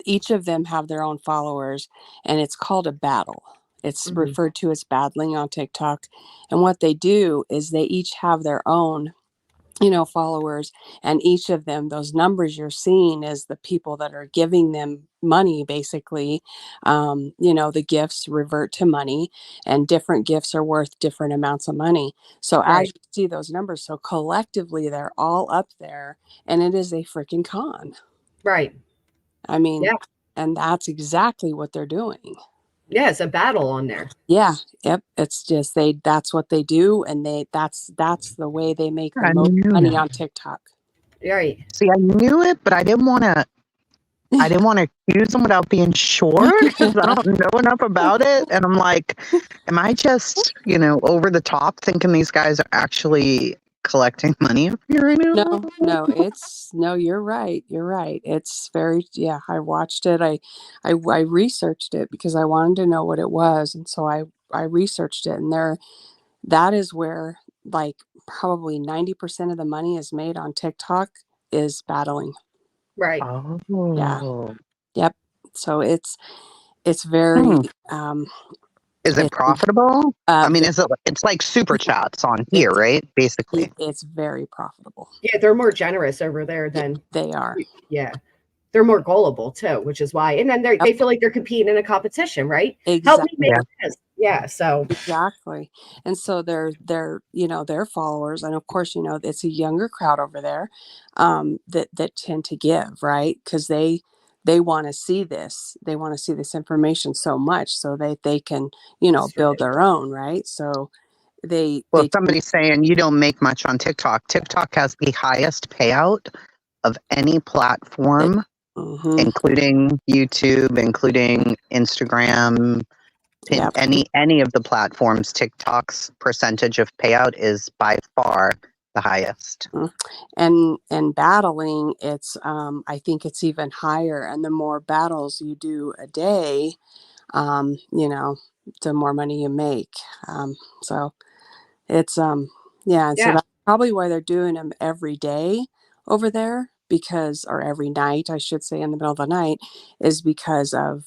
each of them have their own followers, and it's called a battle. It's referred to as battling on TikTok. And what they do is they each have their own followers, and each of them, those numbers you're seeing is the people that are giving them money, basically. The gifts revert to money, and different gifts are worth different amounts of money. So as you see those numbers, so collectively they're all up there, and it is a freaking con. Right. I mean, and that's exactly what they're doing. Yeah, it's a battle on there. Yeah. Yep. It's just that's what they do, and that's the way they make the most money on TikTok. Right. See, I knew it, but I didn't want to accuse them without being sure, because I don't know enough about it. And I'm like, am I just, over the top thinking these guys are actually collecting money up here right now? No, you're right. You're right. It's very, I watched it. I researched it because I wanted to know what it was. And so I researched it, and that is where like probably 90% of the money is made on TikTok is battling. Right. Oh. Yeah. Yep. So it's very, is it profitable? I mean, it's like super chats on here, right? Basically. It's very profitable. Yeah, they're more generous over there than they are. Yeah. They're more gullible too, which is why. And then they feel like they're competing in a competition, right? Exactly. Help me make this. Yeah. So exactly. And so they're their followers, and of course, it's a younger crowd over there that tend to give, right? Because they want to see this. They want to see this information so much so they can, build their own, right? So somebody's saying you don't make much on TikTok. TikTok has the highest payout of any platform, including YouTube, including Instagram, any of the platforms. TikTok's percentage of payout is by far the highest. And battling, it's I think it's even higher. And the more battles you do a day, the more money you make. So it's so that's probably why they're doing them every day over there, or every night, I should say, in the middle of the night, is because of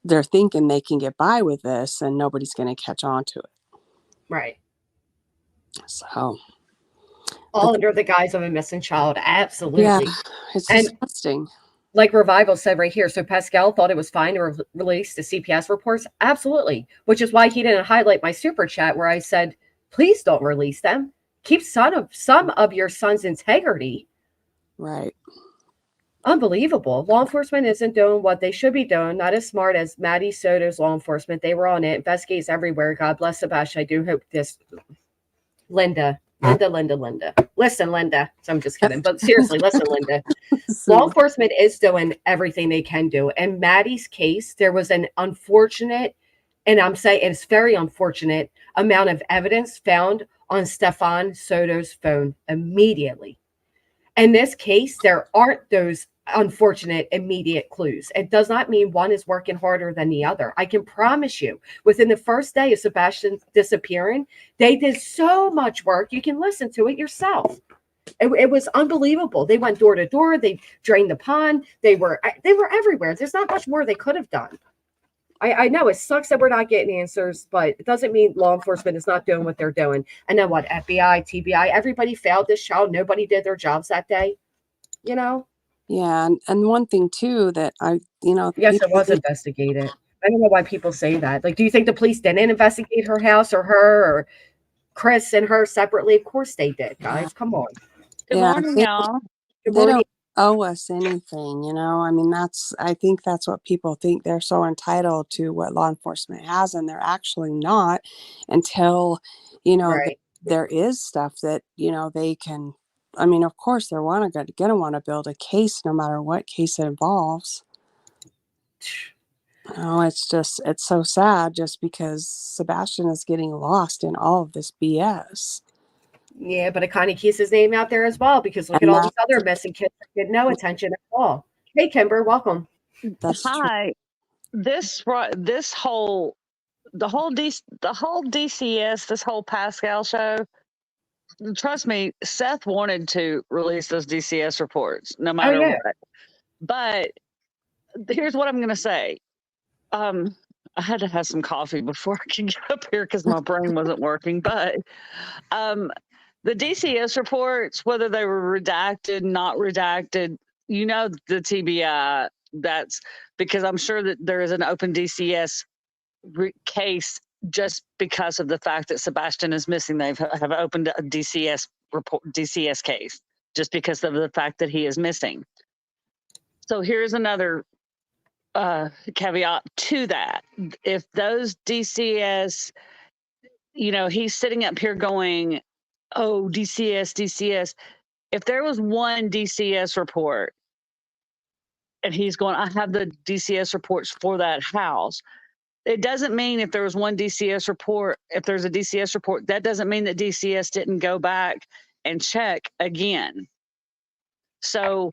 they're thinking they can get by with this and nobody's going to catch on to it. Right. So all under the guise of a missing child. Absolutely. Yeah, it's disgusting. Like Revival said right here. So Pascal thought it was fine to release the CPS reports. Absolutely. Which is why he didn't highlight my super chat where I said, please don't release them. Keep some of your son's integrity. Right. Unbelievable. Law enforcement isn't doing what they should be doing. Not as smart as Maddie Soto's law enforcement. They were on it. Investigates everywhere. God bless Sebastian. I do hope this. Linda. Listen, Linda. So I'm just kidding. But seriously, listen, Linda. Law enforcement is doing everything they can do. In Maddie's case, there was an unfortunate, and I'm saying it's very unfortunate, amount of evidence found on Stefan Soto's phone immediately. In this case, there aren't those unfortunate immediate clues. It does not mean one is working harder than the other. I can promise you, within the first day of Sebastian disappearing, they did so much work. You can listen to it yourself. It was unbelievable. They went door to door. They drained the pond. They were everywhere. There's not much more they could have done. I know it sucks that we're not getting answers, but it doesn't mean law enforcement is not doing what they're doing. And then what? FBI, TBI, everybody failed this child. Nobody did their jobs that day. Yeah, and one thing too that yes, it was investigated. I don't know why people say that. Like, do you think the police didn't investigate her house or her or Chris and her separately? Of course they did, guys. Come on. Good morning, y'all. Good they morning. don't owe us anything, I mean, I think that's what people think. They're so entitled to what law enforcement has, and they're actually not, until there is stuff that they can. I mean, of course, they're gonna want to build a case, no matter what case it involves. Oh, it's so sad just because Sebastian is getting lost in all of this BS. Yeah, but it kind of keeps his name out there as well because look at And all these other missing kids that get no attention at all. Hey, Kimber, welcome. that's true. Hi. This whole the whole DCS, this whole Pascal show. Trust me, Seth wanted to release those DCS reports no matter what. But here's what I'm going to say. I had to have some coffee before I could get up here because my brain wasn't working. But the DCS reports, whether they were redacted, not redacted, the TBI. That's because I'm sure that there is an open DCS case just because of the fact that Sebastian is missing. They have opened a DCS case just because of the fact that he is missing. So here's another caveat to that. If those DCS, he's sitting up here going, oh, DCS. If there was one DCS report and he's going, I have the DCS reports for that house. It doesn't mean if there was one DCS report, if there's a DCS report, that doesn't mean that DCS didn't go back and check again. So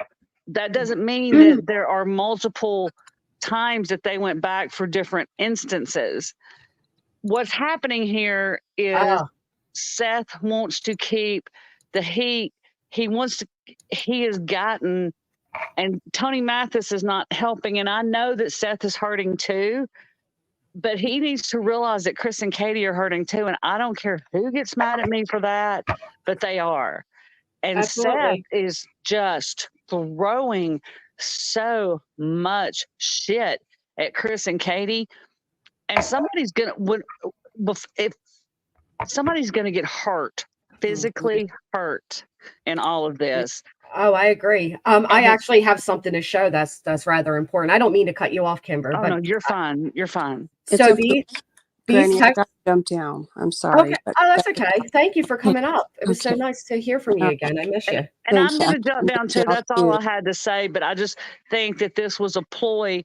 that doesn't mean that there are multiple times that they went back for different instances. What's happening here is Seth wants to keep the heat. He has gotten, and Tony Mathis is not helping. And I know that Seth is hurting too, but he needs to realize that Chris and Katie are hurting too. And I don't care who gets mad at me for that, but they are. And Absolutely. Seth is just throwing so much shit at Chris and Katie. And somebody's gonna get hurt, physically hurt in all of this. Oh, I agree. I actually have something to show that's rather important. I don't mean to cut you off, Kimber. Oh, but no, you're fine. You're fine. So these Granny, I got to jump down. I'm sorry. Okay. Oh, that's okay. Thank you for coming up. It was so nice to hear from you again. I miss you. And I'm going to jump down too. That's all I had to say. But I just think that this was a ploy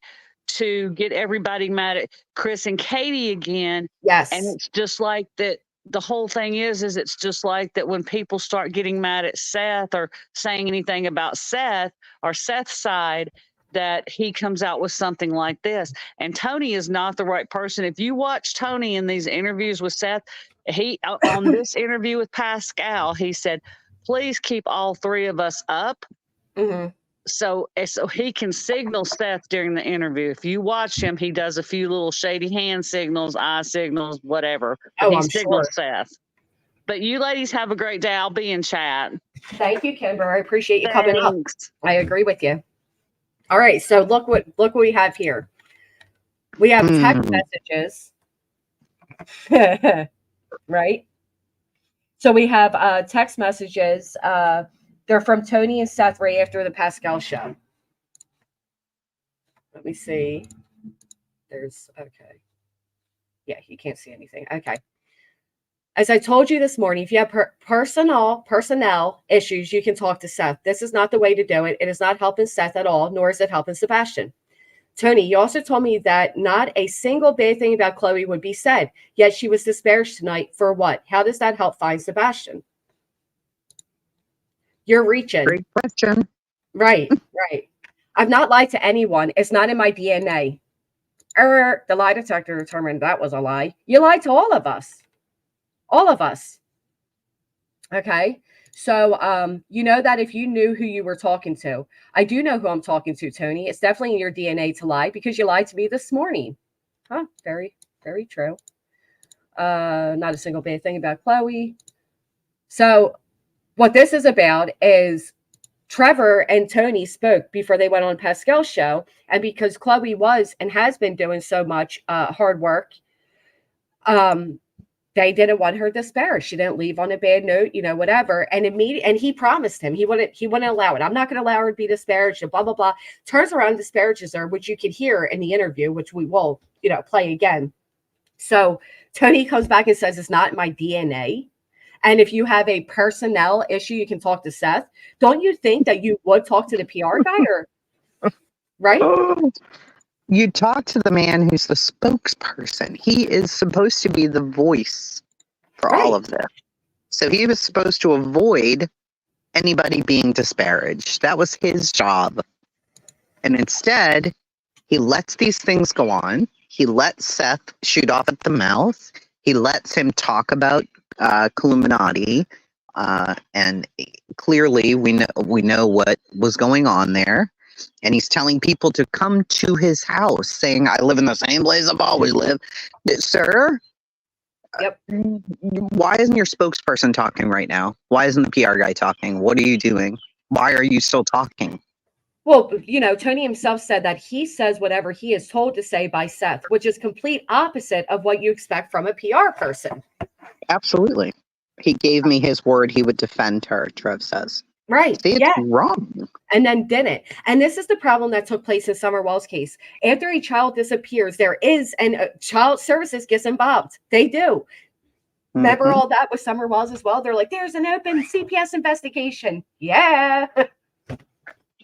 to get everybody mad at Chris and Katie again. Yes. And it's just like that. The whole thing is it's just like that when people start getting mad at Seth or saying anything about Seth or Seth's side, that he comes out with something like this. And Tony is not the right person. If you watch Tony in these interviews with Seth, he on this interview with Pascal, he said, please keep all three of us up. Mm-hmm. So he can signal Seth during the interview. If you watch him, he does a few little shady hand signals, eye signals, whatever. Oh, he I'm signals sure. Seth. But you ladies have a great day. I'll be in chat. Thank you, Kimber. I appreciate you coming up. Thanks. I agree with you. All right, so look what we have here. We have text messages, right? So we have text messages. They're from Tony and Seth right after the Pascal show. Let me see. There's okay. Yeah, you can't see anything. Okay. As I told you this morning, if you have personnel issues, you can talk to Seth. This is not the way to do it. It is not helping Seth at all, nor is it helping Sebastian. Tony, you also told me that not a single bad thing about Chloe would be said, yet she was disparaged tonight for what? How does that help find Sebastian? You're reaching. Great question. Right. I've not lied to anyone. It's not in my DNA. The lie detector determined that was a lie. You lied to all of us. All of us. Okay. So, you know that if you knew who you were talking to, I do know who I'm talking to, Tony. It's definitely in your DNA to lie because you lied to me this morning. Huh? Very, very true. Not a single bad thing about Chloe. So what this is about is Trevor and Tony spoke before they went on Pascal's show. And because Chloe was and has been doing so much hard work, they didn't want her disparaged. She didn't leave on a bad note, whatever. And he promised him he wouldn't allow it. I'm not going to allow her to be disparaged and blah, blah, blah. Turns around and disparages her, which you could hear in the interview, which we will, play again. So Tony comes back and says, it's not in my DNA. And if you have a personnel issue, you can talk to Seth. Don't you think that you would talk to the PR guy right? You talk to the man who's the spokesperson. He is supposed to be the voice for all of this. So he was supposed to avoid anybody being disparaged. That was his job. And instead, he lets these things go on. He lets Seth shoot off at the mouth. He lets him talk about Illuminati. And clearly we know what was going on there. And he's telling people to come to his house, saying, I live in the same place I've always lived. Sir? Yep. Why isn't your spokesperson talking right now? Why isn't the PR guy talking? What are you doing? Why are you still talking? Well, you know, Tony himself said that he says whatever he is told to say by Seth, which is complete opposite of what you expect from a PR person. Absolutely. He gave me his word he would defend her, Trev says. Right. See, it's wrong. And then didn't. And this is the problem that took place in Summer Wells' case. After a child disappears, there is, and child services gets involved. They do. Remember all that with Summer Wells as well? They're like, there's an open CPS investigation. Yeah.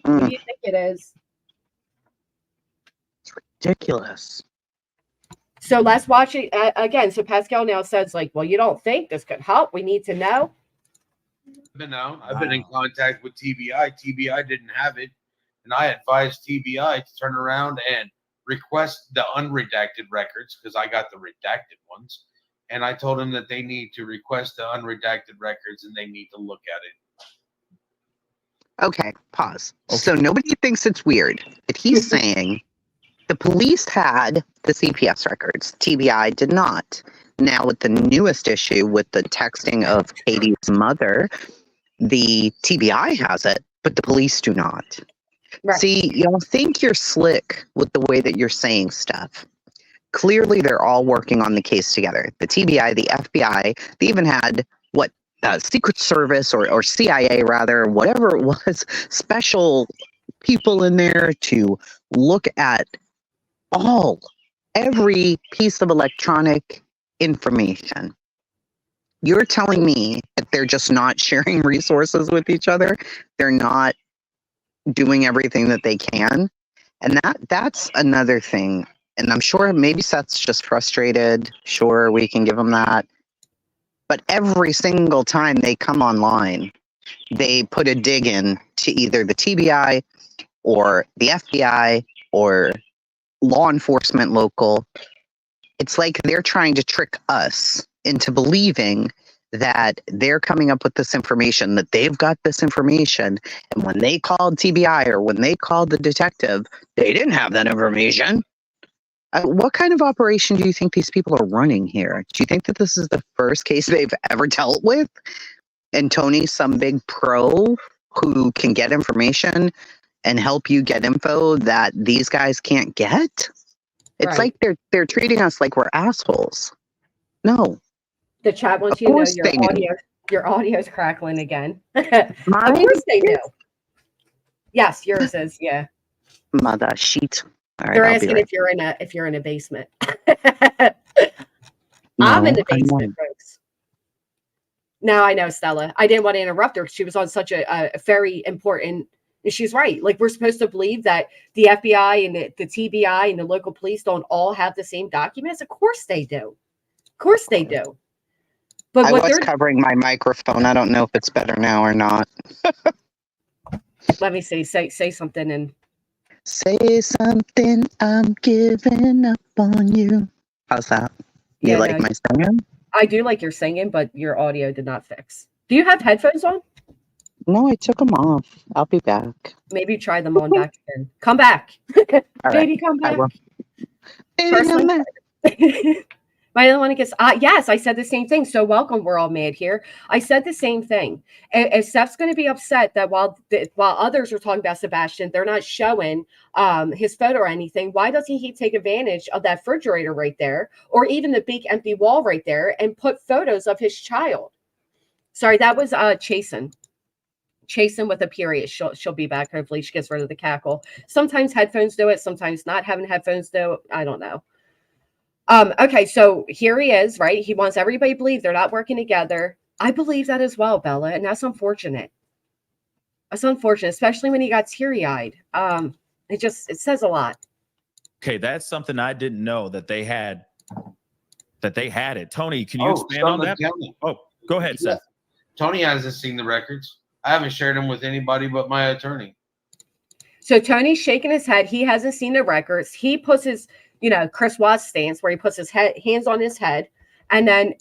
Who do you think it is? It's ridiculous. So let's watch it again. So Pascal now says, like, well, you don't think this could help? We need to know. I've been in contact with TBI. TBI didn't have it, and I advised TBI to turn around and request the unredacted records because I got the redacted ones, and I told them that they need to request the unredacted records and they need to look at it. Okay, pause. So nobody thinks it's weird that he's saying the police had the CPS records. TBI did not. Now, with the newest issue with the texting of Katie's mother, the TBI has it, but the police do not. Right. See, y'all think you're slick with the way that you're saying stuff. Clearly, they're all working on the case together. The TBI, the FBI, they even had Secret Service or CIA rather, whatever it was, special people in there to look at every piece of electronic information. You're telling me that they're just not sharing resources with each other. They're not doing everything that they can. And that's another thing. And I'm sure maybe Seth's just frustrated. Sure, we can give him that. But every single time they come online, they put a dig in to either the TBI or the FBI or law enforcement local. It's like they're trying to trick us into believing that they're coming up with this information, that they've got this information. And when they called TBI or when they called the detective, they didn't have that information. What kind of operation do you think these people are running here? Do you think that this is the first case they've ever dealt with? And Tony's some big pro who can get information and help you get info that these guys can't get? It's like they're treating us like we're assholes. No. The chat wants you to know your audio's crackling again. Of course they do. Yes, yours is, yeah. Mother sheet. All right, they're asking if you're in a basement. I'm in the basement, folks. No, I know, Stella. I didn't want to interrupt her because she was on such a very important. And she's right. Like, we're supposed to believe that the FBI and the TBI and the local police don't all have the same documents. Of course they do. Of course they do. But I was covering my microphone. I don't know if it's better now or not. Let me see. Say something and. Say something, I'm giving up on you. How's that? You like my singing? I do like your singing, but your audio did not fix. Do you have headphones on? No, I took them off. I'll be back. Maybe try them on back again. Come back. Baby, come back. Baby, come back. My other one gets, yes, I said the same thing. So welcome, we're all mad here. I said the same thing. If Seth's going to be upset that while others are talking about Sebastian, they're not showing his photo or anything, why doesn't he take advantage of that refrigerator right there, or even the big empty wall right there, and put photos of his child? Sorry, that was Chasen with a period. She'll be back. Hopefully she gets rid of the cackle. Sometimes headphones do it. Sometimes not having headphones do it. I don't know. Okay, so here he is, right? He wants everybody to believe they're not working together. I believe that as well, Bella, and that's unfortunate. That's unfortunate, especially when he got teary-eyed. It says a lot. Okay, that's something I didn't know that they had. It. Tony, can you expand on that? Oh, go ahead, Seth. Tony hasn't seen the records. I haven't shared them with anybody but my attorney. So Tony's shaking his head. He hasn't seen the records. He puts his, Chris Watts stance where he puts his hands on his head. And then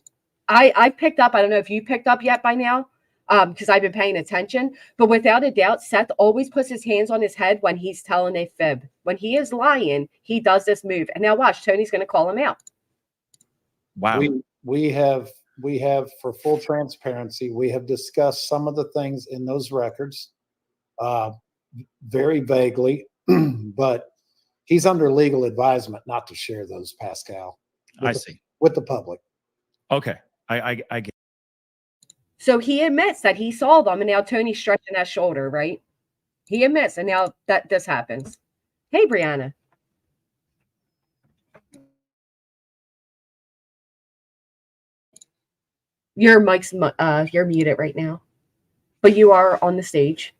I picked up, I don't know if you picked up yet by now, because I've been paying attention. But without a doubt, Seth always puts his hands on his head when he's telling a fib. When he is lying, he does this move. And now watch, Tony's going to call him out. Wow. We have, for full transparency, we have discussed some of the things in those records very vaguely, but he's under legal advisement not to share those, Pascal. With the public. Okay. I get it. So he admits that he saw them, and now Tony's stretching that shoulder, right? He admits, and now that this happens. Hey, Brianna. Your mic's you're muted right now, but you are on the stage.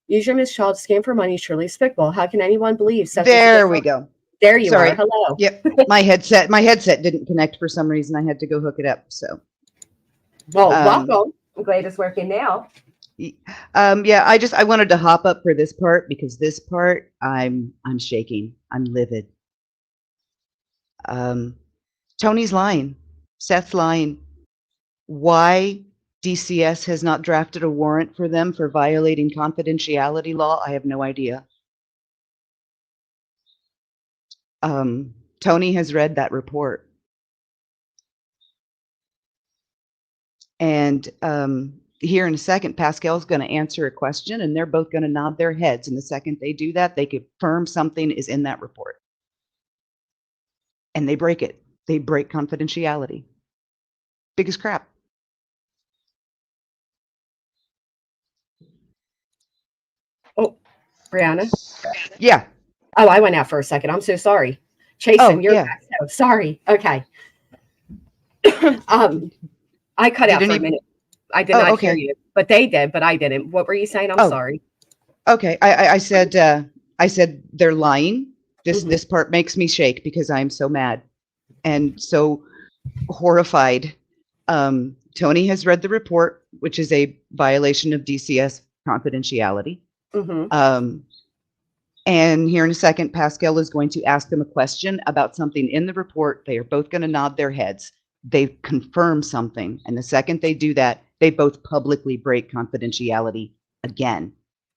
Use your Miss Child scam for money. Truly despicable. How can anyone believe? Seth There we go. There you Sorry. are. Hello. Yep. My headset didn't connect for some reason. I had to go hook it up. So. Well, welcome. I'm glad it's working now. Yeah. I wanted to hop up for this part because this part I'm shaking. I'm livid. Tony's lying. Seth's lying. Why DCS has not drafted a warrant for them for violating confidentiality law, I have no idea. Tony has read that report. And here in a second, Pascal's going to answer a question, and they're both going to nod their heads. And the second they do that, they confirm something is in that report. And they break it. They break confidentiality. Big as crap. Oh, Brianna? Yeah. Oh, I went out for a second. I'm so sorry. Chasen, you're back. Oh, sorry. Okay. I cut out for a minute. I did not hear you, but they did, but I didn't. What were you saying? I'm sorry. Okay. I said they're lying. This part makes me shake because I'm so mad and so horrified. Tony has read the report, which is a violation of DCS confidentiality. And here in a second, Pascal is going to ask them a question about something in the report. They are both going to nod their heads. They've confirmed something. And the second they do that, they both publicly break confidentiality again.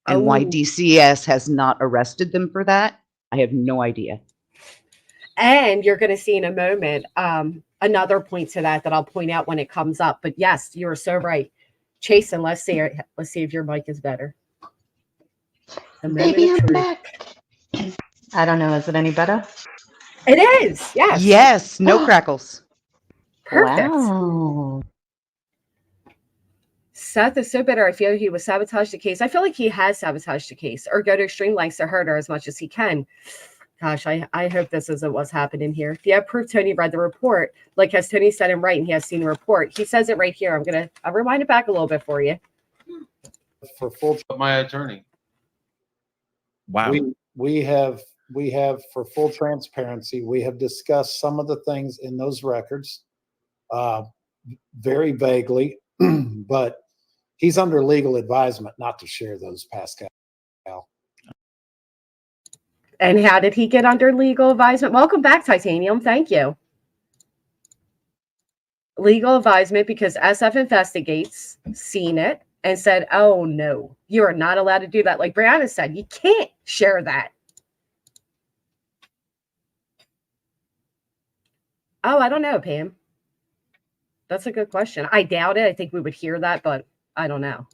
And why DCS has not arrested them for that, I have no idea. And you're going to see in a moment another point to that I'll point out when it comes up. But yes, you're so right. Chasen, let's see if your mic is better. Baby, I'm back. I don't know. Is it any better? It is. Yes. Yes. No crackles. Perfect. Wow. Seth is so bitter. I feel he would sabotage the case. I feel like he has sabotaged the case or go to extreme lengths to hurt her as much as he can. Gosh, I hope this isn't what's happening here. If you have proof Tony read the report, like as Tony said in writing, he has seen the report. He says it right here. I'll rewind it back a little bit for you. For full, my attorney. Wow. We have for full transparency, we have discussed some of the things in those records very vaguely, but he's under legal advisement not to share those, Pascal. And how did he get under legal advisement? Welcome back, Titanium. Thank you. Legal advisement because SF Investigates seen it and said, oh, no, you are not allowed to do that. Like Brianna said, you can't share that. Oh, I don't know, Pam. That's a good question. I doubt it. I think we would hear that, but I don't know.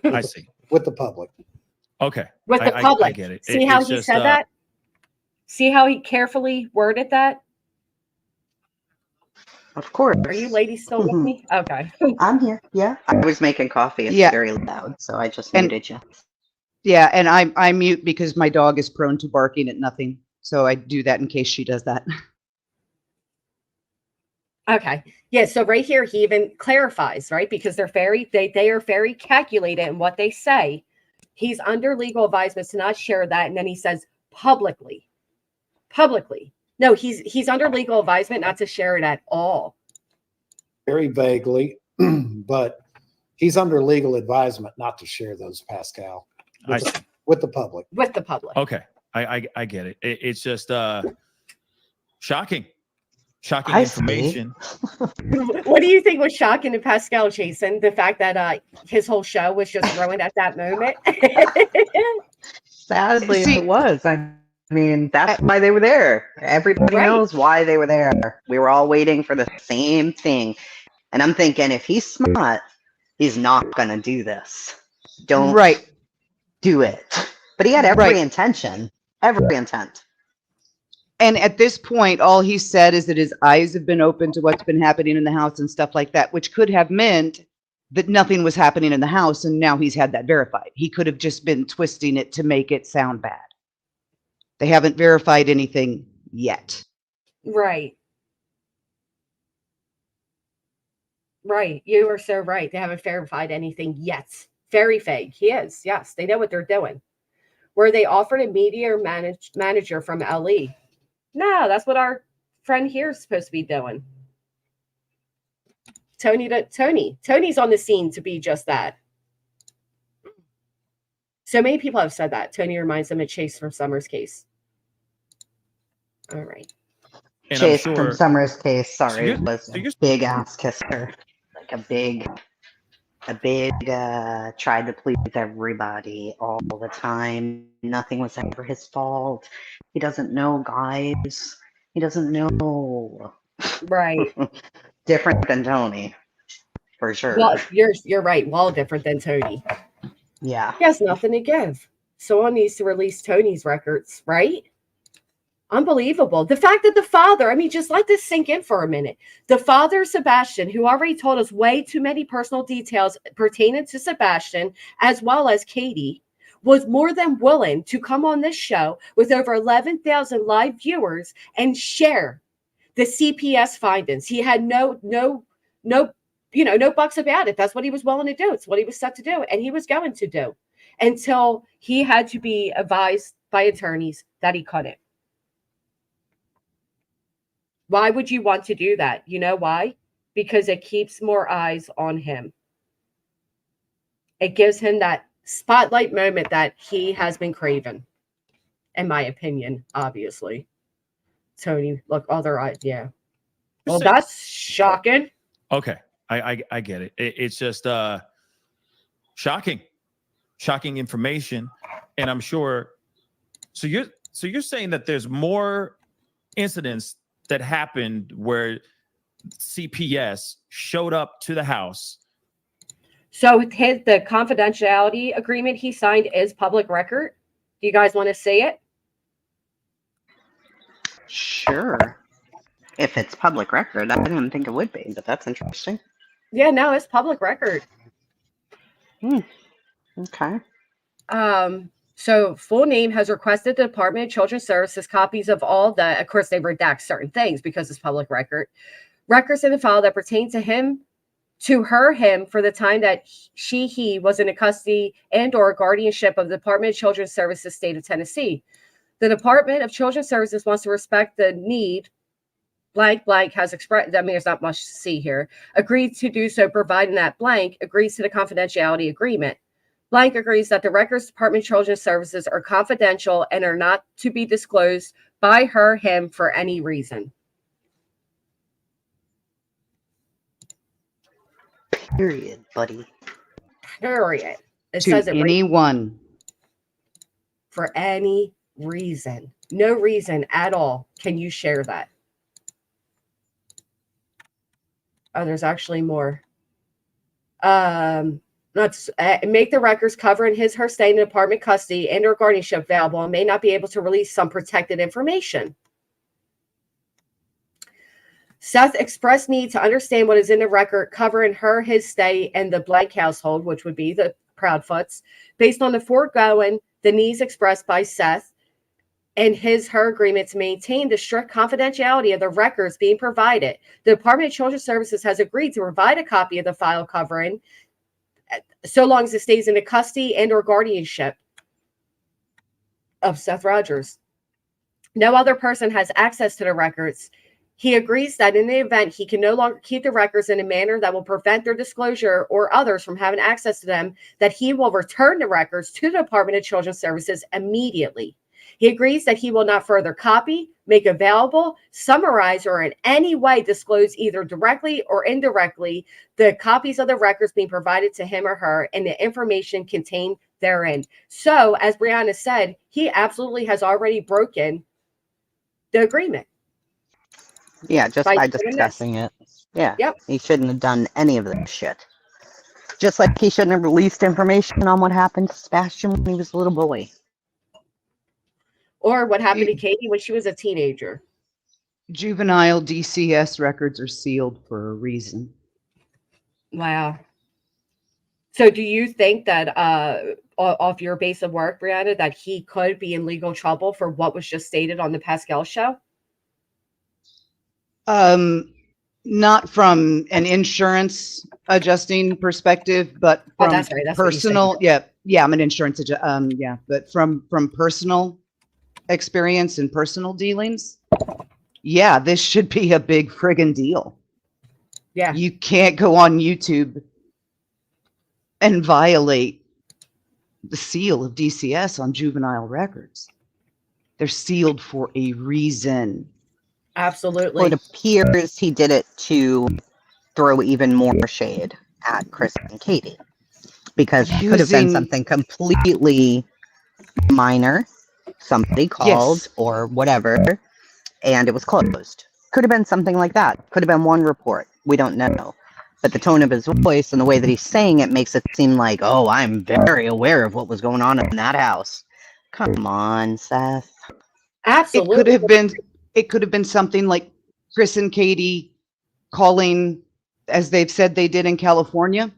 I see. With the public. Okay. With the public. I get it. See how he said that? See how he carefully worded that? Of course. Are you ladies still with me? Okay. I'm here. Yeah. I was making coffee. It's very loud, so I just muted you. Yeah, and I mute because my dog is prone to barking at nothing. So I do that in case she does that. Okay. Yeah, so right here he even clarifies, right? Because they are very calculated in what they say. He's under legal advisement to not share that. And then he says publicly. No, he's under legal advisement not to share it at all. Very vaguely, but he's under legal advisement not to share those, Pascal, with the public. With the public. Okay. I get it. It's just shocking information. What do you think was shocking to Pascal, Jason? The fact that his whole show was just ruined at that moment? Sadly, it was. I mean, that's why they were there. Everybody knows why they were there. We were all waiting for the same thing. And I'm thinking, if he's smart, he's not going to do this. Don't do it. But he had every intention. Every intent. And at this point, all he said is that his eyes have been open to what's been happening in the house and stuff like that, which could have meant that nothing was happening in the house. And now he's had that verified. He could have just been twisting it to make it sound bad. They haven't verified anything yet. Right. You are so right. They haven't verified anything yet. Very vague. He is. Yes. They know what they're doing. Were they offered a media manager from LE? No, that's what our friend here is supposed to be doing. Tony's on the scene to be just that. So many people have said that. Tony reminds them of Chase from Summer's case. All right. And Chase from Summer's case, sorry, was a big ass kisser. Like a big tried to please everybody all the time. Nothing was ever his fault. He doesn't know, guys. He doesn't know. Right. Different than Tony, for sure. Well, you're right. Well, different than Tony. Yeah. He has nothing to give. Someone needs to release Tony's records, right? Unbelievable. The fact that the father, I mean, just let this sink in for a minute. The father, Sebastian, who already told us way too many personal details pertaining to Sebastian, as well as Katie, was more than willing to come on this show with over 11,000 live viewers and share the CPS findings. He had no bucks about it. That's what he was willing to do. It's what he was set to do, and he was going to do until he had to be advised by attorneys that he couldn't. Why would you want to do that? You know why? Because it keeps more eyes on him. It gives him that spotlight moment that he has been craving, in my opinion, obviously. Tony, look, other eyes, yeah. Well, that's shocking. Okay, I get it. It's just shocking information, and I'm sure. So you're saying that there's more incidents that happened where CPS showed up to the house. So the confidentiality agreement he signed is public record. Do you guys want to say it? Sure. If it's public record, I didn't think it would be, but that's interesting. Yeah, no, it's public record. Okay. So full name has requested the Department of Children's Services copies of all the, of course, they redact certain things because it's public record. Records in the file that pertain to him for the time that he was in the custody and or guardianship of the Department of Children's Services, state of Tennessee. The Department of Children's Services wants to respect the need, blank has expressed, I mean, there's not much to see here, agreed to do so, providing that blank agrees to the confidentiality agreement. Blank agrees that the records Department of Children's Services are confidential and are not to be disclosed by him for any reason. Period, buddy. Period. It to says it anyone. For any reason. No reason at all can you share that. Oh, there's actually more. Let's make the records covering her stay in department custody and or guardianship available and may not be able to release some protected information. Seth expressed need to understand what is in the record covering his stay in the blank household, which would be the Proudfoots. Based on the foregoing, the needs expressed by Seth and her agreement to maintain the strict confidentiality of the records being provided. The Department of Children's Services has agreed to provide a copy of the file covering so long as it stays in the custody and or guardianship of Seth Rogers. No other person has access to the records. He agrees that in the event he can no longer keep the records in a manner that will prevent their disclosure or others from having access to them, that he will return the records to the Department of Children's Services immediately. He agrees that he will not further copy, make available, summarize, or in any way disclose either directly or indirectly the copies of the records being provided to him or her and the information contained therein. So, as Brianna said, he absolutely has already broken the agreement. Yeah, just by by doing this. discussing it. Yeah. Yep. He shouldn't have done any of this shit. Just like he shouldn't have released information on what happened to Sebastian when he was a little boy. Or what happened to Katie when she was a teenager. Juvenile DCS records are sealed for a reason. Wow. So do you think that off your base of work, Brianna, that he could be in legal trouble for what was just stated on the Pascal show? Not from an insurance adjusting perspective, but from that's right. That's what you said. personal. Yeah, I'm an insurance but from personal experience and personal dealings, yeah, this should be a big friggin' deal. Yeah. You can't go on YouTube and violate the seal of DCS on juvenile records. They're sealed for a reason. Absolutely. Well, it appears he did it to throw even more shade at Chris and Katie. Because it could have been something completely minor. Somebody called or whatever, and it was closed. Could have been something like that. Could have been one report. We don't know. But the tone of his voice and the way that he's saying it makes it seem like, oh, I'm very aware of what was going on in that house. Come on, Seth. Absolutely. It could have been something like Chris and Katie calling, as they've said they did in California,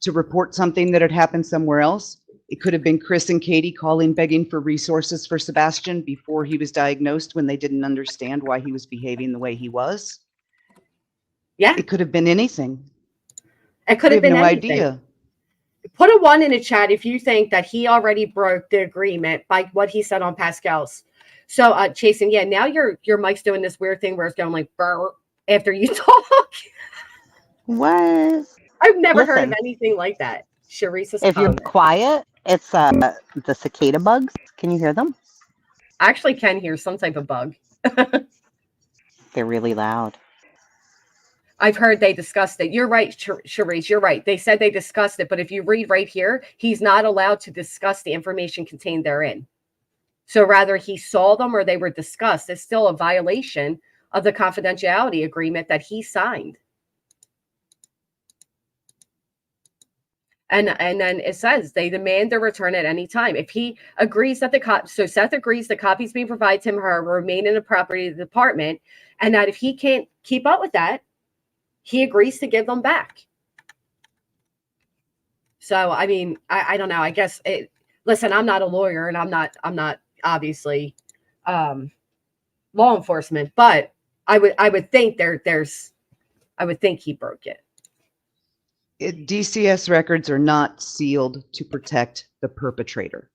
to report something that had happened somewhere else. It could have been Chris and Katie calling, begging for resources for Sebastian before he was diagnosed when they didn't understand why he was behaving the way he was. Yeah. It could have been anything. It could have been no anything. idea. Put a 1 in the chat if you think that he already broke the agreement by what he said on Pascal's. So, Chasen, yeah, now your mic's doing this weird thing where it's going like burr after you talk. What? I've never heard of anything like that. Sharice's If you're comment. quiet, it's the cicada bugs. Can you hear them? I actually can hear some type of bug. They're really loud. I've heard they discussed it. You're right, Sharice. You're right. They said they discussed it, but if you read right here, he's not allowed to discuss the information contained therein. So rather he saw them or they were discussed. It's still a violation of the confidentiality agreement that he signed. And then it says they demand their return at any time. If he agrees that so Seth agrees the copies being provided to him or her remain in the property of the department, and that if he can't keep up with that, he agrees to give them back. So I mean, I don't know. I guess listen, I'm not a lawyer and I'm not obviously law enforcement, but I would think I would think he broke it. DCS records are not sealed to protect the perpetrator.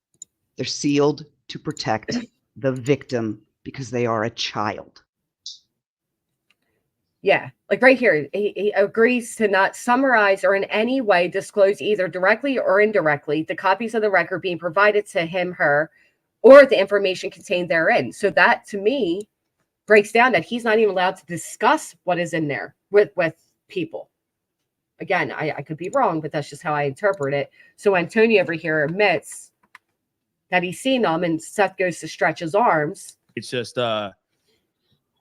They're sealed to protect the victim because they are a child. Yeah, like right here, he agrees to not summarize or in any way disclose either directly or indirectly the copies of the record being provided to him, her, or the information contained therein. So that, to me, breaks down that he's not even allowed to discuss what is in there with people. Again, I could be wrong, but that's just how I interpret it. So Antonio over here admits that he's seen them, and Seth goes to stretch his arms. It's just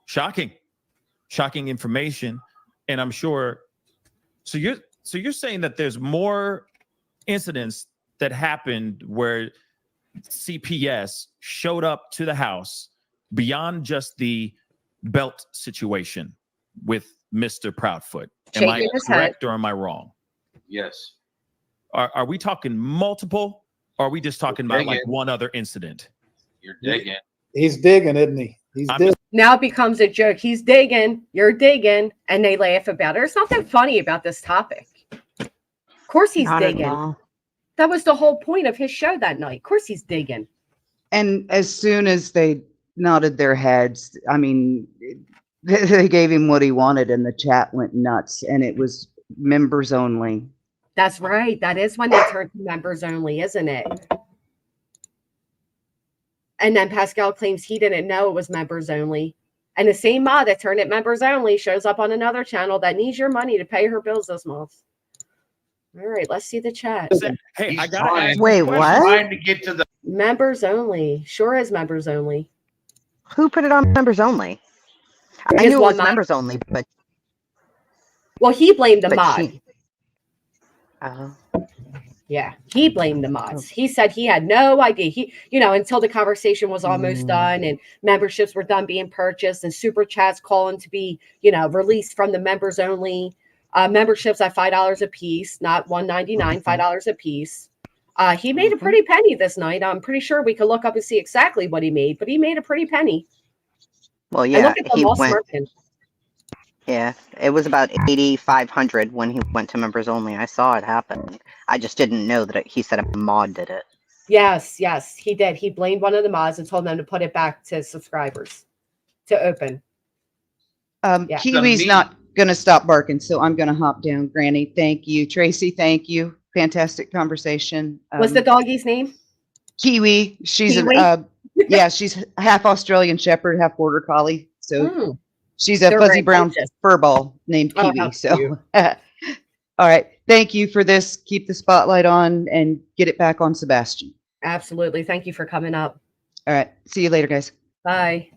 shocking information, and I'm sure. So you're saying that there's more incidents that happened where CPS showed up to the house beyond just the belt situation with Mr. Proudfoot. Am I correct or am I wrong? Yes. Are we talking multiple, or are we just talking about like one other incident? You're digging. He's digging, isn't he? He's digging. Now it becomes a joke. He's digging, you're digging, and they laugh about it. There's nothing funny about this topic. course he's Not at digging. all. That was the whole point of his show that night. Of course he's digging. And as soon as they nodded their heads, I mean, they gave him what he wanted, and the chat went nuts, and it was members only. That's right. That is when they turned to members only, isn't it? And then Pascal claims he didn't know it was members only. And the same mod that turned it members only shows up on another channel that needs your money to pay her bills this month. All right, let's see the chat. Hey, I He's gotta trying- ask Wait, you a question. what? Trying to get to the Members only. Sure is members only. Who put it on members only? I His knew it one was mod. members only, but Well, he blamed the but mod. she. Oh. Yeah, he blamed the mods. He said he had no idea. He, until the conversation was almost done and memberships were done being purchased and super chats calling to be, released from the members only memberships at $5 a piece, not $1.99, $5 a piece. He made a pretty penny this night. I'm pretty sure we could look up and see exactly what he made, but he made a pretty penny. Well, And yeah, look at them he all went. smirking. Yeah, it was about 8,500 when he went to members only. I saw it happen. I just didn't know that he said a mod did it. Yes, he did. He blamed one of the mods and told them to put it back to subscribers to open. Yeah. Kiwi's not going to stop barking, so I'm going to hop down. Granny, thank you. Tracy, thank you. Fantastic conversation. What's the doggy's name? Kiwi. She's Kiwi? she's half Australian Shepherd, half Border Collie. So she's a They're fuzzy very brown gorgeous. fur ball named Oh, Kiwi. how So, cute. all right. Thank you for this. Keep the spotlight on and get it back on Sebastian. Absolutely. Thank you for coming up. All right. See you later, guys. Bye.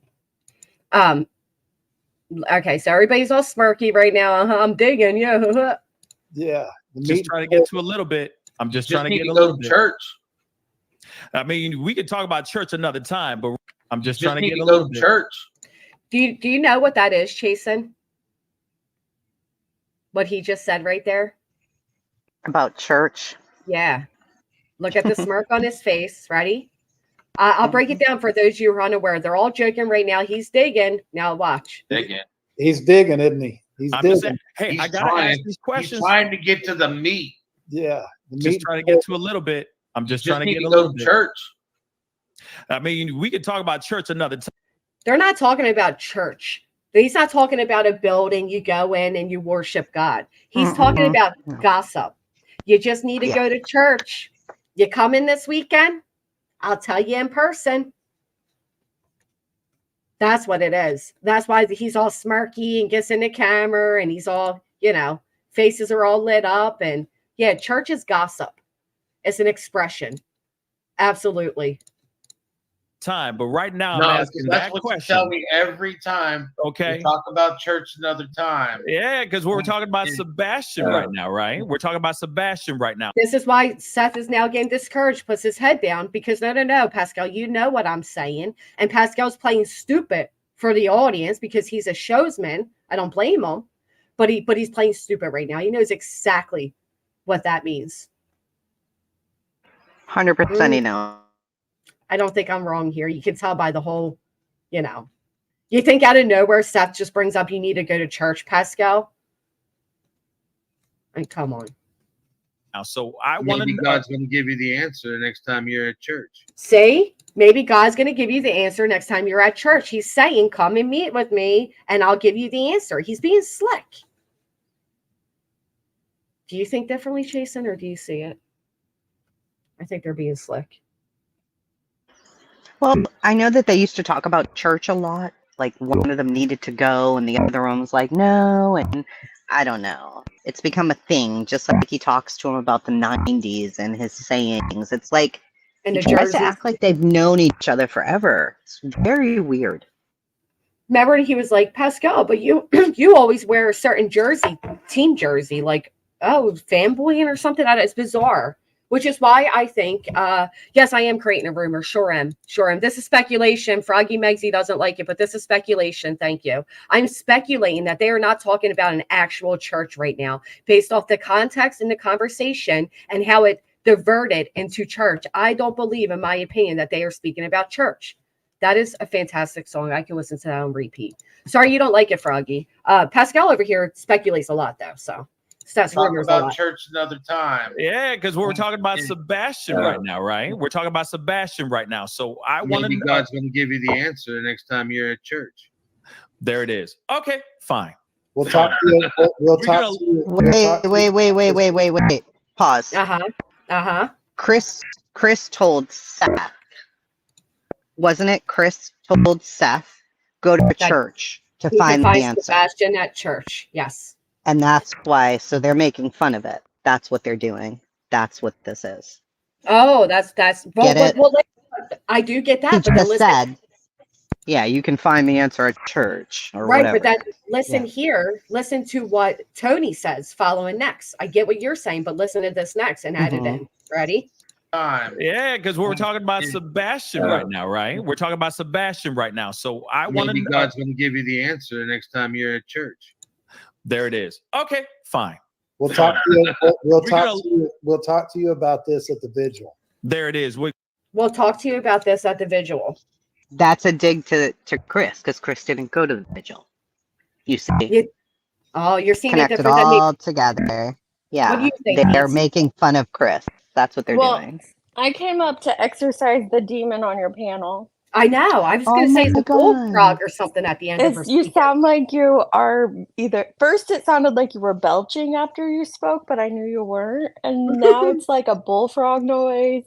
Okay, so everybody's all smirky right now. I'm digging. Yeah. Yeah. Just trying to get to a little bit. I'm just trying to need get to a go little to bit. church. I mean, we could talk about church another time, but I'm just Just trying to need get to a go little to bit. church. Do you know what that is, Chasen? What he just said right there? About church. Yeah. Look at the smirk on his face. Ready? I'll break it down for those of you who are unaware. They're all joking right now. He's digging. Now watch. Digging. He's digging, isn't he? He's I'm digging. just saying, hey, He's I gotta trying. ask these questions. He's trying to get to the meat. Yeah. The Just meat- trying to get to a little bit. I'm just trying to need get to a go little to bit. church. I mean, we could talk about church another time. They're not talking about church. He's not talking about a building you go in and you worship God. He's talking about gossip. You just need to go to church. You come in this weekend, I'll tell you in person. That's what it is. That's why he's all smirky and gets in the camera and he's all, faces are all lit up. And yeah, church is gossip. It's an expression. Absolutely. Time, but right now No, I'm because asking that's that what question. you tell me every time. Okay. We talk about church another time. Yeah, because we're talking about Sebastian right now, right? We're talking about Sebastian right now. This is why Seth is now getting discouraged, puts his head down because no, Pascal, you know what I'm saying. And Pascal's playing stupid for the audience because he's a showsman. I don't blame him, but he's playing stupid right now. He knows exactly what that means. 100% he knows. I don't think I'm wrong here. You can tell by the whole, you think out of nowhere, Seth just brings up you need to go to church, Pascal. And come on. Now, so I want Maybe to. God's going to give you the answer next time you're at church. See, maybe God's going to give you the answer next time you're at church. He's saying, come and meet with me and I'll give you the answer. He's being slick. Do you think differently, Jason, or do you see it? I think they're being slick. Well, I know that they used to talk about church a lot. Like one of them needed to go and the other one was like, no. And I don't know. It's become a thing, just like he talks to him about the 90s and his sayings. It's like And he the tries to jerseys. act like they've known each other forever. It's very weird. Remember, he was like, Pascal, but you you always wear a certain jersey, team jersey, like, fanboying or something. It's bizarre. Which is why I think, yes, I am creating a rumor. Sure am. This is speculation. Froggy Megsy doesn't like it, but this is speculation. Thank you. I'm speculating that they are not talking about an actual church right now, based off the context in the conversation and how it diverted into church. I don't believe, in my opinion, that they are speaking about church. That is a fantastic song. I can listen to that on repeat. Sorry you don't like it, Froggy. Pascal over here speculates a lot, though. So That's Talk rumors a about lot. church another time. Yeah, because we're talking about Sebastian right now, right? We're talking about Sebastian right now. So I want Maybe to. God's going to give you the answer the next time you're at church. There it is. Okay, fine. We'll talk to you. We'll talk to you. Wait. Pause. Uh-huh. Chris told Seth, wasn't it? Chris told Seth, go to church to You can find the find answer. Sebastian at church. Yes. And that's why, so they're making fun of it. That's what they're doing. That's what this is. Oh, that's well, Get it? well, I do get that, He but then just listen, said, yeah, you can find the answer at church or right, whatever. but then listen here, listen to what Tony says following next. I get what you're saying, but listen to this next and add it in. Ready? Yeah, because we're talking about Sebastian right now, right? We're talking about Sebastian right now. So I want Maybe to. God's going to give you the answer the next time you're at church. There it is. Okay, fine. We'll talk to you. We'll talk to you about this at the vigil. There it is. We'll talk to you about this at the vigil. That's a dig to Chris, because Chris didn't go to the vigil. You see? You're seeing it Connect it different than me. all together. Yeah. What do you think, They're Pete? making fun of Chris. That's what they're doing. I came up to exercise the demon on your panel. I know. I was going to say it's a bullfrog or something at the end of her You speech. sound like you are either. First, it sounded like you were belching after you spoke, but I knew you weren't. And now it's like a bullfrog noise.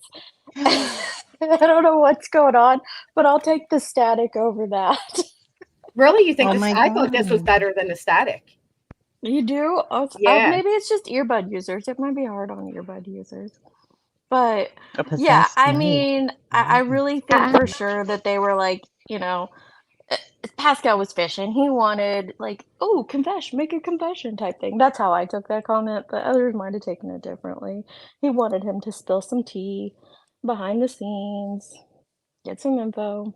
I don't know what's going on, but I'll take the static over that. Really? You think Oh this? my I thought this was God. better than the static. You do? Yeah. Maybe it's just earbud users. It might be hard on earbud users. But A yeah, possessed I knight. mean, I really think for sure that they were like, Pascal was fishing. He wanted like, oh, confession, make a confession type thing. That's how I took that comment, but others might have taken it differently. He wanted him to spill some tea behind the scenes, get some info.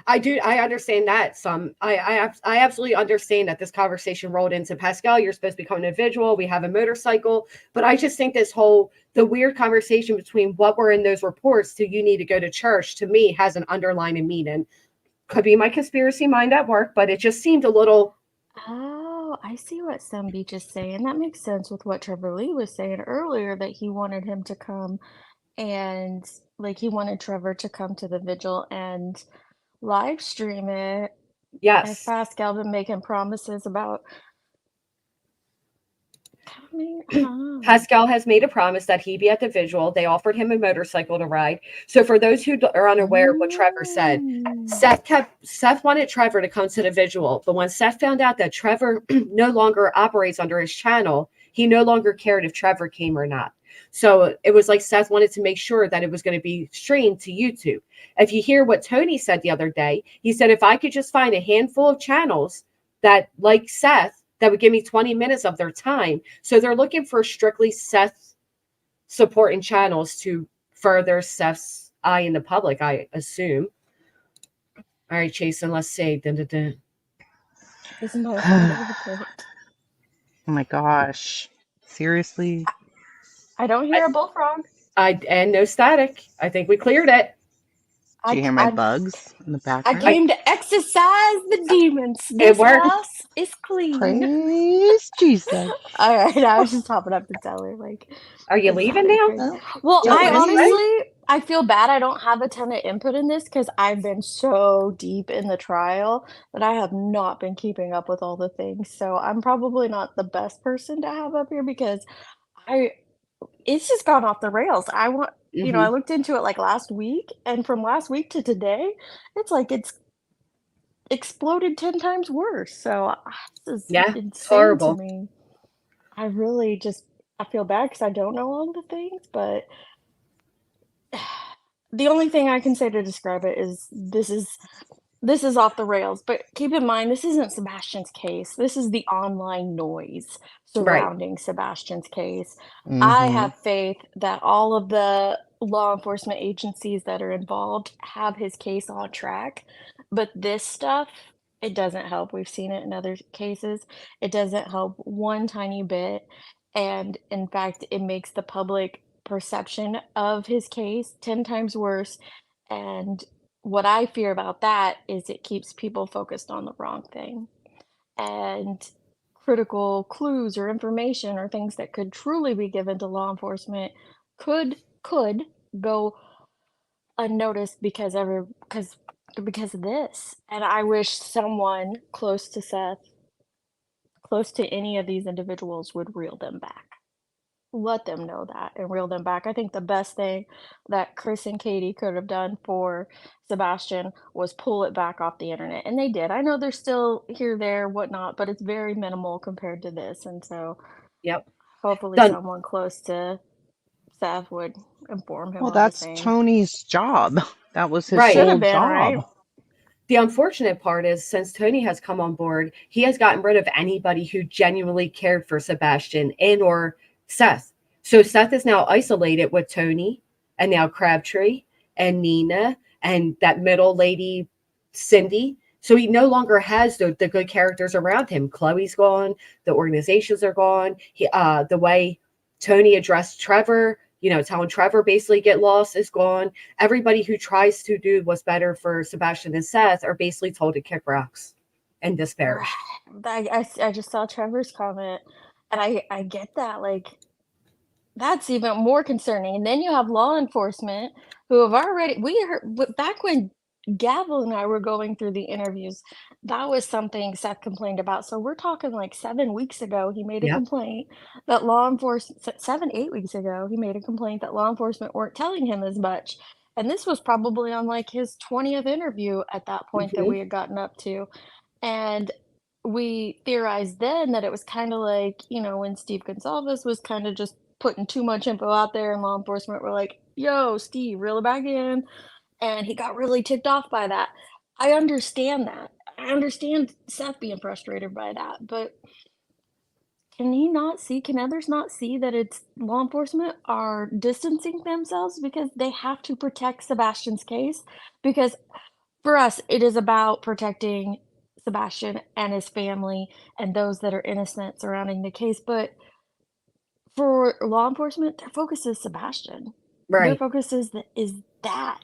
I do. I understand that. I absolutely understand that this conversation rolled into Pascal. You're supposed to become an individual. We have a motorcycle, but I just think the weird conversation between what were in those reports to you need to go to church to me has an underlying meaning. Could be my conspiracy mind at work, but it just seemed a little. Oh, I see what Sun Beach is saying. That makes sense with what Trevor Lee was saying earlier, that he wanted him to come and he wanted Trevor to come to the vigil and live stream it. Yes. As Pascal been making promises about coming. Pascal has made a promise that he'd be at the vigil. They offered him a motorcycle to ride. So for those who are unaware of what Trevor said, Seth wanted Trevor to come to the vigil, but when Seth found out that Trevor no longer operates under his channel, he no longer cared if Trevor came or not. So it was like Seth wanted to make sure that it was going to be streamed to YouTube. If you hear what Tony said the other day, he said, if I could just find a handful of channels that, like Seth, that would give me 20 minutes of their time. So they're looking for strictly Seth supporting channels to further Seth's eye in the public, I assume. All right, Jason, let's see. Dun, dun, dun. Oh my gosh. Seriously? I don't hear a bullfrog. And no static. I think we cleared it. Do you hear my bugs in the I background? came to exercise the demons. It This worked. house is clean. Praise Jesus. All right, I was just hopping up to tell her, Are you leaving now? Well, Yeah, I honestly, honestly, I feel bad. I don't have a ton of input in this because I've been so deep in the trial that I have not been keeping up with all the things. So I'm probably not the best person to have up here because it's just gone off the rails. I looked into it last week, and from last week to today, it's exploded 10 times worse. So this is insane horrible. to me. I really I feel bad because I don't know all the things, but the only thing I can say to describe it is this is off the rails. But keep in mind, this isn't Sebastian's case. This is the online noise surrounding Sebastian's case. I have faith that all of the law enforcement agencies that are involved have his case on track. But this stuff, it doesn't help. We've seen it in other cases. It doesn't help one tiny bit. And in fact, it makes the public perception of his case 10 times worse. And what I fear about that is it keeps people focused on the wrong thing. And critical clues or information or things that could truly be given to law enforcement could go unnoticed because of this. And I wish someone close to Seth, close to any of these individuals, would reel them back. Let them know that and reel them back. I think the best thing that Chris and Katie could have done for Sebastian was pull it back off the internet, and they did. I know they're still here, there, whatnot, but it's very minimal compared to this, and so Yep. hopefully Done. someone close to Seth would inform him Well, on the that's same. Tony's job. That was his Right. Should whole have been, job. right? The unfortunate part is, since Tony has come on board, he has gotten rid of anybody who genuinely cared for Sebastian and or Seth. So Seth is now isolated with Tony and now Crabtree and Nina and that middle lady, Cindy. So he no longer has the good characters around him. Chloe's gone. The organizations are gone. The way Tony addressed Trevor, telling Trevor basically get lost, is gone. Everybody who tries to do what's better for Sebastian and Seth are basically told to kick rocks and disparaged. I just saw Trevor's comment, and I get that. Like, that's even more concerning. And then you have law enforcement who have already, we heard back when Gavel and I were going through the interviews, that was something Seth complained about. So we're talking like 7 weeks ago, he made a Yep. complaint that law enforcement, 7, 8 weeks ago, he made a complaint that law enforcement weren't telling him as much. And this was probably on like his 20th interview at that point that we had gotten up to. And we theorized then that it was kind of like, when Steve Gonsalves was kind of just putting too much info out there, and law enforcement were like, yo, Steve, reel it back in. And he got really ticked off by that. I understand that. I understand Seth being frustrated by that, but can others not see that it's law enforcement are distancing themselves because they have to protect Sebastian's case? Because for us, it is about protecting Sebastian and his family and those that are innocent surrounding the case. But for law enforcement, their focus is Sebastian. Their Right. focus is that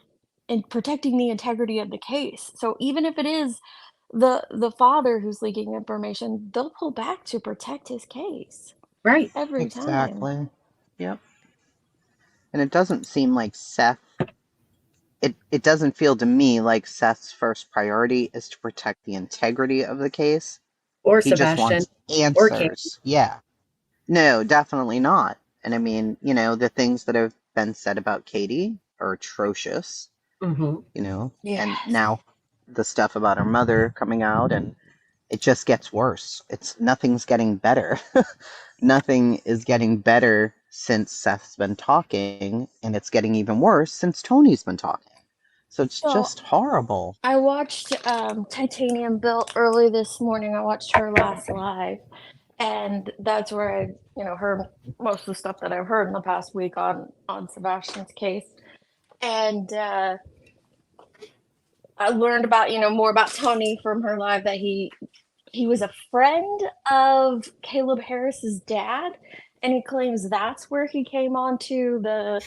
and protecting the integrity of the case. So even if it is the father who's leaking information, they'll pull back to protect his case. Right. Every time. Exactly. Yep. And it doesn't seem like Seth, it doesn't feel to me like Seth's first priority is to protect the integrity of the case. Or He just Sebastian. wants Or Katie. answers. Yeah. No, definitely not. And I mean, the things that have been said about Katie are atrocious, and now the stuff about her mother coming out, and it just gets worse. Nothing's getting better. Nothing is getting better since Seth's been talking, and it's getting even worse since Tony's been talking. So it's just horrible. I watched Titanium Built early this morning. I watched her last live, and that's where I, heard most of the stuff that I've heard in the past week on Sebastian's case. And I learned about, more about Tony from her live, that he was a friend of Caleb Harris's dad, and he claims that's where he came onto the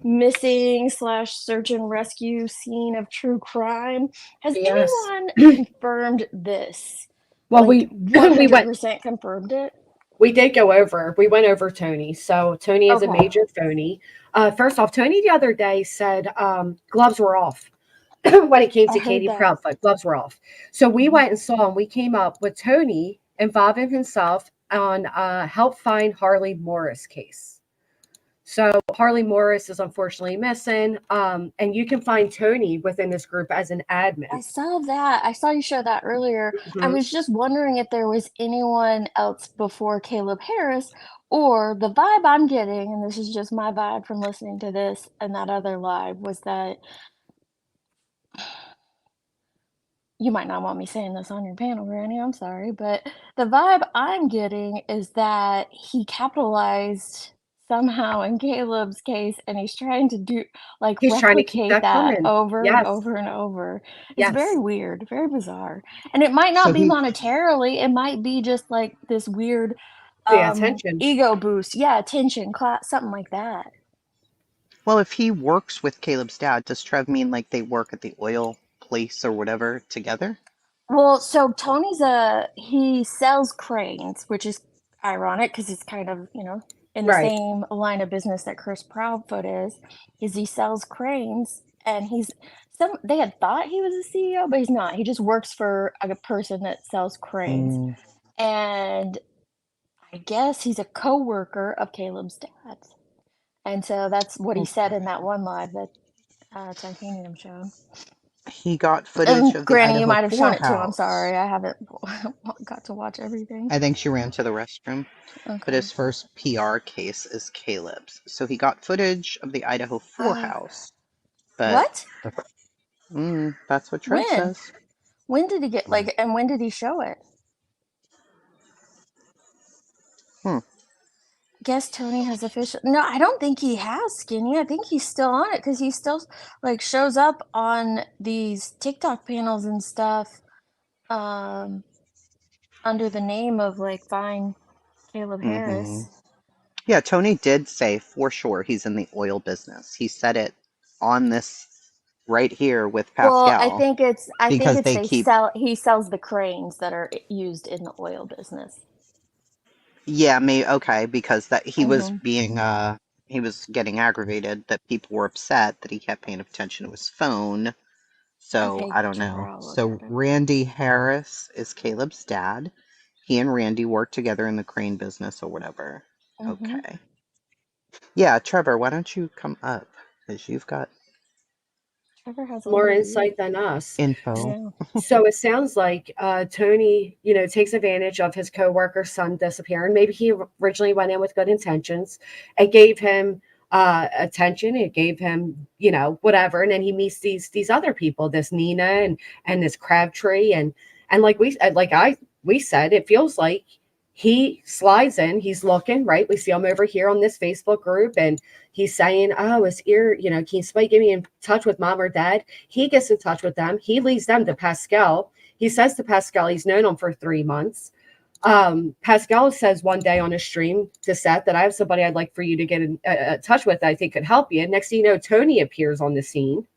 missing / search and rescue scene of true crime. Has anyone confirmed this? Well, like, we 100% confirmed it. We did go over. We went over Tony. So Tony is a major phony. First off, Tony the other day said gloves were off when it came to Katie Proudfoot. Gloves were off. So we went and saw, and we came up with Tony involving himself on help find Harley Morris case. So Harley Morris is unfortunately missing, and you can find Tony within this group as an admin. I saw that. I saw you show that earlier. I was just wondering if there was anyone else before Caleb Harris, or the vibe I'm getting, and this is just my vibe from listening to this and that other live, was that you might not want me saying this on your panel, Granny, I'm sorry, but the vibe I'm getting is that he capitalized somehow in Caleb's case, and he's trying to He's trying to keep replicate that that coming. over and Yes. over and over. It's Yes. very weird, very bizarre. And it might not So be he- monetarily, it might be just like this weird attention. ego boost. Yeah, attention, class, something like that. Well, if he works with Caleb's dad, does Trev mean like they work at the oil place or whatever together? Well, so Tony's he sells cranes, which is ironic because it's kind of, in the Right. same line of business that Chris Proudfoot is he sells cranes, and they had thought he was a CEO, but he's not. He just works for a person that sells cranes. Mm. And I guess he's a co-worker of Caleb's dad's. And so that's what he said in that one live that Titanium showed. He got footage of the Granny, you Idaho might have shown it too. I'm 4 sorry. house. I haven't got to watch everything. I think she ran to the restroom. But Okay. his first PR case is Caleb's. So he got footage of the Idaho 4 house. But What? that's what Trev When? says. When did he get and when did he show it? Guess Tony has official. No, I don't think he has, Skinny. I think he's still on it because he still shows up on these TikTok panels and stuff, under the name of Fine Caleb Harris. Yeah, Tony did say for sure he's in the oil business. He said it on this right here with Pascal. Well, I think it's they keep he sells the cranes that are used in the oil business. Yeah, okay, because that he was Mhm. being he was getting aggravated that people were upset that he kept paying attention to his phone. So Okay, I don't sure, know. I'll look So at it. Randy Harris is Caleb's dad. He and Randy work together in the crane business or whatever. Mhm. Okay. Yeah, Trevor, why don't you come up? Because you've got Trevor has a More lot of insight than us. info. So it sounds like Tony, takes advantage of his coworker's son disappearing. Maybe he originally went in with good intentions. It gave him attention. It gave him, whatever. And then he meets these other people, this Nina and this Crabtree, and we said, it feels like he slides in. He's looking, right. We see him over here on this Facebook group, and he's saying, "Oh, is ear, can somebody get me in touch with mom or dad?" He gets in touch with them. He leads them to Pascal. He says to Pascal, he's known him for 3 months. Pascal says one day on a stream to Seth that I have somebody I'd like for you to get in touch with that I think could help you. And next thing you know, Tony appears on the scene.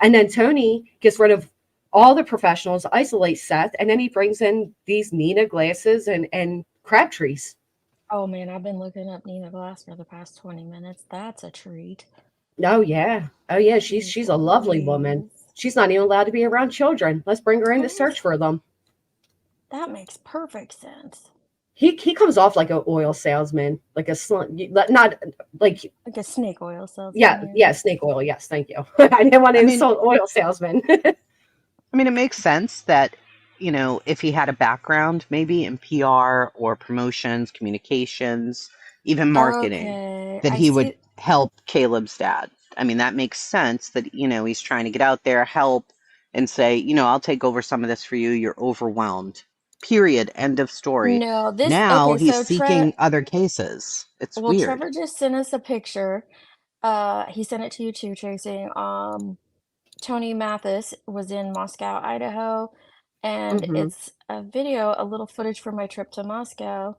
And then Tony gets rid of all the professionals, isolates Seth, and then he brings in these Nina glasses and Crabtrees. Oh man, I've been looking up Nina Glass for the past 20 minutes. That's a treat. Oh yeah. She's a lovely woman. She's not even allowed to be around children. Let's bring her in to search for them. That makes perfect sense. He comes off like an oil salesman, like not like a snake oil salesman. Yeah, snake oil. Yes, thank you. I didn't want to insult oil salesman. I mean, it makes sense that, if he had a background maybe in PR or promotions, communications, even marketing, Okay, that I he see. would help Caleb's dad. I mean, that makes sense that, he's trying to get out there, help, and say, I'll take over some of this for you. You're overwhelmed. Period. End of story. No, Now okay, he's so seeking other cases. It's well, weird. Trevor just sent us a picture. He sent it to you too, Tracy. Tony Mathis was in Moscow, Idaho, and it's a video, a little footage from my trip to Moscow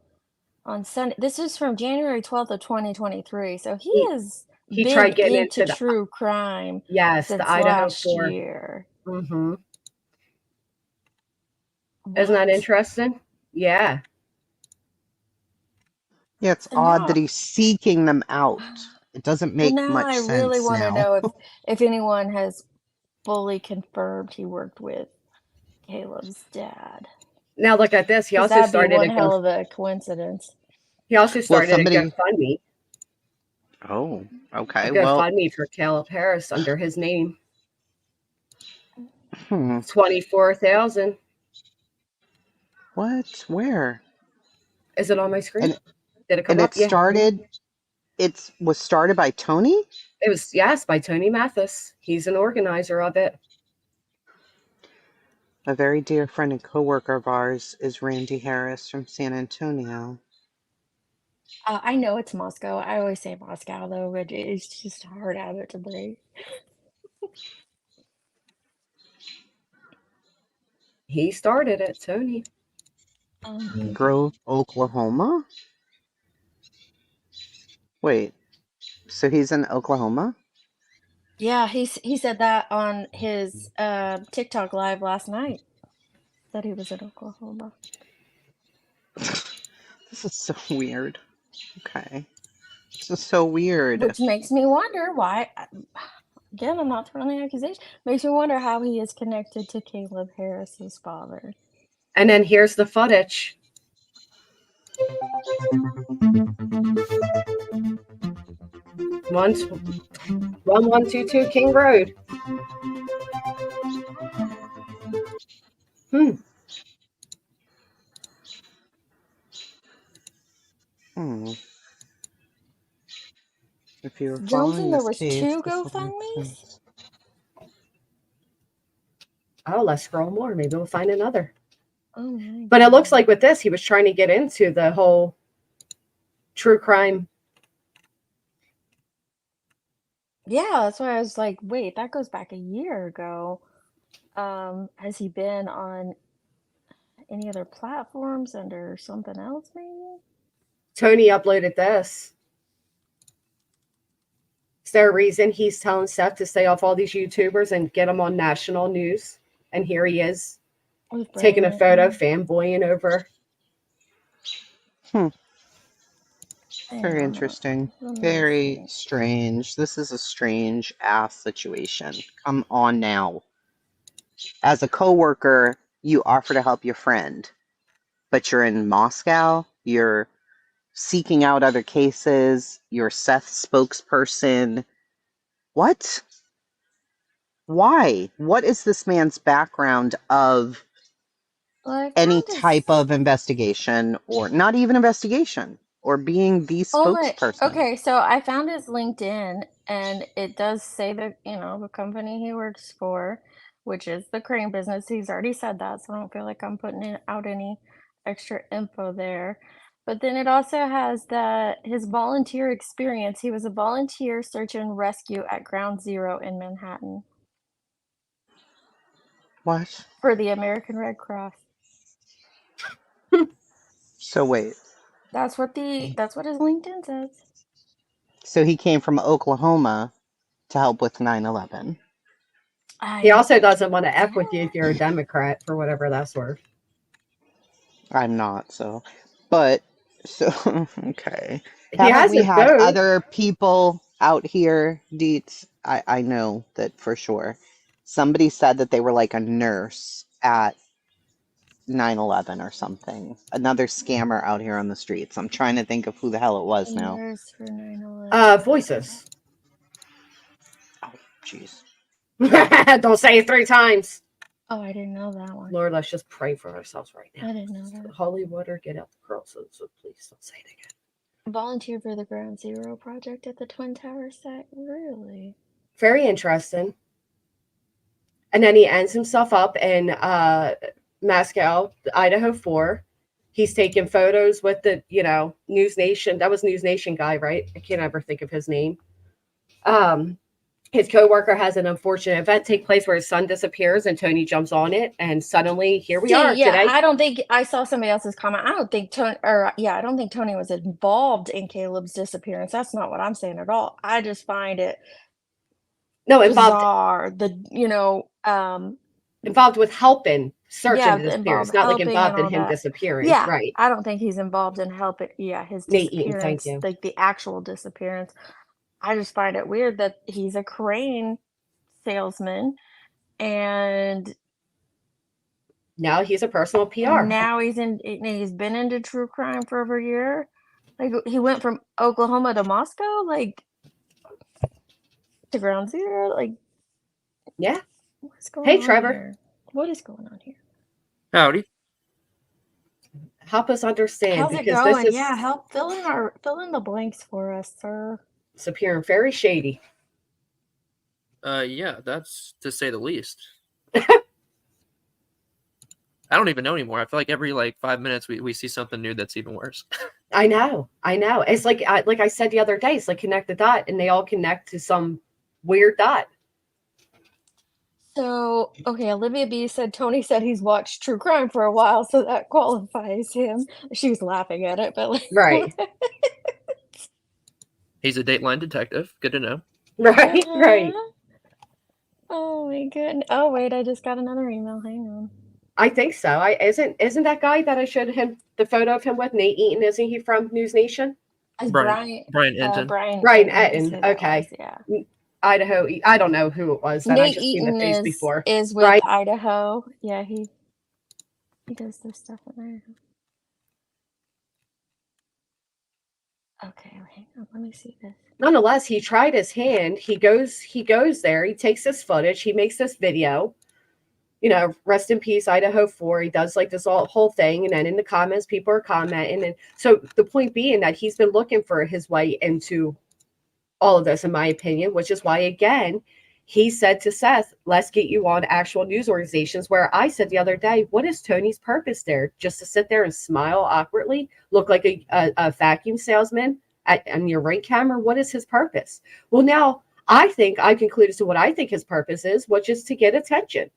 on Sunday. This is from January 12th of 2023. So he has He been tried getting into into the true crime Yes, since the Idaho last 4. year. Isn't that interesting? Yeah. Yeah, it's odd that he's seeking them out. It doesn't Well, make now much I sense really want to now. know if anyone has fully confirmed he worked with Caleb's dad. Now look at this. He 'Cause also that'd be started one hell of a coincidence. He also started a somebody- GoFundMe. Oh, okay. A Well, GoFundMe for Caleb Harris under his name. 24,000. What? Where? Is it on my screen? And, Did it come and up? it started. It was started by Tony. It was by Tony Mathis. He's an organizer of it. A very dear friend and coworker of ours is Randy Harris from San Antonio. I know it's Moscow. I always say Moscow though, but it's just a hard habit to break. He started it, Tony. Grove, Oklahoma. Wait, so he's in Oklahoma? Yeah, he said that on his TikTok live last night. that he was in Oklahoma. This is so weird. Okay. This is so weird. Which makes me wonder why. Again, I'm not throwing the accusation. Makes me wonder how he is connected to Caleb Harris's father. And then here's the footage. One, 1122 King Road. If you were Johnson, following there this was case, two this would make GoFundMes? sense. Oh, let's scroll more. Maybe we'll find another. Oh my But it looks like with this, he was trying to get into the whole true crime. Yeah, that's why I was like, wait, that goes back a year ago. Has he been on any other platforms under something else, maybe? Tony uploaded this. Is there a reason he's telling Seth to stay off all these YouTubers and get them on national news? And here he is taking a photo, fanboying over. Very interesting. Very strange. This is a strange ass situation. Come on now. As a coworker, you offer to help your friend, but you're in Moscow. You're seeking out other cases. You're Seth's spokesperson. What? Why? What is this man's background of any type of investigation, or not even investigation, or being the spokesperson? Okay, so I found his LinkedIn, and it does say that, the company he works for, which is the crane business. He's already said that, so I don't feel like I'm putting out any extra info there. But then it also has that his volunteer experience. He was a volunteer search and rescue at Ground Zero in Manhattan. What? For the American Red Cross. So wait. That's what his LinkedIn says. So he came from Oklahoma to help with 9/11. He also doesn't want to F with you if you're a Democrat, for whatever that's worth. I'm not, so. But, so, okay. He Haven't has we a had vote. other people out here, Deets? I know that for sure. Somebody said that they were like a nurse at 9/11 or something. Another scammer out here on the streets. I'm trying to think of who the hell it was now. Nurse for 9/11. Voices. Oh, jeez. Don't say it 3 times. Oh, I didn't know that one. Lord, let's just pray for ourselves right now. I didn't know that. Holy water, get out the crosses, so please don't say it again. Volunteer for the Ground Zero project at the Twin Towers site. Really? Very interesting. And then he ends himself up in Moscow, Idaho 4. He's taking photos with the, News Nation. That was News Nation guy, right? I can't ever think of his name. His coworker has an unfortunate event take place where his son disappears and Tony jumps on it, and suddenly here we are today. I don't think I saw somebody else's comment. I don't think Tony was involved in Caleb's disappearance. That's not what I'm saying at all. I just find it bizarre. Involved with helping searching his disappearance, not like helping involved and in him all that. disappearing. Yeah, Right. I don't think he's involved in helping. Yeah, his Nate Eaton, disappearance, thank you. like the actual disappearance. I just find it weird that he's a crane salesman, and now he's a personal PR. Now he's been into true crime for over a year. Like, he went from Oklahoma to Moscow, like to Ground Zero. Like, yeah. What's going Hey, on Trevor. here? What is going on here? Howdy. Help us understand. How's it because going? This is Yeah, help fill in the blanks for us, sir. It's appearing very shady. Yeah, that's to say the least. I don't even know anymore. I feel like every 5 minutes we see something new that's even worse. I know. It's like I said the other day, it's like connect the dot, and they all connect to some weird dot. So, okay, Olivia B said Tony said he's watched true crime for a while, so that qualifies him. She was laughing at it, but right. He's a Dateline detective. Good to know. Right. Oh my goodness. Oh wait, I just got another email. Hang on. I think so. Isn't that guy that I showed him the photo of him with, Nate Eaton? Isn't he from News Nation? As Brian Enton. Brian I can Etten. say that Okay. was, yeah. Idaho. I don't know who it was. That I Nate just seen the Eaton face before. is with Brian. Idaho. Yeah, he does this stuff in Idaho. Okay, hang on. Let me see this. Nonetheless, he tried his hand. He goes there. He takes this footage. He makes this video. You know, rest in peace, Idaho 4. He does like this whole thing. And then in the comments, people are commenting. And so the point being that he's been looking for his way into all of this, in my opinion, which is why, again, he said to Seth, let's get you on actual news organizations, where I said the other day, what is Tony's purpose there? Just to sit there and smile awkwardly, look like a vacuum salesman on your ring camera? What is his purpose? Well, now I think I concluded to what I think his purpose is, which is to get attention.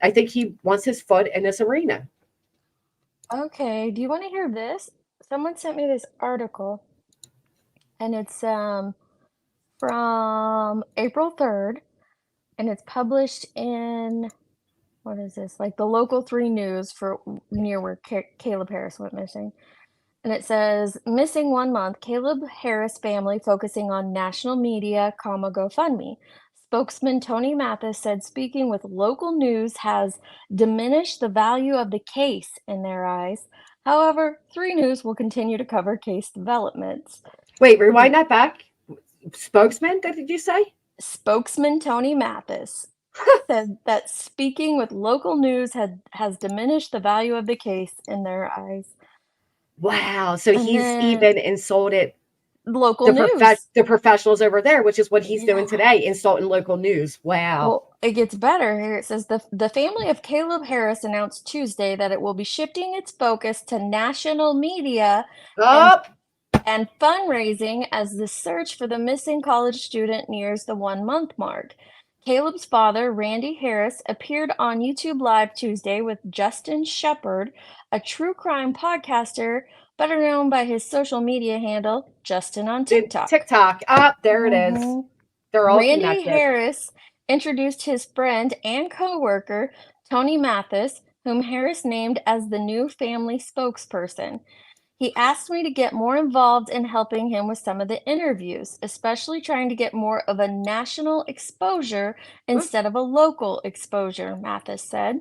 I think he wants his foot in this arena. Okay, do you want to hear this? Someone sent me this article, and it's from April 3rd, and it's published in, what is this, like the local 3 news for near where Caleb Harris went missing. And it says, missing 1 month, Caleb Harris family focusing on national media, GoFundMe. Spokesman Tony Mathis said speaking with local news has diminished the value of the case in their eyes. However, 3 News will continue to cover case developments. Wait, rewind that back. Spokesman, did you say? Spokesman Tony Mathis said that speaking with local news has diminished the value of the case in their eyes. Wow. So And he's then even insulted local news. the professionals over there, which is what he's doing today, insulting local news. Wow. Well, it gets better here. It says the family of Caleb Harris announced Tuesday that it will be shifting its focus to national media and fundraising as the search for the missing college student nears the 1 month mark. Caleb's father, Randy Harris, appeared on YouTube Live Tuesday with Justin Shepard, a true crime podcaster, better known by his social media handle, Justin on TikTok. There it is. They're all Randy connected. Harris introduced his friend and co-worker, Tony Mathis, whom Harris named as the new family spokesperson. He asked me to get more involved in helping him with some of the interviews, especially trying to get more of a national exposure instead of a local exposure, Mathis said.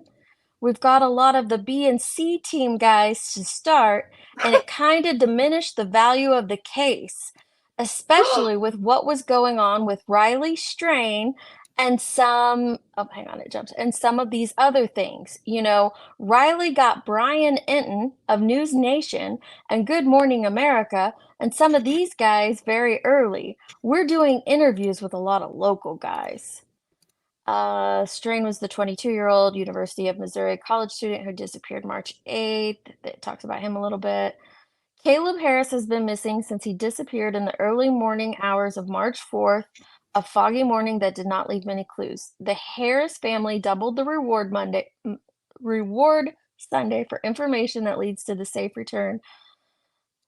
We've got a lot of the B and C team guys to start, and it kind of diminished the value of the case, especially with what was going on with Riley Strain and some of these other things. You know, Riley got Brian Enton of News Nation and Good Morning America and some of these guys very early. We're doing interviews with a lot of local guys. Strain was the 22-year-old University of Missouri college student who disappeared March 8th. It talks about him a little bit. Caleb Harris has been missing since he disappeared in the early morning hours of March 4th, a foggy morning that did not leave many clues. The Harris family doubled the reward Sunday for information that leads to the safe return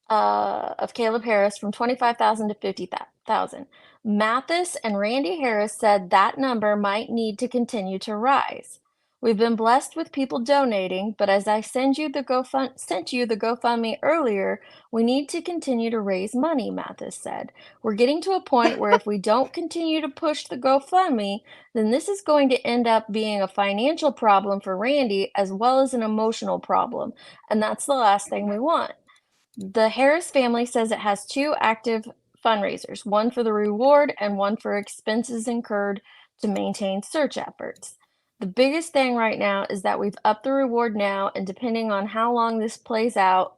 of Caleb Harris from $25,000 to $50,000. Mathis and Randy Harris said that number might need to continue to rise. We've been blessed with people donating, but as I sent you the GoFundMe earlier, we need to continue to raise money, Mathis said. We're getting to a point where if we don't continue to push the GoFundMe, then this is going to end up being a financial problem for Randy as well as an emotional problem, and that's the last thing we want. The Harris family says it has 2 active fundraisers, one for the reward and one for expenses incurred to maintain search efforts. The biggest thing right now is that we've upped the reward now, and depending on how long this plays out,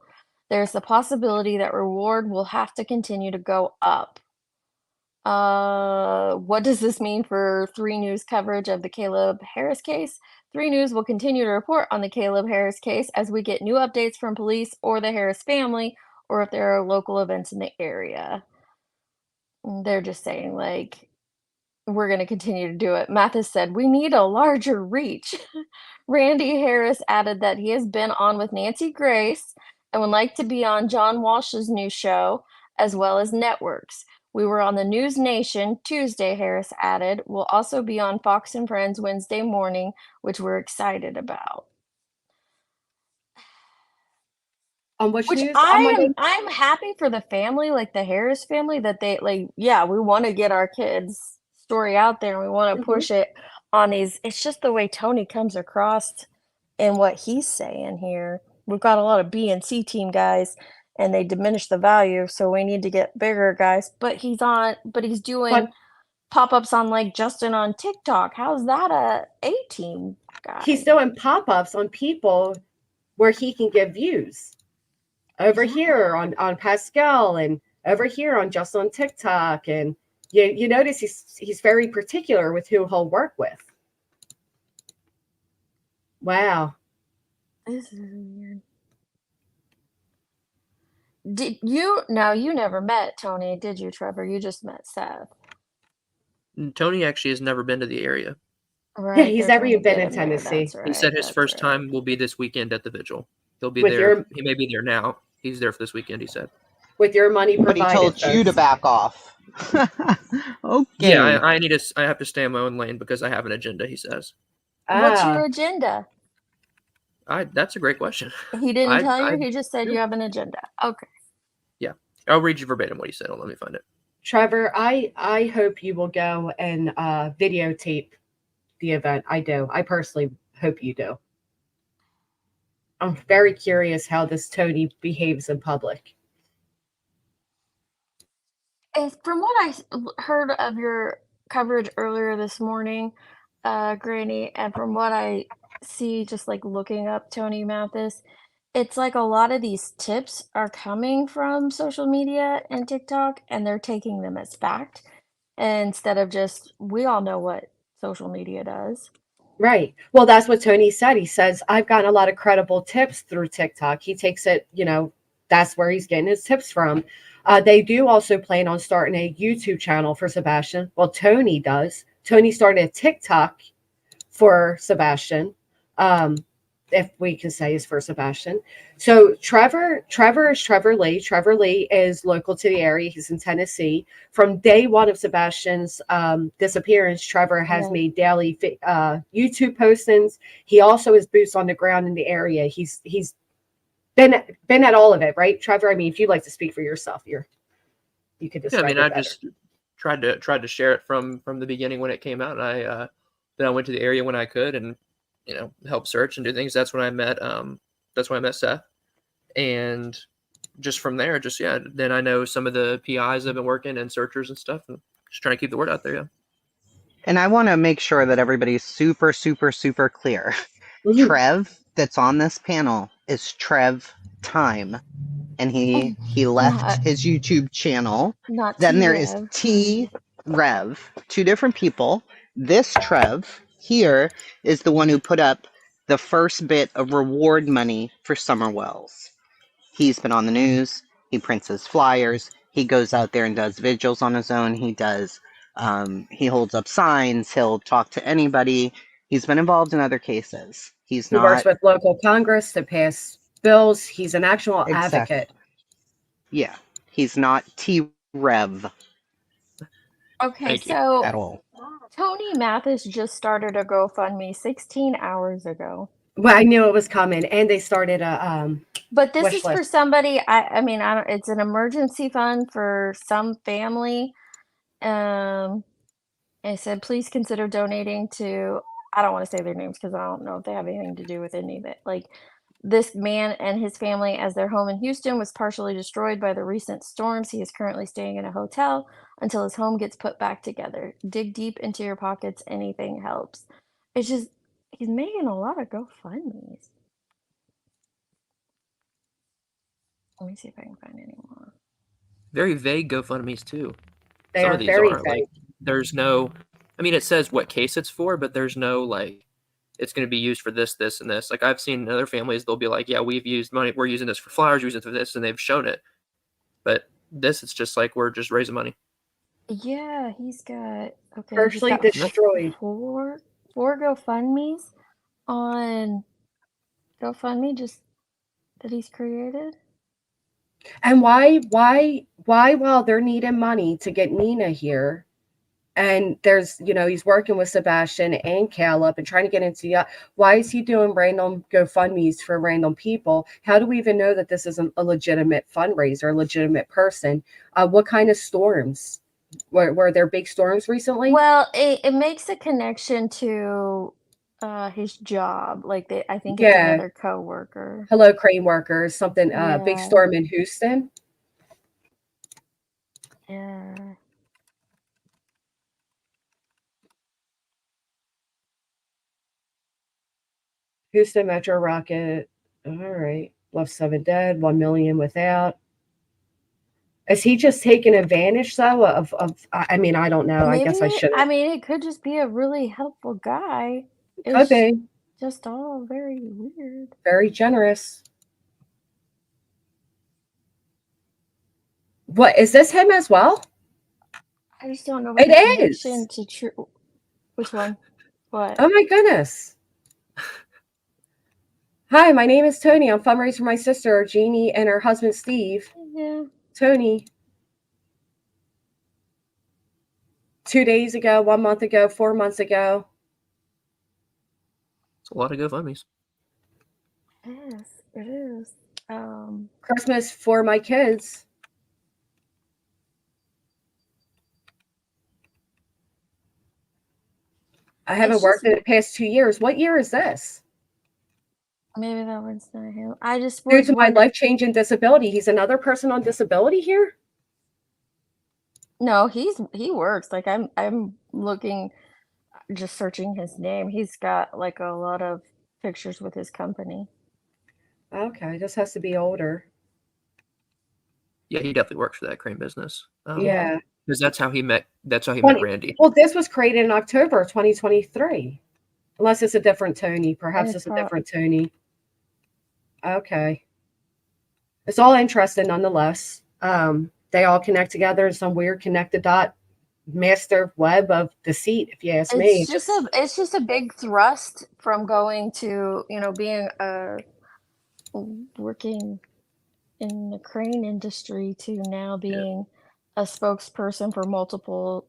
there's the possibility that reward will have to continue to go up. What does this mean for 3 News coverage of the Caleb Harris case? 3 News will continue to report on the Caleb Harris case as we get new updates from police or the Harris family, or if there are local events in the area. They're just saying, like, we're going to continue to do it. Mathis said, we need a larger reach. Randy Harris added that he has been on with Nancy Grace and would like to be on John Walsh's new show, as well as networks. We were on the News Nation Tuesday, Harris added. We'll also be on Fox and Friends Wednesday morning, which we're excited about. On which Which news? On Monday? I'm happy for the family, like the Harris family, that they like, yeah, we want to get our kids' story out there and we want to Mhm. push it on these. It's just the way Tony comes across and what he's saying here. We've got a lot of B and C team guys and they diminish the value, so we need to get bigger guys. But he's doing But pop-ups on like Justin on TikTok. How's that a team he's guy? doing pop-ups on people where he can get views. Over here on Pascal and over here on just on TikTok. And you notice he's very particular with who he'll work with. Wow. This is weird. You never met Tony, did you, Trevor? You just met Seth. Tony actually has never been to the area. Right. Yeah, he's They're never trying to even been get in him there. Tennessee. That's right. He said his That's first right. time will be this weekend at the vigil. He'll be With there. your He may be there now. He's there for this weekend, he said. with your money But he provided, told you to folks. back off. Okay. Yeah, I have to stay in my own lane because I have an agenda, he says. What's Ah. your agenda? That's a great question. He didn't I- tell you. I- He just said you have an agenda. Okay. Yeah. I'll read you verbatim what he said. Let me find it. Trevor, I hope you will go and videotape the event. I do. I personally hope you do. I'm very curious how this Tony behaves in public. From what I heard of your coverage earlier this morning, Granny, and from what I see just like looking up Tony Mathis, it's like a lot of these tips are coming from social media and TikTok, and they're taking them as fact instead of just, we all know what social media does. Right. Well, that's what Tony said. He says, I've gotten a lot of credible tips through TikTok. He takes it, that's where he's getting his tips from. They do also plan on starting a YouTube channel for Sebastian. Well, Tony does. Tony started a TikTok for Sebastian. If we can say is for Sebastian. So Trevor is Trevor Lee. Trevor Lee is local to the area. He's in Tennessee. From day one of Sebastian's disappearance, Trevor has Right. made daily YouTube postings. He also has boots on the ground in the area. He's been at all of it, right, Trevor? I mean, if you'd like to speak for yourself, you could Yeah, describe I mean, it I better. just tried to share it from the beginning when it came out. And then I went to the area when I could and help search and do things. That's when I met Seth. And just from there, then I know some of the PIs have been working and searchers and stuff, and just trying to keep the word out there. Yeah. And I want to make sure that everybody's super, super, super clear. Trev that's on this panel is Trev Time. And he left Not- his YouTube channel. Not Then there is T-Rev. T Rev, two different people. This Trev here is the one who put up the first bit of reward money for Summer Wells. He's been on the news. He prints his flyers. He goes out there and does vigils on his own. He holds up signs. He'll talk to anybody. He's been involved in other cases. He's He works not with local Congress to pass bills. He's an actual exactly. advocate. Yeah, he's not T-Rev Okay, Thank you. so at all. Tony Mathis just started a GoFundMe 16 hours ago. Well, I knew it was coming, and they started a But this wish is for list. somebody, I mean, I don't, it's an emergency fund for some family. I said, please consider donating to, I don't want to say their names because I don't know if they have anything to do with any of it. Like, this man and his family, as their home in Houston was partially destroyed by the recent storms, he is currently staying in a hotel until his home gets put back together. Dig deep into your pockets. Anything helps. It's just, he's making a lot of GoFundMes. Let me see if I can find any more. Very vague GoFundMe's too. They Some are of these very are vague. like there's no. I mean, it says what case it's for, but there's no like it's going to be used for this, this, and this. Like I've seen in other families, they'll be like, yeah, we've used money. We're using this for flowers, using it for this, and they've shown it. But this, it's just like we're just raising money. Yeah, he's got Partially destroyed. four GoFundMes on GoFundMe just that he's created. And why while they're needing money to get Nina here, And there's, he's working with Sebastian and Caleb and trying to get into, why is he doing random GoFundMe's for random people? How do we even know that this isn't a legitimate fundraiser, a legitimate person? What kind of storms? Were there big storms recently? Well, it makes a connection to his job. Like I think it's Yeah. another coworker. Hello, crane workers, something, big Yeah. storm in Houston. Yeah. Houston Metro Rocket. All right. Left 7 dead, 1 million without. Is he just taking advantage though of I mean, I don't know. I guess I should. I mean, it could just be a really helpful guy. Could It's be. just all very weird. Very generous. What is this him as well? I just don't know what It the is. connection to true. Which one? What? Oh my goodness. Hi, my name is Tony. I'm fundraising for my sister, Jeannie, and her husband, Steve. Yeah. Tony. 2 days ago, 1 month ago, 4 months ago. It's a lot of GoFundMe's. Yes, it is. Christmas for my kids. I haven't worked in the past 2 years. What year is this? Maybe that one's not him. I just Due was to my wondering. life-changing disability. He's another person on disability here? No, he works. Like I'm looking, just searching his name. He's got like a lot of pictures with his company. Okay, this has to be older. Yeah, he definitely works for that crane business. Yeah. Because that's how he met Randy. Well, this was created in October of 2023. Unless it's a different Tony. Perhaps it's a different Tony. Okay. It's all interesting nonetheless. They all connect together in some weird connected dot master web of deceit, if you ask me. It's just a big thrust from going to, being working in the crane industry to now being a spokesperson for multiple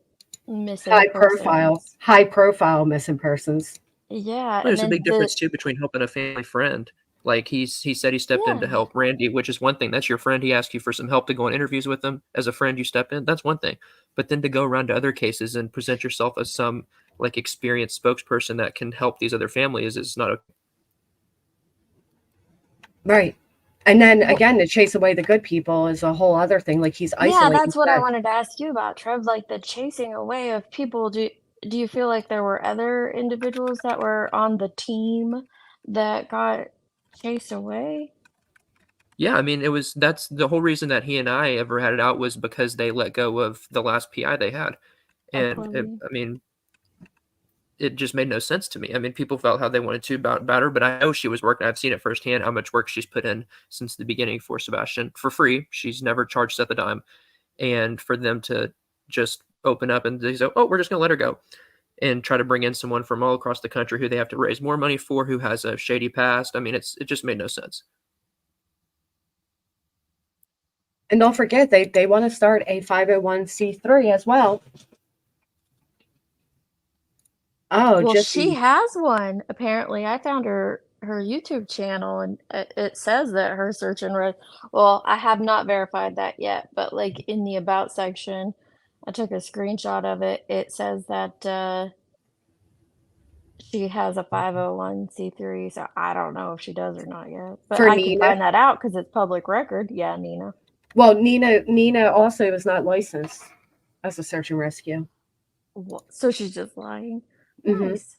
missing persons. High profile missing persons. Yeah, There's a and big then difference too between helping a family friend. Like he said he stepped in to help Randy, which is one thing. That's your friend. He asked you for some help to go on interviews with him. As a friend, you step in. That's one thing. But then to go around to other cases and present yourself as some like experienced spokesperson that can help these other families is not okay. Right. And then again, to chase away the good people is a whole other thing. Like he's isolating. Yeah, that's what I wanted to ask you about, Trev. Like the chasing away of people. Do you feel like there were other individuals that were on the team that got chased away? Yeah, I mean, that's the whole reason that he and I ever had it out was because they let go of the last PI they had. And it just made no sense to me. I mean, people felt how they wanted to about her, but I know she was working. I've seen it firsthand how much work she's put in since the beginning for Sebastian for free. She's never charged Seth a dime. And for them to just open up and they say, oh, we're just going to let her go and try to bring in someone from all across the country who they have to raise more money for, who has a shady past. I mean, it just made no sense. And don't forget, they want to start a 501c3 as well. Oh, well, just she has one. Apparently, I found her YouTube channel, and it says that her search and well, I have not verified that yet, but like in the about section, I took a screenshot of it. It says that she has a 501c3, so I don't know if she does or not yet. But For I Nina? can find that out because it's public record. Yeah, Nina. Well, Nina also is not licensed as a search and rescue. So she's just lying. Mhm. Nice.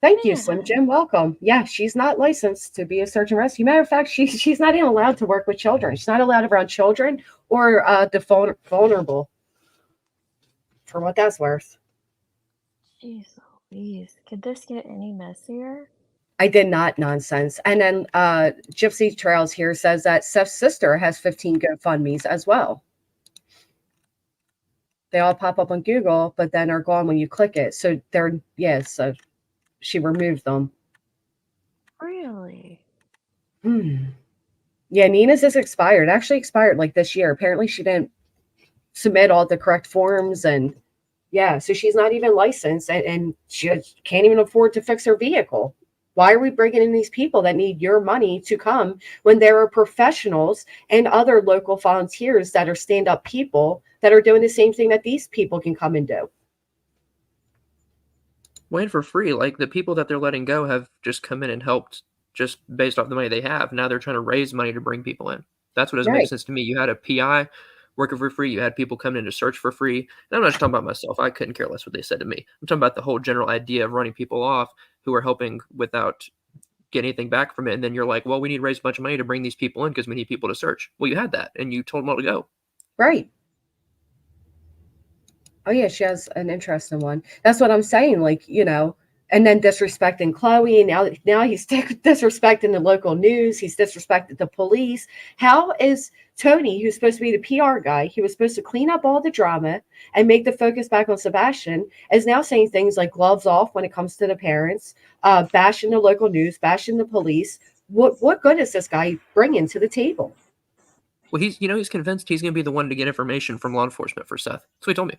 Thank you, Slim Jim. Welcome. Yeah, she's not licensed to be a search and rescue. Matter of fact, she's not even allowed to work with children. She's not allowed around children or the vulnerable. For what that's worth. Jeez Louise. Could this get any messier? I did not nonsense. And then Gypsy Trails here says that Seth's sister has 15 GoFundMe's as well. They all pop up on Google, but then are gone when you click it. So so she removed them. Really? Yeah, Nina's is expired. Actually expired like this year. Apparently she didn't submit all the correct forms and Yeah, so she's not even licensed, and she can't even afford to fix her vehicle. Why are we bringing in these people that need your money to come when there are professionals and other local volunteers that are stand up people that are doing the same thing that these people can come and do? Waiting for free. Like the people that they're letting go have just come in and helped just based off the money they have. Now they're trying to raise money to bring people in. That's what doesn't make Right. sense to me. You had a PI working for free. You had people coming in to search for free. And I'm not just talking about myself. I couldn't care less what they said to me. I'm talking about the whole general idea of running people off who are helping without getting anything back from it. And then you're like, well, we need to raise a bunch of money to bring these people in because we need people to search. Well, you had that and you told them all to go. Right. Oh yeah, she has an interesting one. That's what I'm saying. Like, and then disrespecting Chloe, and now he's disrespecting the local news. He's disrespected the police. How is Tony, who's supposed to be the PR guy, he was supposed to clean up all the drama and make the focus back on Sebastian, is now saying things like gloves off when it comes to the parents, bashing the local news, bashing the police. What good is this guy bringing to the table? Well, he's convinced he's going to be the one to get information from law enforcement for Seth. That's what he told me.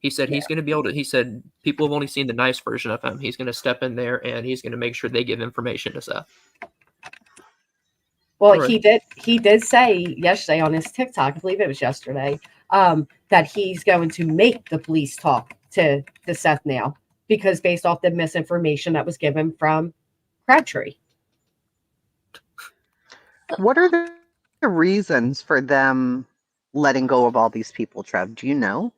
He said he's going to be able to, he said people have only seen the nice version of him. He's going to step in there and he's going to make sure they give information to Seth. Well, right. He did say yesterday on his TikTok, I believe it was yesterday, that he's going to make the police talk to Seth now, because based off the misinformation that was given from Crabtree. What are the reasons for them letting go of all these people, Trev? Do you know?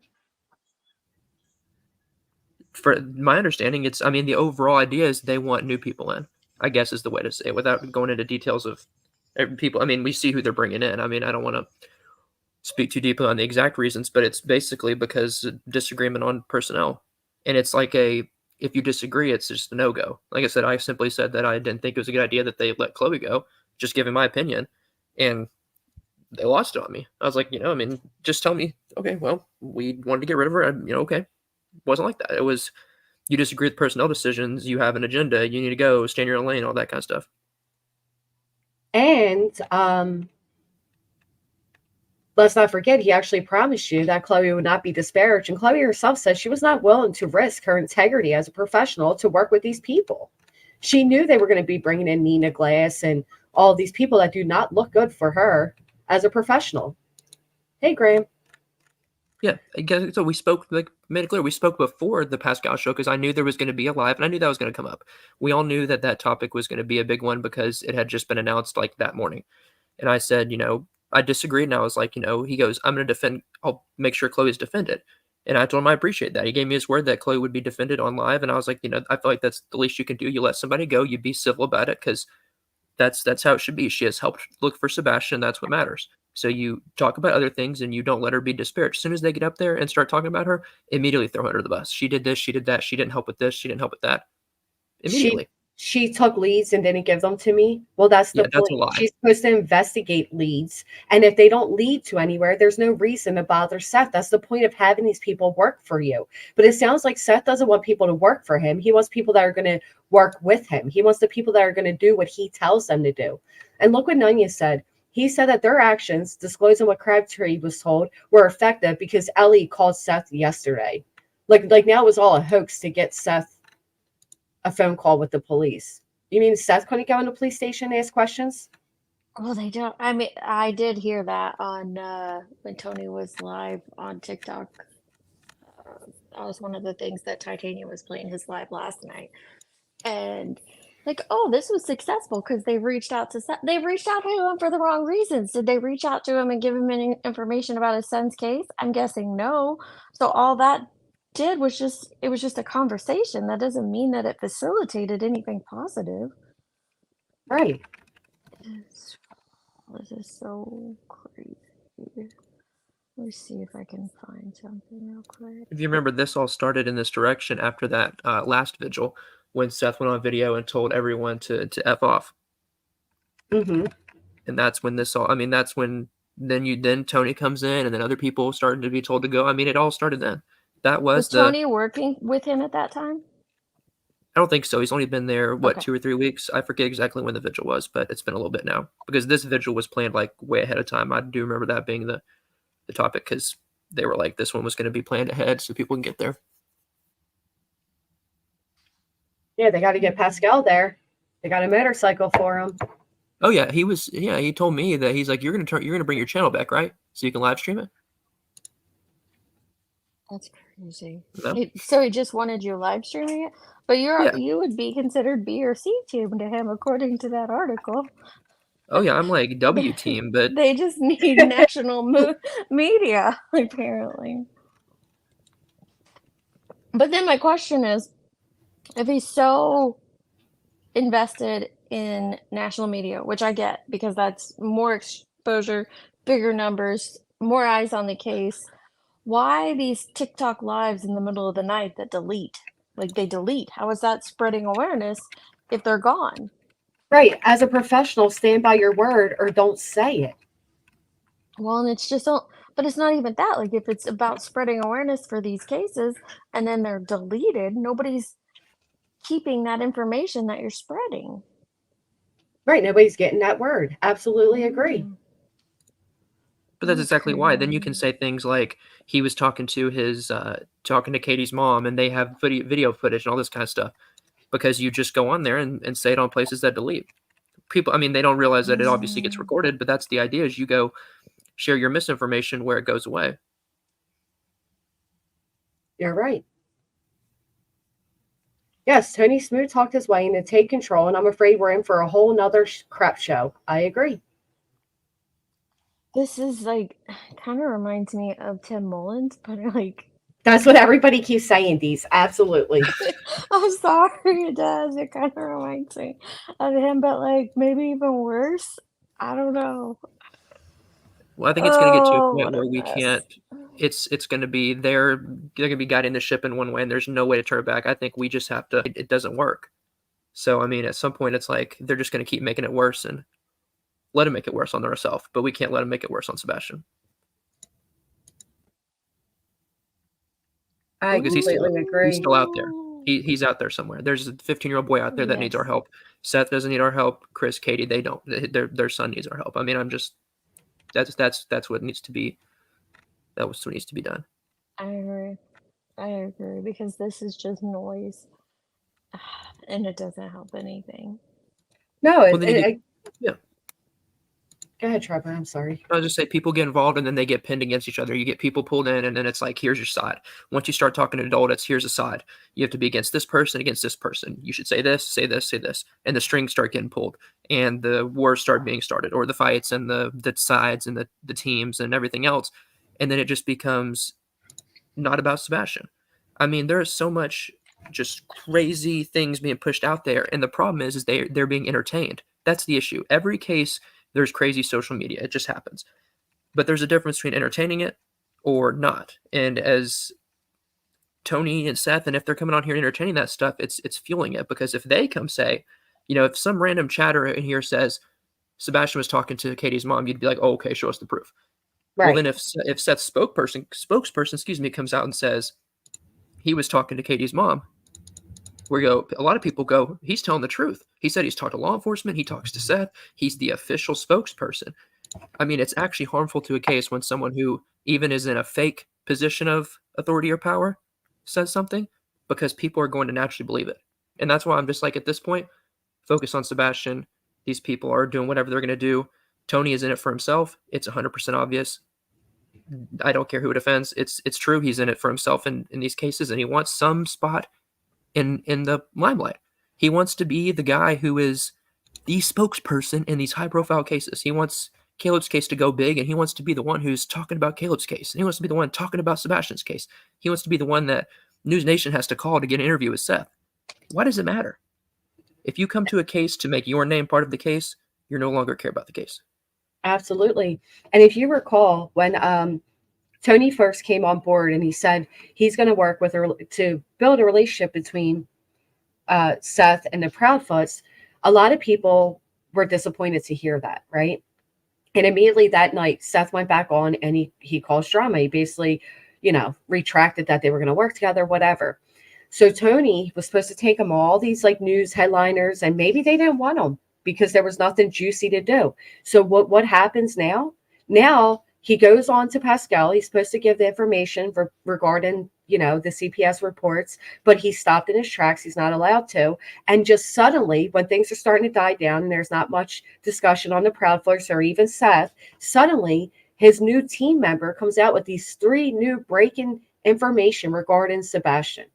For my understanding, the overall idea is they want new people in, I guess is the way to say it, without going into details of people. I mean, we see who they're bringing in. I mean, I don't want to speak too deeply on the exact reasons, but it's basically because of disagreement on personnel. And it's like if you disagree, it's just a no-go. Like I said, I simply said that I didn't think it was a good idea that they let Chloe go, just giving my opinion. And they lost it on me. I was like, just tell me, okay, well, we wanted to get rid of her. Okay. Wasn't like that. It was, you disagree with personnel decisions, you have an agenda, you need to go, stay in your own lane, all that kind of stuff. And let's not forget, he actually promised you that Chloe would not be disparaged. And Chloe herself said she was not willing to risk her integrity as a professional to work with these people. She knew they were going to be bringing in Nina Glass and all these people that do not look good for her as a professional. Hey, Graham. Yeah, I guess so. We spoke, made it clear, we spoke before the Pascal show because I knew there was going to be a live, and I knew that was going to come up. We all knew that topic was going to be a big one because it had just been announced like that morning. And I said, I disagreed, and I was like, he goes, I'm going to defend, I'll make sure Chloe's defended. And I told him I appreciate that. He gave me his word that Chloe would be defended on live, and I was like, I feel like that's the least you can do. You let somebody go, you be civil about it because that's how it should be. She has helped look for Sebastian. That's what matters. So you talk about other things and you don't let her be disparaged. As soon as they get up there and start talking about her, immediately throw her under the bus. She did this, she did that, she didn't help with this, she didn't help with that. Immediately. She took leads and didn't give them to me. Well, that's the point. That's a lie. She's supposed to investigate leads. And if they don't lead to anywhere, there's no reason to bother Seth. That's the point of having these people work for you. But it sounds like Seth doesn't want people to work for him. He wants people that are going to work with him. He wants the people that are going to do what he tells them to do. And look what Nunya said. He said that their actions, disclosing what Crabtree was told, were effective because Ellie called Seth yesterday. Like now it was all a hoax to get Seth a phone call with the police. You mean Seth couldn't go in the police station and ask questions? Well, they don't. I mean, I did hear that on when Tony was live on TikTok. That was one of the things that Titania was playing his live last night. And this was successful because they reached out to Seth. They reached out to him for the wrong reasons. Did they reach out to him and give him any information about his son's case? I'm guessing no. So all that did was just a conversation. That doesn't mean that it facilitated anything positive. Right. This is so crazy. Let me see if I can find something real quick. If you remember, this all started in this direction after that last vigil when Seth went on video and told everyone to F off. Mm-hmm. And that's when that's when then Tony comes in and then other people started to be told to go. I mean, it all started then. That was Tony working with him at that time? I don't think so. He's only been there, Okay. 2 or 3 weeks? I forget exactly when the vigil was, but it's been a little bit now. Because this vigil was planned way ahead of time. I do remember that being the topic because they were like, this one was going to be planned ahead so people can get there. Yeah, they got to get Pascal there. They got a motorcycle for him. Oh yeah, he was. Yeah, he told me that he's like, you're gonna bring your channel back, right? So you can live stream it. That's crazy. No? So he just wanted you live streaming it, but Yeah. you would be considered B or C team to him according to that article. Oh yeah, I'm like W team, but They just need national media apparently. But then my question is, if he's so invested in national media, which I get because that's more exposure, bigger numbers, more eyes on the case, why these TikTok lives in the middle of the night that delete? Like they delete. How is that spreading awareness if they're gone? Right. As a professional, stand by your word or don't say it. Well, and it's just but it's not even that. Like if it's about spreading awareness for these cases and then they're deleted, nobody's keeping that information that you're spreading. Right. Nobody's getting that word. Absolutely agree. But that's exactly why. Then you can say things like he was talking to his talking to Katie's mom, and they have video footage and all this kind of stuff. Because you just go on there and say it on places that delete. People, I mean, they don't realize that it obviously gets recorded, but that's the idea. Is you go share your misinformation where it goes away. You're right. Yes, Tony Smoot talked his way into take control, and I'm afraid we're in for a whole nother crap show. I agree. This is like kind of reminds me of Tim Mullins, but like that's what everybody keeps saying, Dees. Absolutely. I'm sorry, it does. It kind of reminds me of him, but like maybe even worse. I don't know. Well, I think it's going to get to a point where we can't. It's going to be they're going to be guiding the ship in one way, and there's no way to turn it back. I think we just have to. It doesn't work. So I mean, at some point, it's like they're just going to keep making it worse and let him make it worse on themselves, but we can't let him make it worse on Sebastian. I completely agree. He's still out there. He's out there somewhere. There's a 15-year-old boy out there that needs our help. Seth doesn't need our help. Chris, Katie, they don't. Their son needs our help. I mean, I'm just that's what needs to be. That was what needs to be done. I agree because this is just noise, and it doesn't help anything. No, yeah. Go ahead, Trevor. I'm sorry. I'll just say people get involved and then they get pinned against each other. You get people pulled in and then it's like, here's your side. Once you start talking to adults, here's a side. You have to be against this person, against this person. You should say this, say this, say this. And the strings start getting pulled and the wars start being started, or the fights and the sides and the teams and everything else. And then it just becomes not about Sebastian. I mean, there is so much just crazy things being pushed out there. And the problem is they're being entertained. That's the issue. Every case, there's crazy social media. It just happens. But there's a difference between entertaining it or not. And as Tony and Seth, and if they're coming on here and entertaining that stuff, it's fueling it. Because if they come say, if some random chatter in here says Sebastian was talking to Katie's mom, you'd be like, oh, okay, show us the proof. Right. Well, then if Seth's spokesperson, comes out and says he was talking to Katie's mom, a lot of people go, he's telling the truth. He said he's talked to law enforcement. He talks to Seth. He's the official spokesperson. I mean, it's actually harmful to a case when someone who even is in a fake position of authority or power says something, because people are going to naturally believe it. And that's why I'm just like, at this point, focus on Sebastian. These people are doing whatever they're going to do. Tony is in it for himself. It's 100% obvious. I don't care who it offends. It's true. He's in it for himself in these cases, and he wants some spot in the limelight. He wants to be the guy who is the spokesperson in these high profile cases. He wants Caleb's case to go big, and he wants to be the one who's talking about Caleb's case. And he wants to be the one talking about Sebastian's case. He wants to be the one that News Nation has to call to get an interview with Seth. Why does it matter? If you come to a case to make your name part of the case, you no longer care about the case. Absolutely. And if you recall, when Tony first came on board and he said he's going to work to build a relationship between Seth and the Proudfoots, a lot of people were disappointed to hear that, right? And immediately that night, Seth went back on and he caused drama. He basically, retracted that they were going to work together, whatever. So Tony was supposed to take them all these like news headliners, and maybe they didn't want them because there was nothing juicy to do. So what happens now? Now He goes on to Pascal. He's supposed to give the information regarding, the CPS reports, but he's stopped in his tracks. He's not allowed to. And just suddenly, when things are starting to die down and there's not much discussion on the Proudfooters or even Seth, suddenly his new team member comes out with these 3 new breaking information regarding Sebastian.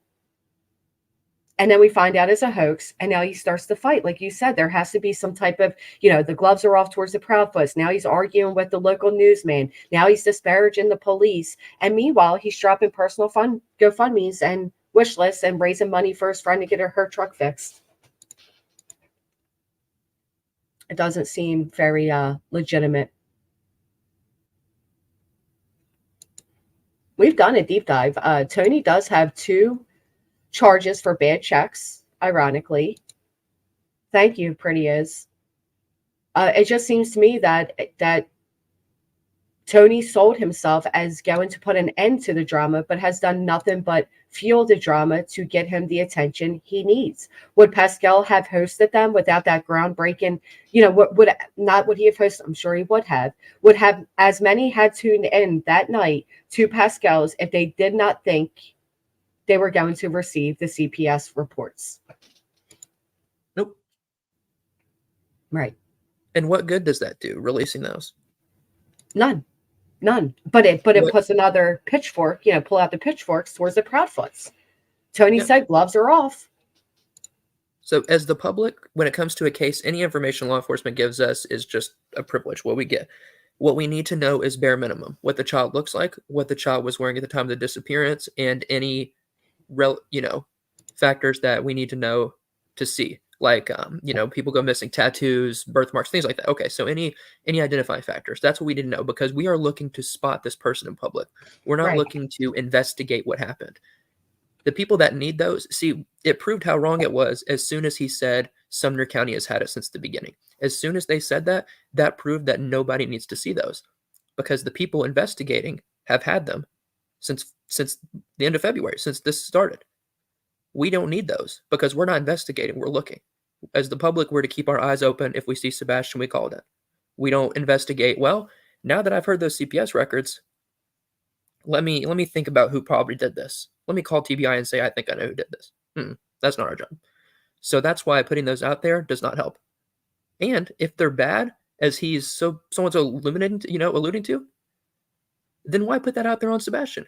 And then we find out it's a hoax, and now he starts to fight. Like you said, there has to be some type of, the gloves are off towards the Proudfoots. Now he's arguing with the local newsman. Now he's disparaging the police. And meanwhile, he's dropping personal GoFundMes and wish lists and raising money for his friend to get her truck fixed. It doesn't seem very legitimate. We've done a deep dive. Tony does have 2 charges for bad checks, ironically. Thank you, Pretty Is. It just seems to me that Tony sold himself as going to put an end to the drama, but has done nothing but fuel the drama to get him the attention he needs. Would Pascal have hosted them without that groundbreaking, would he have hosted? I'm sure he would have. Would have as many had tuned in that night to Pascal's if they did not think they were going to receive the CPS reports. Nope. Right. And what good does that do, releasing those? None. But it puts another pitchfork, pull out the pitchforks towards the Proudfoots. Tony said gloves are off. So as the public, when it comes to a case, any information law enforcement gives us is just a privilege, what we get. What we need to know is bare minimum, what the child looks like, what the child was wearing at the time of the disappearance, and any factors that we need to know to see, like people go missing, tattoos, birthmarks, things like that. Okay, so any identifying factors, that's what we need to know, because we are looking to spot this person in public. We're not looking to investigate what happened. The people that need those, see, it proved how wrong it was as soon as he said Sumner County has had it since the beginning. As soon as they said that, that proved that nobody needs to see those, because the people investigating have had them since the end of February, since this started. We don't need those because we're not investigating, we're looking. As the public, we're to keep our eyes open. If we see Sebastian, we call it. We don't investigate. Well, now that I've heard those CPS records, let me think about who probably did this. Let me call TBI and say, I think I know who did this. That's not our job. So that's why putting those out there does not help. And if they're bad, as he's someone's alluding to, then why put that out there on Sebastian?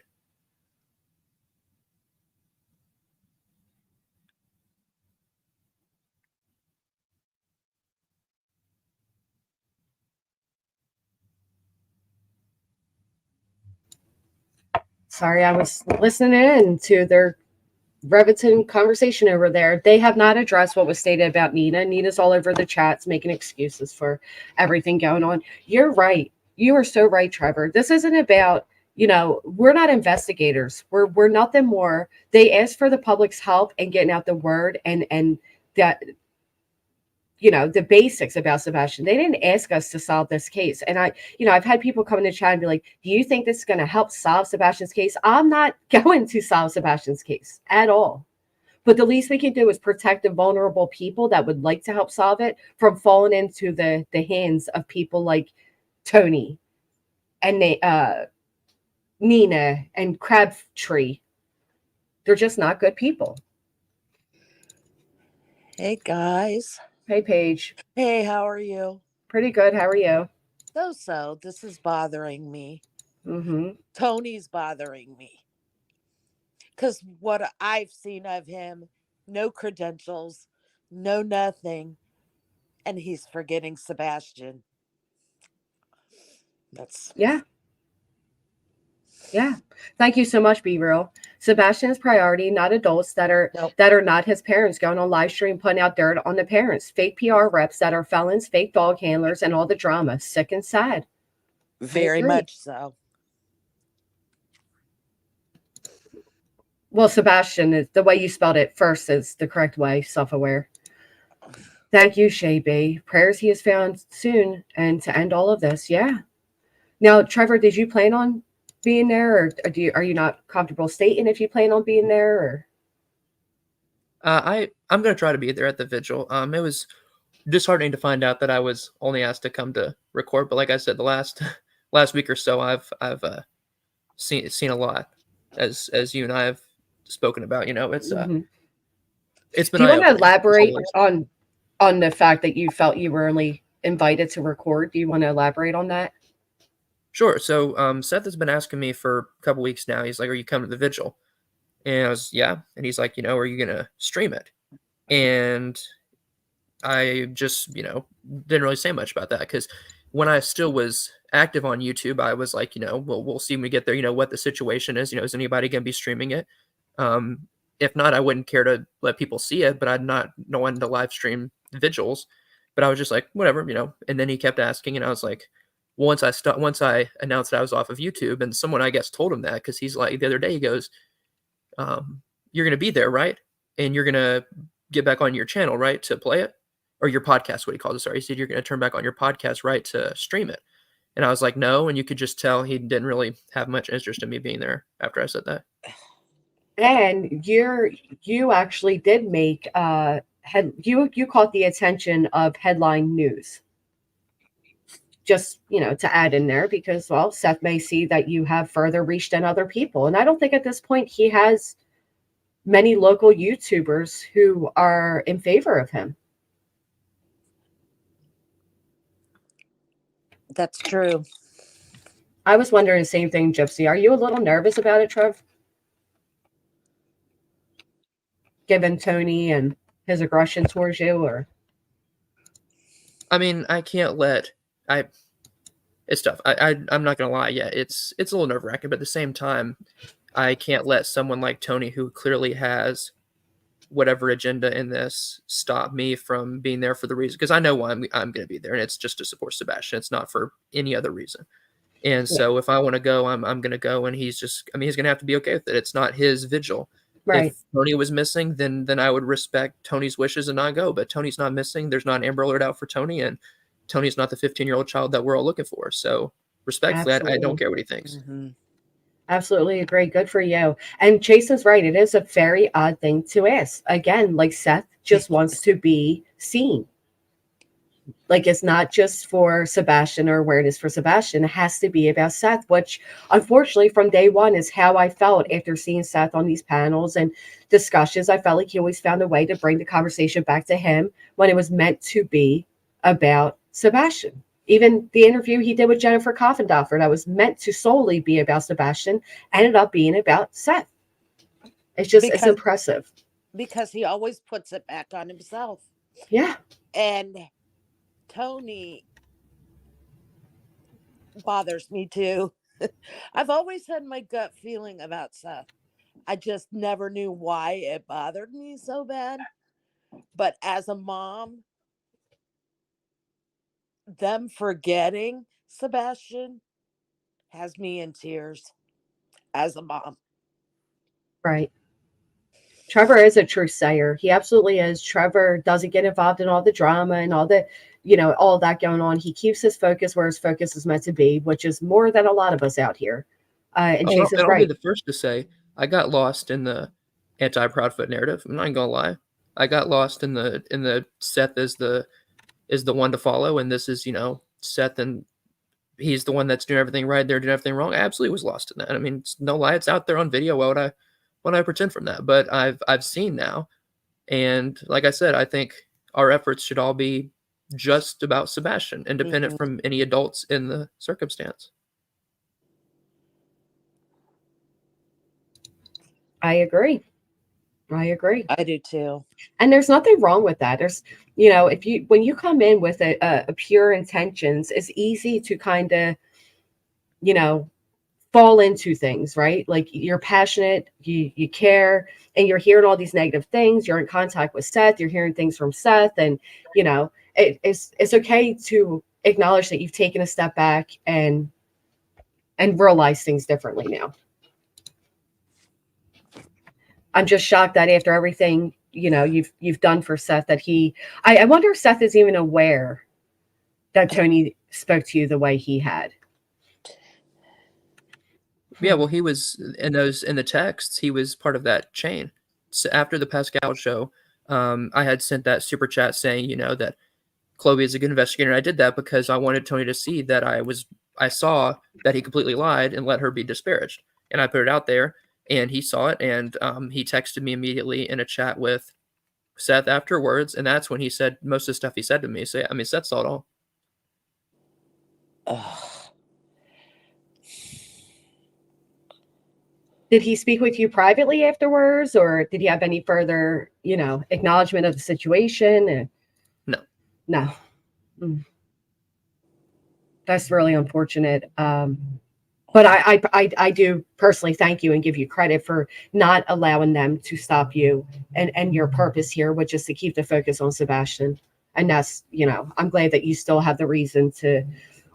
Sorry, I was listening in to their riveting conversation over there. They have not addressed what was stated about Nina. Nina's all over the chats making excuses for everything going on. You're right. You are so right, Trevor. This isn't about, we're not investigators. We're nothing more. They asked for the public's help and getting out the word and that, the basics about Sebastian. They didn't ask us to solve this case. And I've had people come in the chat and be like, do you think this is going to help solve Sebastian's case? I'm not going to solve Sebastian's case at all. But the least we can do is protect the vulnerable people that would like to help solve it from falling into the hands of people like Tony and Nina and Crabtree. They're just not good people. Hey, guys. Hey, Paige. Hey, how are you? Pretty good. How are you? So, this is bothering me. Mm-hmm. Tony's bothering me. Because what I've seen of him, no credentials, no nothing, and he's forgetting Sebastian. Yeah. Thank you so much, Be Real. Sebastian's priority, not adults that are not his parents going on live stream putting out dirt on the parents. Fake PR reps that are felons, fake dog handlers, and all the drama. Sick and sad. Very much so. Well, Sebastian, is the way you spelled it first is the correct way, self-aware. Thank you, Shay B. Prayers he is found soon and to end all of this. Yeah. Now, Trevor, did you plan on being there, or are you not comfortable stating if you plan on being there? Or I'm going to try to be there at the vigil. It was disheartening to find out that I was only asked to come to record, but like I said, the last last week or so, I've seen a lot, as you and I have spoken about. You know, it's Mhm. it's been Do you want to eye-opening, to say the elaborate least. on the fact that you felt you were only invited to record? Do you want to elaborate on that? Sure. So Seth has been asking me for a couple weeks now. He's like, "Are you coming to the vigil?" And I was, "Yeah." And he's like, "Are you gonna stream it?" And I just, didn't really say much about that because when I still was active on YouTube, I was like, well, we'll see when we get there, what the situation is. Is anybody going to be streaming it? If not, I wouldn't care to let people see it, but I'd not wanting to live stream vigils. But I was just like, whatever, And then he kept asking, and I was like, once I announced that I was off of YouTube, and someone I guess told him that because he's like the other day he goes, "You're going to be there, right? And you're going to get back on your channel, right, to play it." Or your podcast, what he calls it. Sorry, he said you're going to turn back on your podcast, right, to stream it. And I was like, no. And you could just tell he didn't really have much interest in me being there after I said that. And you actually did make you caught the attention of Headline News. Just to add in there because well, Seth may see that you have further reach than other people, and I don't think at this point he has many local YouTubers who are in favor of him. That's true. I was wondering the same thing, Gypsy. Are you a little nervous about it, Trev? Given Tony and his aggression towards you, or? I mean, I can't let it's tough. I'm not gonna lie. Yeah, it's a little nerve wracking, but at the same time, I can't let someone like Tony, who clearly has whatever agenda in this, stop me from being there for the reason, because I know why I'm going to be there, and it's just to support Sebastian. It's not for any other reason. And so if I want to go, I'm going to go, and he's going to have to be okay with it. It's not his vigil. Right. If Tony was missing, then I would respect Tony's wishes and not go. But Tony's not missing. There's not an Amber Alert out for Tony, and Tony's not the 15-year-old child that we're all looking for. So respectfully, I don't care what he thinks. Mm-hmm. Absolutely agree. Good for you. And Jason's right. It is a very odd thing to ask. Again, like Seth just wants to be seen. Like it's not just for Sebastian or where it is for Sebastian. It has to be about Seth, which unfortunately from day one is how I felt after seeing Seth on these panels and discussions. I felt like he always found a way to bring the conversation back to him when it was meant to be about Sebastian. Even the interview he did with Jennifer Coffendoffer that was meant to solely be about Sebastian ended up being about Seth. It's impressive. Because he always puts it back on himself. Yeah. And Tony bothers me too. I've always had my gut feeling about Seth. I just never knew why it bothered me so bad. But as a mom, them forgetting Sebastian has me in tears as a mom. Right. Trevor is a true sayer. He absolutely is. Trevor doesn't get involved in all the drama and all the, all of that going on. He keeps his focus where his focus is meant to be, which is more than a lot of us out here. And Jason's I'll right. be the first to say I got lost in the anti-Proudfoot narrative. I'm not even gonna lie. I got lost in the Seth is the one to follow, and this is Seth, and he's the one that's doing everything right. They're doing everything wrong. I absolutely was lost in that. I mean, it's no lie. It's out there on video. Why would I pretend from that? But I've seen now, and like I said, I think our efforts should all be just about Sebastian, independent from any adults in the circumstance. I agree. I do too. And there's nothing wrong with that. There's, when you come in with a pure intentions, it's easy to kind of, fall into things, right? Like you're passionate, you care, and you're hearing all these negative things. You're in contact with Seth. You're hearing things from Seth, and it's okay to acknowledge that you've taken a step back and realize things differently now. I'm just shocked that after everything you've done for Seth, that I wonder if Seth is even aware that Tony spoke to you the way he had. Yeah, well, he was in the texts. He was part of that chain. So after the Pascal show, I had sent that super chat saying, that Chloe is a good investigator. And I did that because I wanted Tony to see that I I saw that he completely lied and let her be disparaged. And I put it out there, and he saw it, and he texted me immediately in a chat with Seth afterwards, and that's when he said most of the stuff he said to me. So, I mean, Seth saw it all. Did he speak with you privately afterwards, or did he have any further, acknowledgement of the situation? No. No. That's really unfortunate. But I do personally thank you and give you credit for not allowing them to stop you and your purpose here, which is to keep the focus on Sebastian. And that's, I'm glad that you still have the reason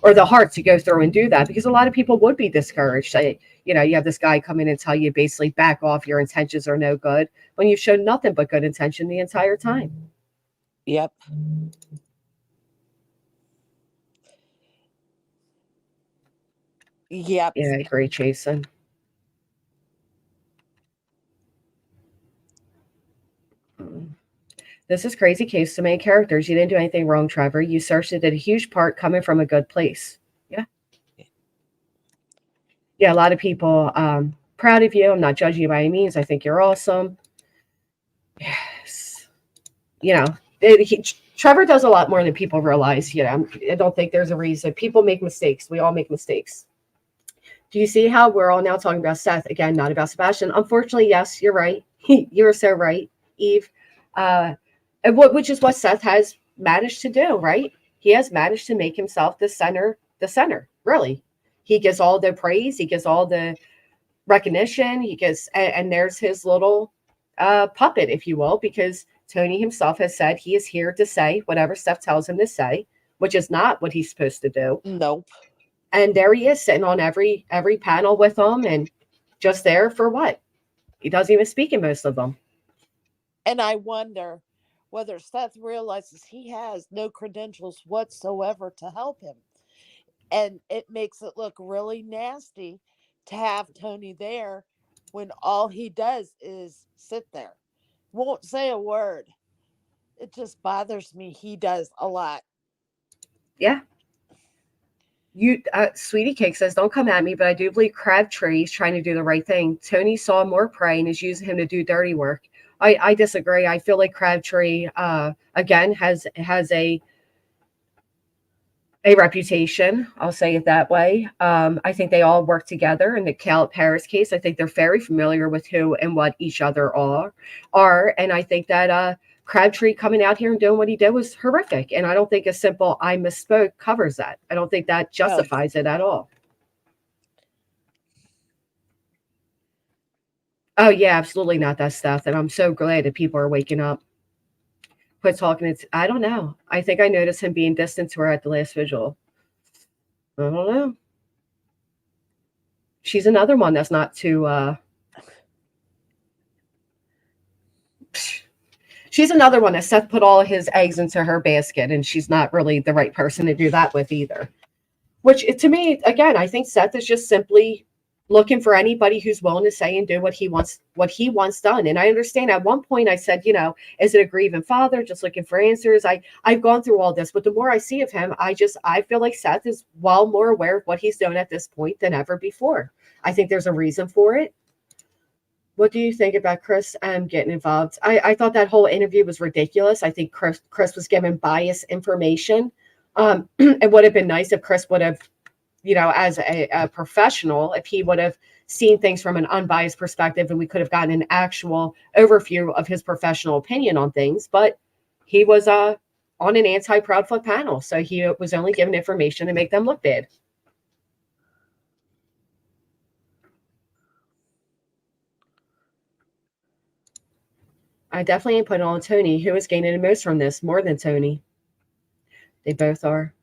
or the heart to go through and do that, because a lot of people would be discouraged. You have this guy come in and tell you basically back off, your intentions are no good, when you've shown nothing but good intention the entire time. Yep. Yep. Yeah, I agree, Jason. This is crazy case. So many characters. You didn't do anything wrong, Trevor. You searched it, did a huge part coming from a good place. Yeah. Yeah, a lot of people proud of you. I'm not judging you by any means. I think you're awesome. Yes. Trevor does a lot more than people realize. I don't think there's a reason. People make mistakes. We all make mistakes. Do you see how we're all now talking about Seth again, not about Sebastian? Unfortunately, yes, you're right. You're so right, Eve. Which is what Seth has managed to do, right? He has managed to make himself the center, really. He gets all the praise. He gets all the recognition. And there's his little puppet, if you will, because Tony himself has said he is here to say whatever Seth tells him to say, which is not what he's supposed to do. Nope. And there he is sitting on every panel with them, and just there for what? He doesn't even speak in most of them. And I wonder whether Seth realizes he has no credentials whatsoever to help him. And it makes it look really nasty to have Tony there when all he does is sit there. Won't say a word. It just bothers me. He does a lot. Yeah. Sweetie Cake says, don't come at me, but I do believe Crabtree is trying to do the right thing. Tony saw more prey and is using him to do dirty work. I disagree. I feel like Crabtree, again, has a reputation. I'll say it that way. I think they all work together. In the Cal Paris case, I think they're very familiar with who and what each other are. And I think that Crabtree coming out here and doing what he did was horrific. And I don't think a simple I misspoke covers that. I don't think that justifies it at all. Oh, yeah, absolutely not that stuff. And I'm so glad that people are waking up. Quit talking. I don't know. I think I noticed him being distant to her at the last vigil. I don't know. She's another one that's not too... She's another one that Seth put all his eggs into her basket, and she's not really the right person to do that with either. Which, to me, again, I think Seth is just simply looking for anybody who's willing to say and do what he wants done. And I understand at one point I said, is it a grieving father just looking for answers? I've gone through all this, but the more I see of him, I feel like Seth is well more aware of what he's doing at this point than ever before. I think there's a reason for it. What do you think about Chris getting involved? I thought that whole interview was ridiculous. I think Chris was given biased information. It would have been nice if Chris would have, as a professional, if he would have seen things from an unbiased perspective and we could have gotten an actual overview of his professional opinion on things. But he was on an anti-Proudfoot panel, so he was only given information to make them look bad. I definitely ain't putting on Tony. Who is gaining the most from this? More than Tony. They both are.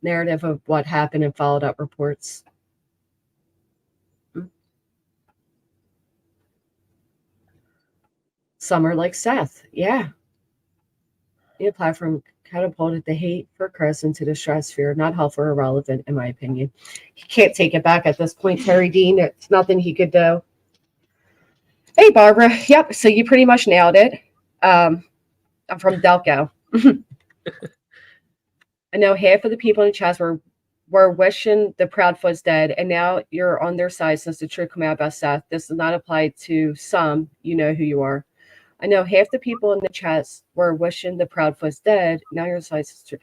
Narrative of what happened and followed up reports. Some are like Seth. Yeah. The platform catapulted the hate for Chris into the stratosphere. Not helpful or relevant, in my opinion. He can't take it back at this point, Terry Dean. It's nothing he could do. Hey, Barbara. Yep. So you pretty much nailed it. I'm from Delco. I know half of the people in the chat were were wishing the Proudfoots dead, and now you're on their side since the truth came out about Seth. This does not apply to some. You know who you are. I know half the people in the chats were wishing the Proudfoots dead. Now your side is true.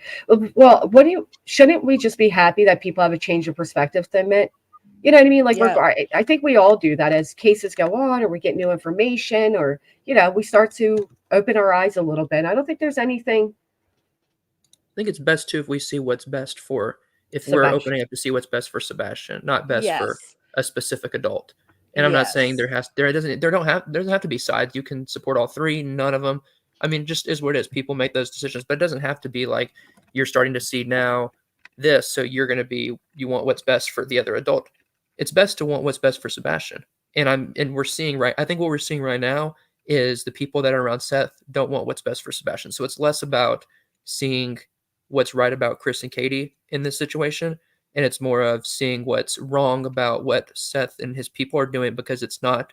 Well, what do you? Shouldn't we just be happy that people have a change of perspective to admit? You know what I mean? Like, Yeah. I think we all do that as cases go on, or we get new information, or we start to open our eyes a little bit. I don't think there's anything. I think it's best too if we see what's best for, if we're opening up to see what's best for Sebastian, not best for Yes. a specific adult. And I'm not saying there doesn't have to be sides. You can support all three, none of them. I mean, just is what it is. People make those decisions, but it doesn't have to be like you're starting to see now this, so you want what's best for the other adult. It's best to want what's best for Sebastian. And we're seeing I think what we're seeing right now is the people that are around Seth don't want what's best for Sebastian. So it's less about seeing what's right about Chris and Katie in this situation, and it's more of seeing what's wrong about what Seth and his people are doing because it's not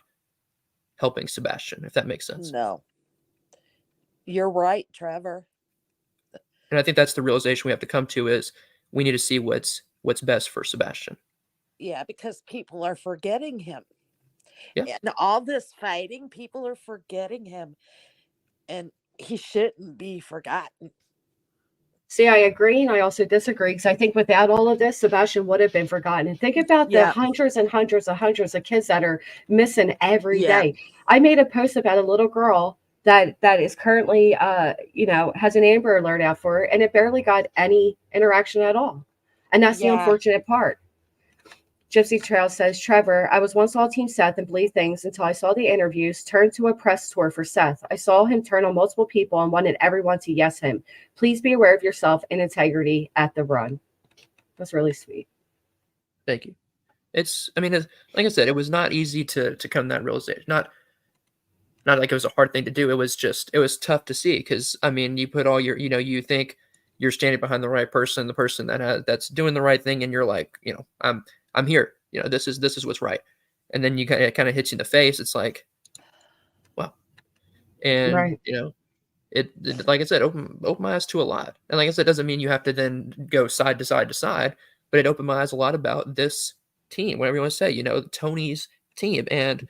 helping Sebastian, if that makes sense. No. You're right, Trevor. And I think that's the realization we have to come to is we need to see what's best for Sebastian. Yeah, because people are forgetting him. Yeah. And all this fighting, people are forgetting him. And he shouldn't be forgotten. See, I agree, and I also disagree, because I think without all of this, Sebastian would have been forgotten. And think about the hundreds and hundreds of kids that are missing every day. I made a post about a little girl that is currently, has an Amber Alert out for her, and it barely got any interaction at all. And that's the unfortunate part. Gypsy Trail says, Trevor, I was once all Team Seth and believed things until I saw the interviews turn to a press tour for Seth. I saw him turn on multiple people and wanted everyone to yes him. Please be aware of yourself and integrity at the run. That's really sweet. Thank you. Like I said, it was not easy to come to that realization. Not like it was a hard thing to do. It was tough to see because, you put all your, you think you're standing behind the right person, the person that's doing the right thing, and you're like, I'm here. This is what's right. And then it kind of hits you in the face. It's like, wow. And right. It like I said, open my eyes to a lot. And like I said, it doesn't mean you have to then go side to side to side, but it opened my eyes a lot about this team, whatever you want to say, Tony's team. And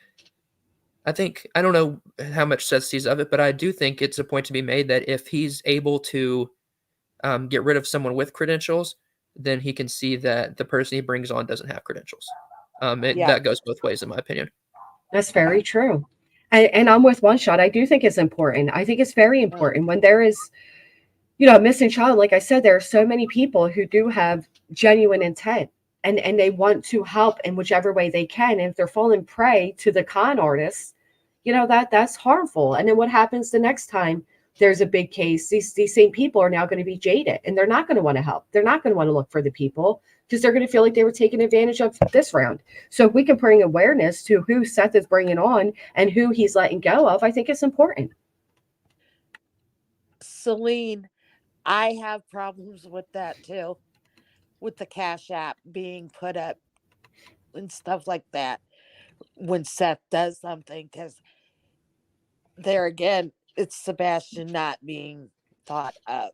I don't know how much Seth sees of it, but I do think it's a point to be made that if he's able to get rid of someone with credentials, then he can see that the person he brings on doesn't have credentials. That goes both ways, in my opinion. That's very true. And I'm with One Shot. I do think it's important. I think it's very important when there is, a missing child. Like I said, there are so many people who do have genuine intent and they want to help in whichever way they can. And if they're falling prey to the con artists, that's harmful. And then what happens the next time there's a big case? These same people are now going to be jaded and they're not going to want to help. They're not going to want to look for the people because they're going to feel like they were taken advantage of this round. So if we can bring awareness to who Seth is bringing on and who he's letting go of, I think it's important. Celine, I have problems with that too, with the Cash App being put up and stuff like that when Seth does something, because there again, it's Sebastian not being thought of.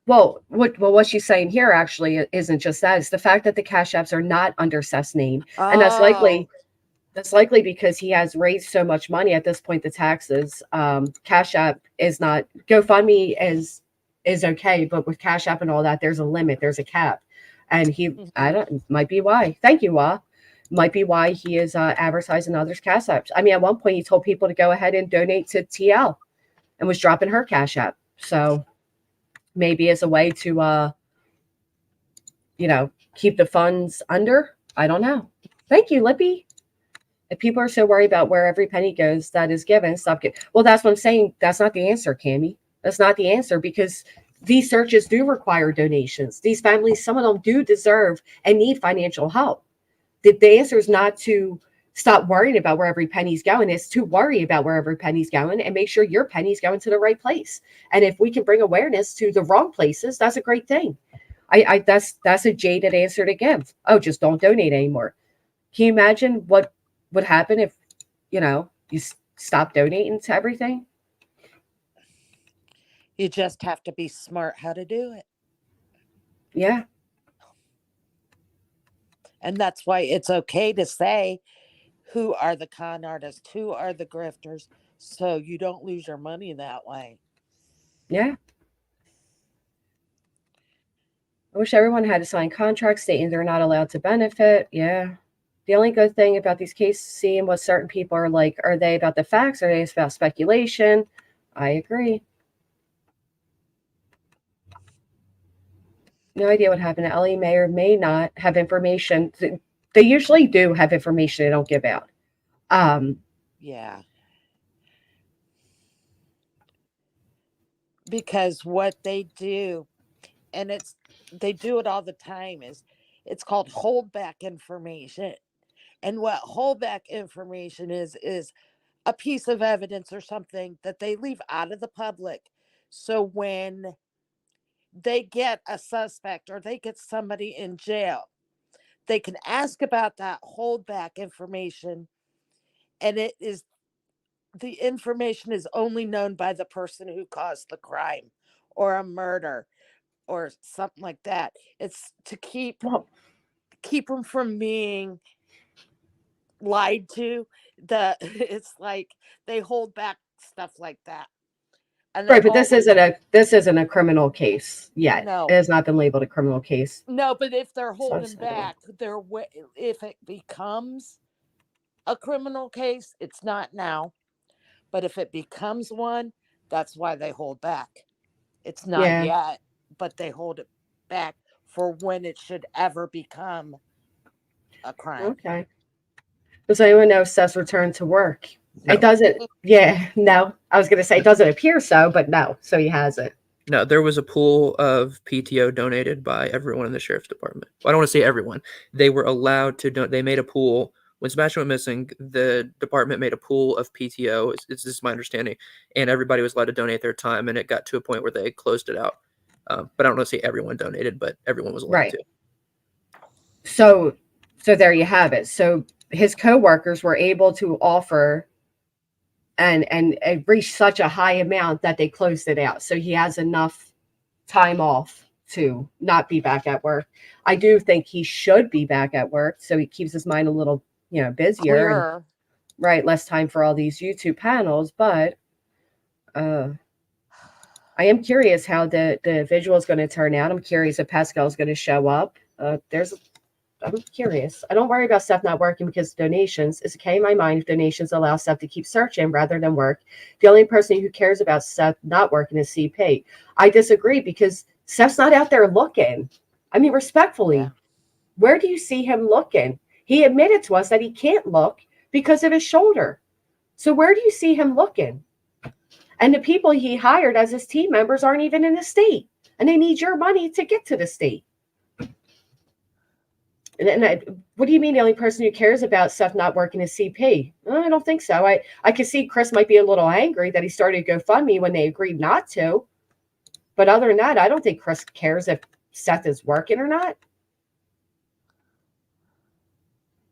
Well, what she's saying here actually isn't just that. It's the fact that the Cash Apps are not under Seth's name. And that's likely because he has raised so much money at this point, the taxes. Cash App is not, GoFundMe is okay, but with Cash App and all that, there's a limit, there's a cap. And might be why. Thank you, Wa. Might be why he is advertising others' Cash Apps. At one point he told people to go ahead and donate to TL and was dropping her Cash App. So maybe as a way to, keep the funds under. I don't know. Thank you, Lippy. If people are so worried about where every penny goes that is given, stop getting. Well, that's what I'm saying. That's not the answer, Cammie. That's not the answer because these searches do require donations. These families, some of them do deserve and need financial help. The answer is not to stop worrying about where every penny's going. It's to worry about where every penny's going and make sure your penny's going to the right place. And if we can bring awareness to the wrong places, that's a great thing. That's a jaded answer to give. Oh, just don't donate anymore. Can you imagine what would happen if, you stop donating to everything? You just have to be smart how to do it. Yeah. And that's why it's okay to say who are the con artists, who are the grifters, so you don't lose your money that way. Yeah. I wish everyone had to sign contracts stating they're not allowed to benefit. Yeah. The only good thing about these cases, seeing what certain people are like, are they about the facts? Are they about speculation? I agree. No idea what happened. Ellie may or may not have information. They usually do have information they don't give out. Yeah. Because what they do, and they do it all the time, is it's called holdback information. And what holdback information is a piece of evidence or something that they leave out of the public. So when they get a suspect or they get somebody in jail, they can ask about that holdback information, and the information is only known by the person who caused the crime or a murder or something like that. It's to keep them from being lied to. It's like they hold back stuff like that. And right, but this isn't a criminal case yet. No. It has not been labeled a criminal case. No, but if they're So holding sad. back, if it becomes a criminal case, it's not now. But if it becomes one, that's why they hold back. It's not yet, but they hold it back for when it should ever become a crime. Okay. Does anyone know Seth's return to work? No. It doesn't. Yeah, no. I was going to say it doesn't appear so, but no. So he hasn't. No, there was a pool of PTO donated by everyone in the sheriff's department. Well, I don't want to say everyone. They were allowed to they made a pool. When Sebastian went missing, the department made a pool of PTO. It's just my understanding. And everybody was allowed to donate their time, and it got to a point where they closed it out. But I don't want to say everyone donated, but everyone was allowed to. So there you have it. So his coworkers were able to offer and reach such a high amount that they closed it out. So he has enough time off to not be back at work. I do think he should be back at work, so he keeps his mind a little, busier. And, right, less time for all these YouTube panels. But I am curious how the visual is going to turn out. I'm curious if Pascal is going to show up. I'm curious. I don't worry about Seth not working because of donations. It's okay in my mind if donations allow Seth to keep searching rather than work. The only person who cares about Seth not working is CP. I disagree because Seth's not out there looking. I mean, respectfully, where do you see him looking? He admitted to us that he can't look because of his shoulder. So where do you see him looking? And the people he hired as his team members aren't even in the state, and they need your money to get to the state. What do you mean the only person who cares about Seth not working is CP? I don't think so. I could see Chris might be a little angry that he started GoFundMe when they agreed not to. But other than that, I don't think Chris cares if Seth is working or not.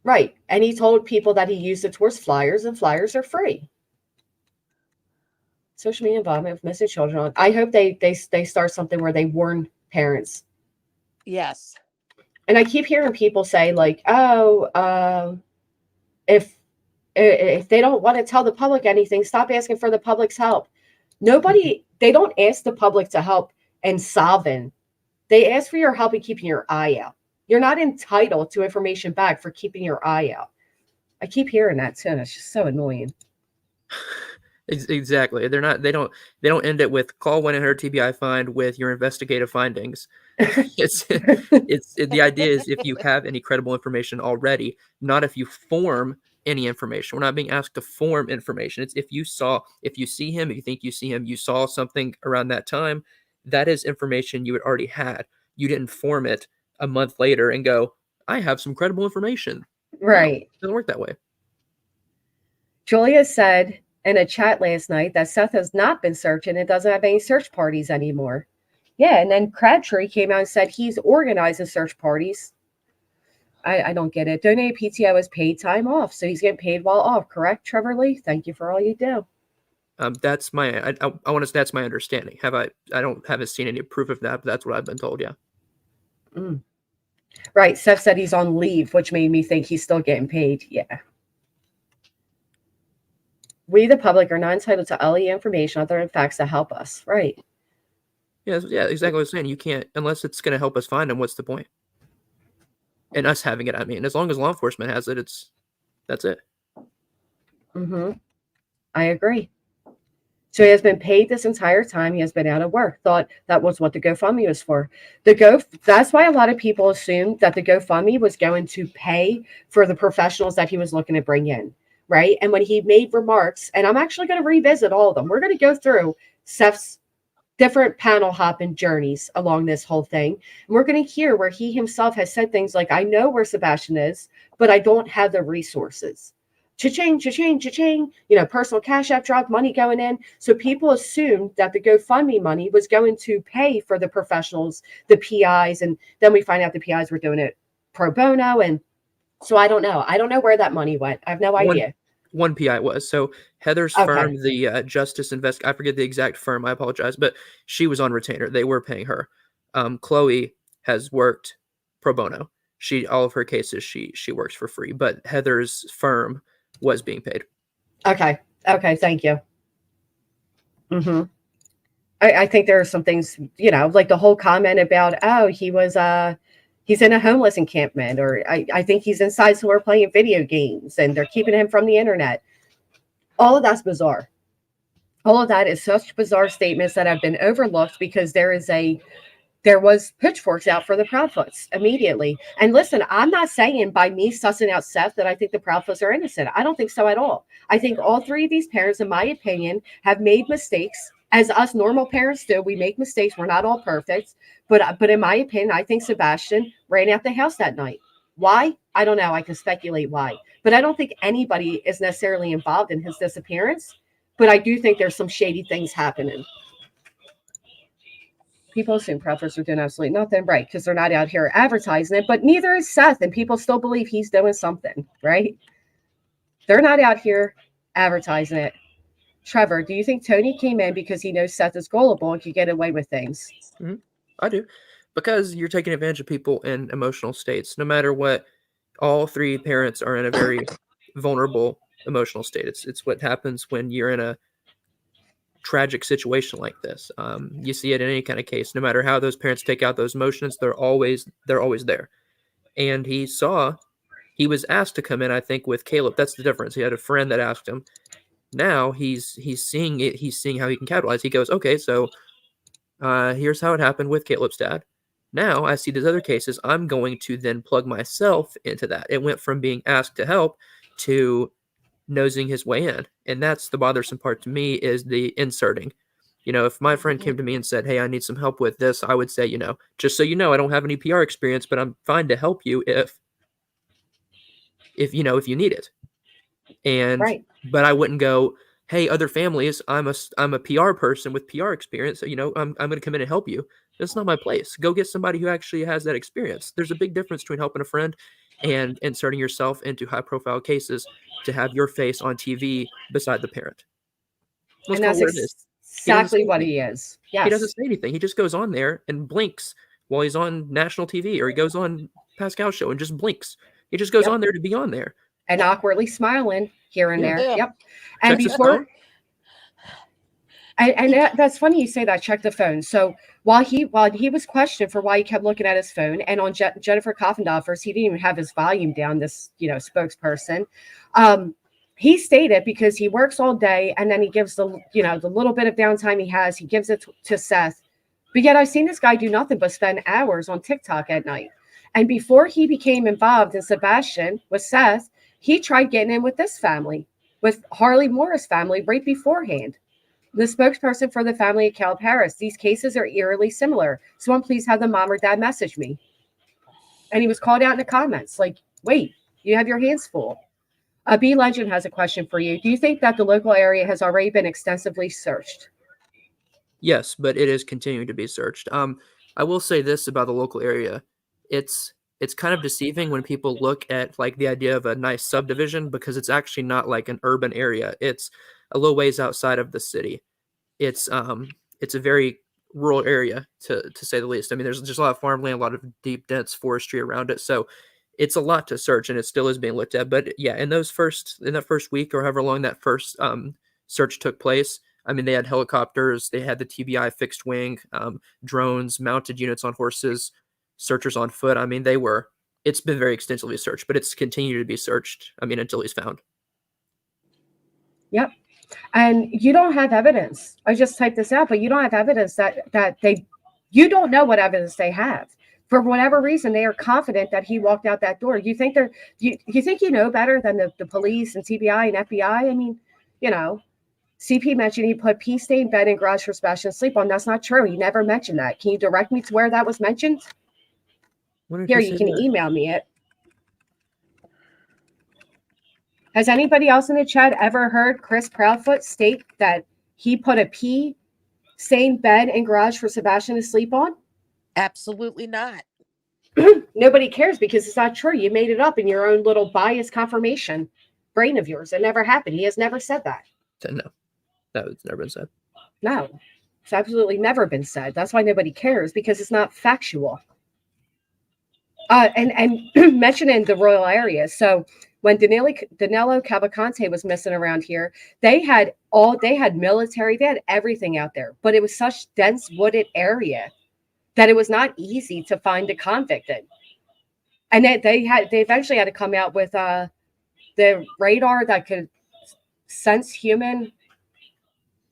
Right. And he told people that he used it towards flyers, and flyers are free. Social media involvement with missing children. I hope they start something where they warn parents. Yes. And I keep hearing people say like, if they don't want to tell the public anything, stop asking for the public's help. They don't ask the public to help in solving. They ask for your help in keeping your eye out. You're not entitled to information back for keeping your eye out. I keep hearing that too, and it's just so annoying. Exactly. They don't end it with call 1-800-TBI find with your investigative findings. The idea is if you have any credible information already, not if you form any information. We're not being asked to form information. It's if you see him, if you think you see him, you saw something around that time, that is information you had already had. You didn't form it a month later and go, I have some credible information. Right. No, it doesn't work that way. Julia said in a chat last night that Seth has not been searching and doesn't have any search parties anymore. Yeah, and then Crabtree came out and said he's organizing search parties. I don't get it. Donate PTO is paid time off, so he's getting paid while off, correct, Trevor Lee? Thank you for all you do. That's my that's my understanding. Haven't seen any proof of that, but that's what I've been told. Yeah. Right. Seth said he's on leave, which made me think he's still getting paid. Yeah. We, the public, are not entitled to any information other than facts that help us. Right. Yeah, exactly what I was saying. You can't, unless it's going to help us find him, what's the point? And us having it, I mean, as long as law enforcement has it, that's it. Mm-hmm. I agree. So he has been paid this entire time. He has been out of work. Thought that was what the GoFundMe was for. That's why a lot of people assumed that the GoFundMe was going to pay for the professionals that he was looking to bring in, right? And when he made remarks, and I'm actually going to revisit all of them. We're going to go through Seth's different panel hopping journeys along this whole thing. And we're going to hear where he himself has said things like, I know where Sebastian is, but I don't have the resources. Cha-ching, cha-ching, cha-ching, personal cash app drop, money going in. So people assumed that the GoFundMe money was going to pay for the professionals, the PIs, and then we find out the PIs were doing it pro bono. And so I don't know. I don't know where that money went. I have no idea. One PI was. So Heather's firm, the Justice Invest, I forget the exact firm, I apologize, but she was on retainer. They were paying her. Chloe has worked pro bono. All of her cases, she works for free, but Heather's firm was being paid. Okay. Thank you. Mm-hmm. I think there are some things, like the whole comment about, he's in a homeless encampment, or I think he's inside somewhere playing video games and they're keeping him from the internet. All of that's bizarre. All of that is such bizarre statements that have been overlooked because there was pitchforks out for the Proudfoots immediately. And listen, I'm not saying by me sussing out Seth that I think the Proudfoots are innocent. I don't think so at all. I think all three of these parents, in my opinion, have made mistakes. As us normal parents do, we make mistakes. We're not all perfect. But in my opinion, I think Sebastian ran out the house that night. Why? I don't know. I can speculate why. But I don't think anybody is necessarily involved in his disappearance. But I do think there's some shady things happening. People assume Proudfoots are doing absolutely nothing, right? Because they're not out here advertising it, but neither is Seth, and people still believe he's doing something, right? They're not out here advertising it. Trevor, do you think Tony came in because he knows Seth is gullible and could get away with things? Mm-hmm. I do. Because you're taking advantage of people in emotional states. No matter what, all three parents are in a very vulnerable emotional state. It's what happens when you're in a tragic situation like this. You see it in any kind of case. No matter how those parents take out those emotions, they're always there. And he was asked to come in, I think, with Caleb. That's the difference. He had a friend that asked him. Now he's seeing it. He's seeing how he can capitalize. He goes, okay, so here's how it happened with Caleb's dad. Now I see these other cases. I'm going to then plug myself into that. It went from being asked to help to nosing his way in. And that's the bothersome part to me, is the inserting. If my friend came to me and said, hey, I need some help with this, I would say, just so you know, I don't have any PR experience, but I'm fine to help you if you need it. And right. But I wouldn't go, hey, other families, I'm a PR person with PR experience, so I'm going to come in and help you. That's not my place. Go get somebody who actually has that experience. There's a big difference between helping a friend and inserting yourself into high profile cases to have your face on TV beside the parent. And that's exactly what he is. Yes. He doesn't say anything. He just goes on there and blinks while he's on national TV, or he goes on Pascal's show and just blinks. He just goes on there to be on there. And awkwardly smiling here and there. Yep. And before, and that's funny you say that. Check the phone. So while he was questioned for why he kept looking at his phone, and on Jennifer Coffindoffer's, he didn't even have his volume down. This spokesperson, he stated because he works all day and then he gives the little bit of downtime he has, he gives it to Seth. But yet I've seen this guy do nothing but spend hours on TikTok at night. And before he became involved in Sebastian with Seth, he tried getting in with this family, with Harley Moore's family right beforehand. The spokesperson for the family of Caleb Harris, these cases are eerily similar. Someone please have the mom or dad message me. And he was called out in the comments like, wait, you have your hands full. B Legend has a question for you. Do you think that the local area has already been extensively searched? Yes, but it is continuing to be searched. I will say this about the local area. It's kind of deceiving when people look at like the idea of a nice subdivision, because it's actually not like an urban area. It's a little ways outside of the city. It's a very rural area to say the least. I mean, there's just a lot of farmland, a lot of deep, dense forestry around it. So it's a lot to search, and it still is being looked at. But yeah, in that first week or however long that first search took place, I mean, they had helicopters, they had the TBI fixed wing, drones, mounted units on horses, searchers on foot. I mean, it's been very extensively searched, but it's continued to be searched. I mean, until he's found. Yep. And you don't have evidence. I just typed this out, but you don't have evidence you don't know what evidence they have. For whatever reason, they are confident that he walked out that door. You think you think you know better than the police and TBI and FBI? I mean, CP mentioned he put pee stained bed in garage for Sebastian to sleep on. That's not true. He never mentioned that. Can you direct me to where that was mentioned? Here, you can email me it. Has anybody else in the chat ever heard Chris Proudfoot state that he put a pee stained bed in garage for Sebastian to sleep on? Absolutely not. Nobody cares because it's not true. You made it up in your own little bias confirmation brain of yours. It never happened. He has never said that. No, it's never been said. No, it's absolutely never been said. That's why nobody cares, because it's not factual. And mentioning the rural area. So when Danilo Cavalcante was missing around here, they had military, they had everything out there, but it was such dense wooded area that it was not easy to find a convict in. And they eventually had to come out with the radar that could sense human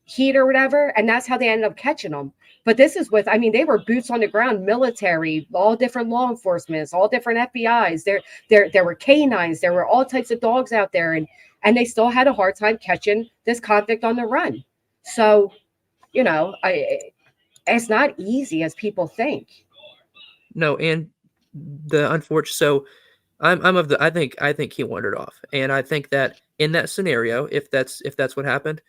heat or whatever, and that's how they ended up catching them. But this is they were boots on the ground, military, all different law enforcement, all different FBIs. There were canines, there were all types of dogs out there, and they still had a hard time catching this convict on the run. So, it's not easy as people think. No, and the unfortunate. So, I think he wandered off, and I think that in that scenario, if that's what happened,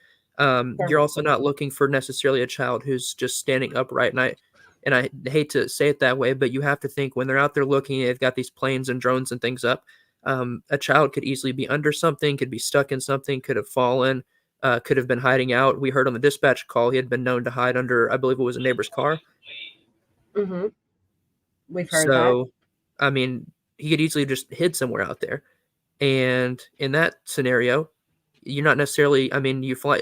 you're also not looking for necessarily a child who's just standing upright. And I hate to say it that way, but you have to think when they're out there looking, they've got these planes and drones and things up. A child could easily be under something, could be stuck in something, could have fallen, could have been hiding out. We heard on the dispatch call he had been known to hide under, I believe it was a neighbor's car. Mm-hmm. We've heard that. I mean, he could easily just hid somewhere out there. And in that scenario, you're not necessarily,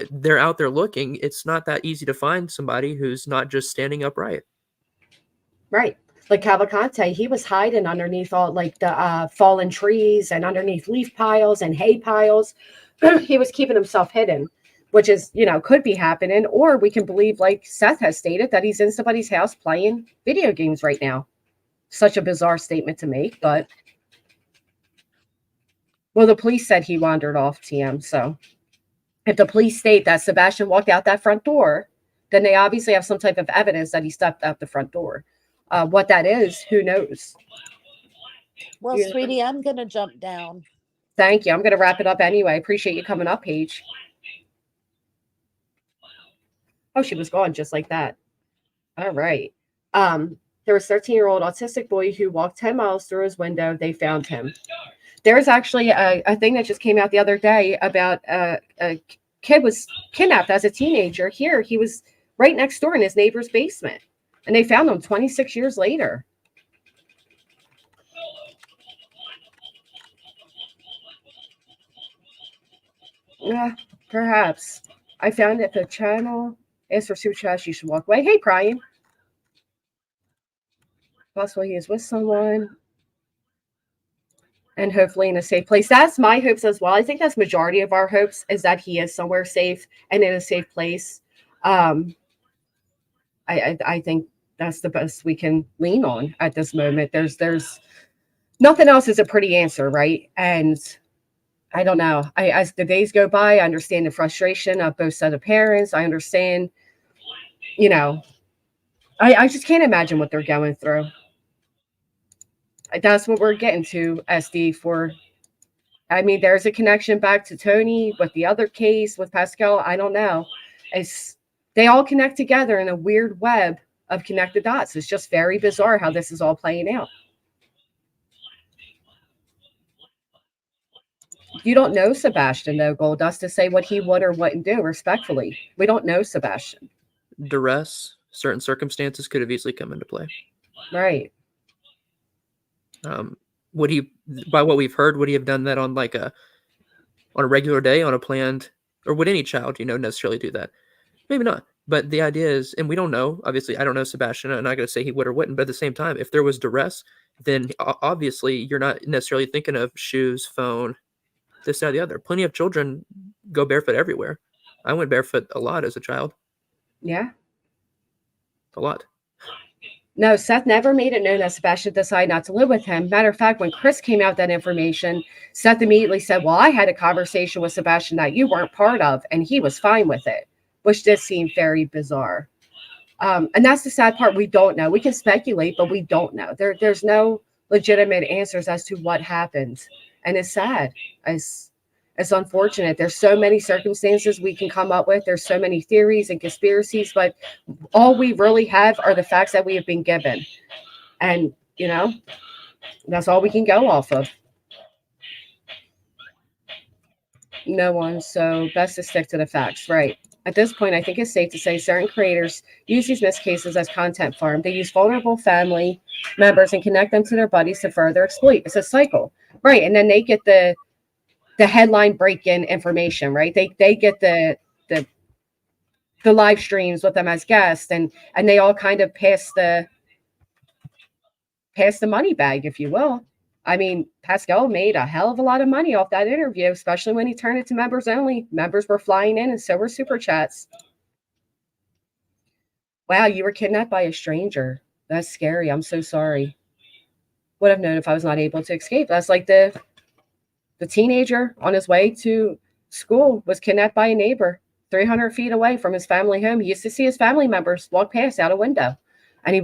they're out there looking. It's not that easy to find somebody who's not just standing upright. Right. Like Cavalcante, he was hiding underneath all the fallen trees and underneath leaf piles and hay piles. He was keeping himself hidden, which is, could be happening. Or we can believe, like Seth has stated, that he's in somebody's house playing video games right now. Such a bizarre statement to make, but the police said he wandered off, TM. So if the police state that Sebastian walked out that front door, then they obviously have some type of evidence that he stepped out the front door. What that is, who knows? Well, sweetie, I'm going to jump down. Thank you. I'm going to wrap it up anyway. Appreciate you coming up, Paige. Oh, she was gone just like that. All right. There was a 13-year-old autistic boy who walked 10 miles through his window. They found him. There's actually a thing that just came out the other day about a kid was kidnapped as a teenager. Here, he was right next door in his neighbor's basement, and they found him 26 years later. Yeah, perhaps. I found it. The channel asked for super chat. You should walk away. Hey, Brian. Possible he is with someone. And hopefully in a safe place. That's my hopes as well. I think that's majority of our hopes, is that he is somewhere safe and in a safe place. I think that's the best we can lean on at this moment. There's nothing else is a pretty answer, right? And I don't know. As the days go by, I understand the frustration of both set of parents. I understand, I just can't imagine what they're going through. That's what we're getting to, SD, for. There's a connection back to Tony with the other case with Pascal. I don't know. They all connect together in a weird web of connected dots. It's just very bizarre how this is all playing out. You don't know Sebastian, though, Goldust, to say what he would or wouldn't do, respectfully. We don't know Sebastian. Duress, certain circumstances could have easily come into play. Right. Would he, by what we've heard, would he have done that on a regular day, on a planned, or would any child, necessarily do that? Maybe not. But the idea is, and we don't know, obviously, I don't know Sebastian, and I'm not going to say he would or wouldn't, but at the same time, if there was duress, then obviously you're not necessarily thinking of shoes, phone, this, that, or the other. Plenty of children go barefoot everywhere. I went barefoot a lot as a child. Yeah. A lot. No, Seth never made it known that Sebastian decided not to live with him. Matter of fact, when Chris came out with that information, Seth immediately said, well, I had a conversation with Sebastian that you weren't part of, and he was fine with it, which did seem very bizarre. And that's the sad part. We don't know. We can speculate, but we don't know. There's no legitimate answers as to what happened. And it's sad. It's unfortunate. There's so many circumstances we can come up with. There's so many theories and conspiracies, but all we really have are the facts that we have been given. And, that's all we can go off of. No one. So best to stick to the facts. Right. At this point, I think it's safe to say certain creators use these missed cases as content farm. They use vulnerable family members and connect them to their buddies to further exploit. It's a cycle. Right. And then they get the headline break-in information, right? They get the live streams with them as guests, and they all kind of pass the money bag, if you will. I mean, Pascal made a hell of a lot of money off that interview, especially when he turned it to members only. Members were flying in, and so were super chats. Wow, you were kidnapped by a stranger. That's scary. I'm so sorry. Would have known if I was not able to escape. That's like the teenager on his way to school was kidnapped by a neighbor 300 feet away from his family home. He used to see his family members walk past out a window, and he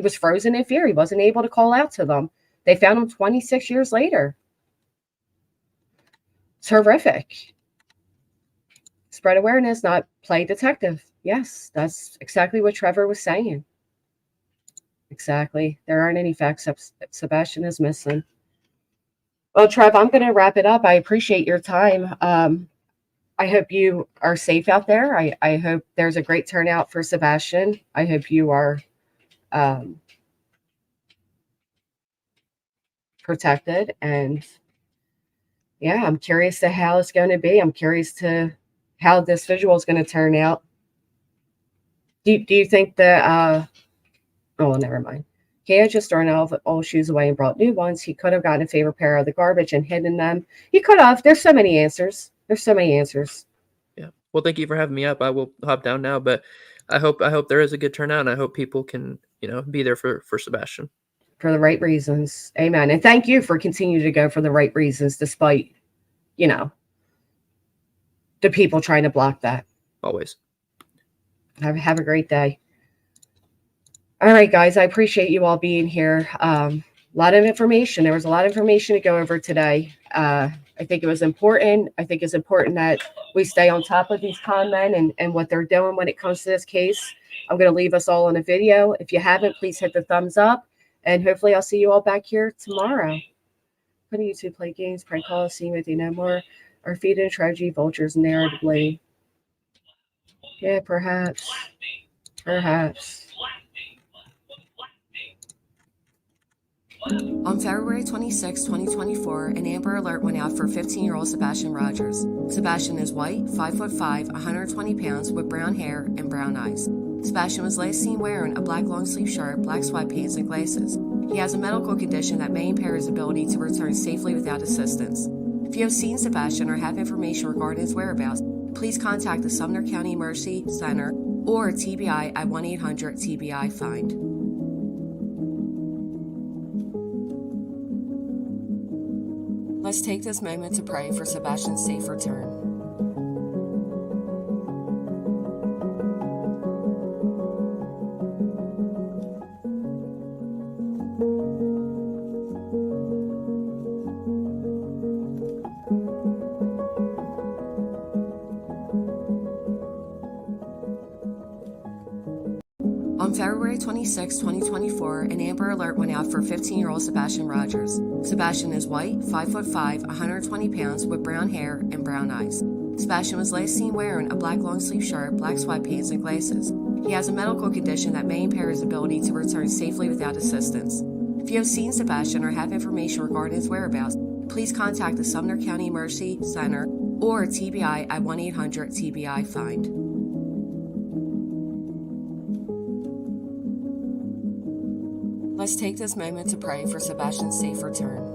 was frozen in fear. He wasn't able to call out to them. They found him 26 years later. It's horrific. Spread awareness, not play detective. Yes, that's exactly what Trevor was saying. Exactly. There aren't any facts Sebastian is missing. Well, Trev, I'm going to wrap it up. I appreciate your time. I hope you are safe out there. I hope there's a great turnout for Sebastian. I hope you are protected. And yeah, I'm curious to how it's going to be. I'm curious to how this visual is going to turn out. Do you think that, oh, never mind. He had just thrown all old shoes away and brought new ones. He could have gotten a favorite pair of the garbage and hidden them. He could have. There's so many answers. Yeah. Well, thank you for having me up. I will hop down now, but I hope there is a good turnout, and I hope people can, be there for Sebastian. For the right reasons. Amen. And thank you for continuing to go for the right reasons, despite, the people trying to block that. Always. Have a great day. All right, guys, I appreciate you all being here. A lot of information. There was a lot of information to go over today. I think it was important. I think it's important that we stay on top of these con men and what they're doing when it comes to this case. I'm going to leave us all in a video. If you haven't, please hit the thumbs up. And hopefully I'll see you all back here tomorrow. Put YouTube play games, prank calls, see with you no more, or feed in tragedy, vultures narratively. Yeah, perhaps. On February 26, 2024, an Amber Alert went out for 15-year-old Sebastian Rogers. Sebastian is white, 5'5", 120 pounds, with brown hair and brown eyes. Sebastian was last seen wearing a black long-sleeve shirt, black sweatpants, and glasses. He has a medical condition that may impair his ability to return safely without assistance. If you have seen Sebastian or have information regarding his whereabouts, please contact the Sumner County Emergency Center or TBI at 1-800-TBI-FIND. Let's take this moment to pray for Sebastian's safe return. On February 26, 2024, an Amber Alert went out for 15-year-old Sebastian Rogers. Sebastian is white, 5'5", 120 pounds, with brown hair and brown eyes. Sebastian was last seen wearing a black long-sleeve shirt, black sweatpants, and glasses. He has a medical condition that may impair his ability to return safely without assistance. If you have seen Sebastian or have information regarding his whereabouts, please contact the Sumner County Emergency Center or TBI at 1-800-TBI-FIND. Let's take this moment to pray for Sebastian's safe return.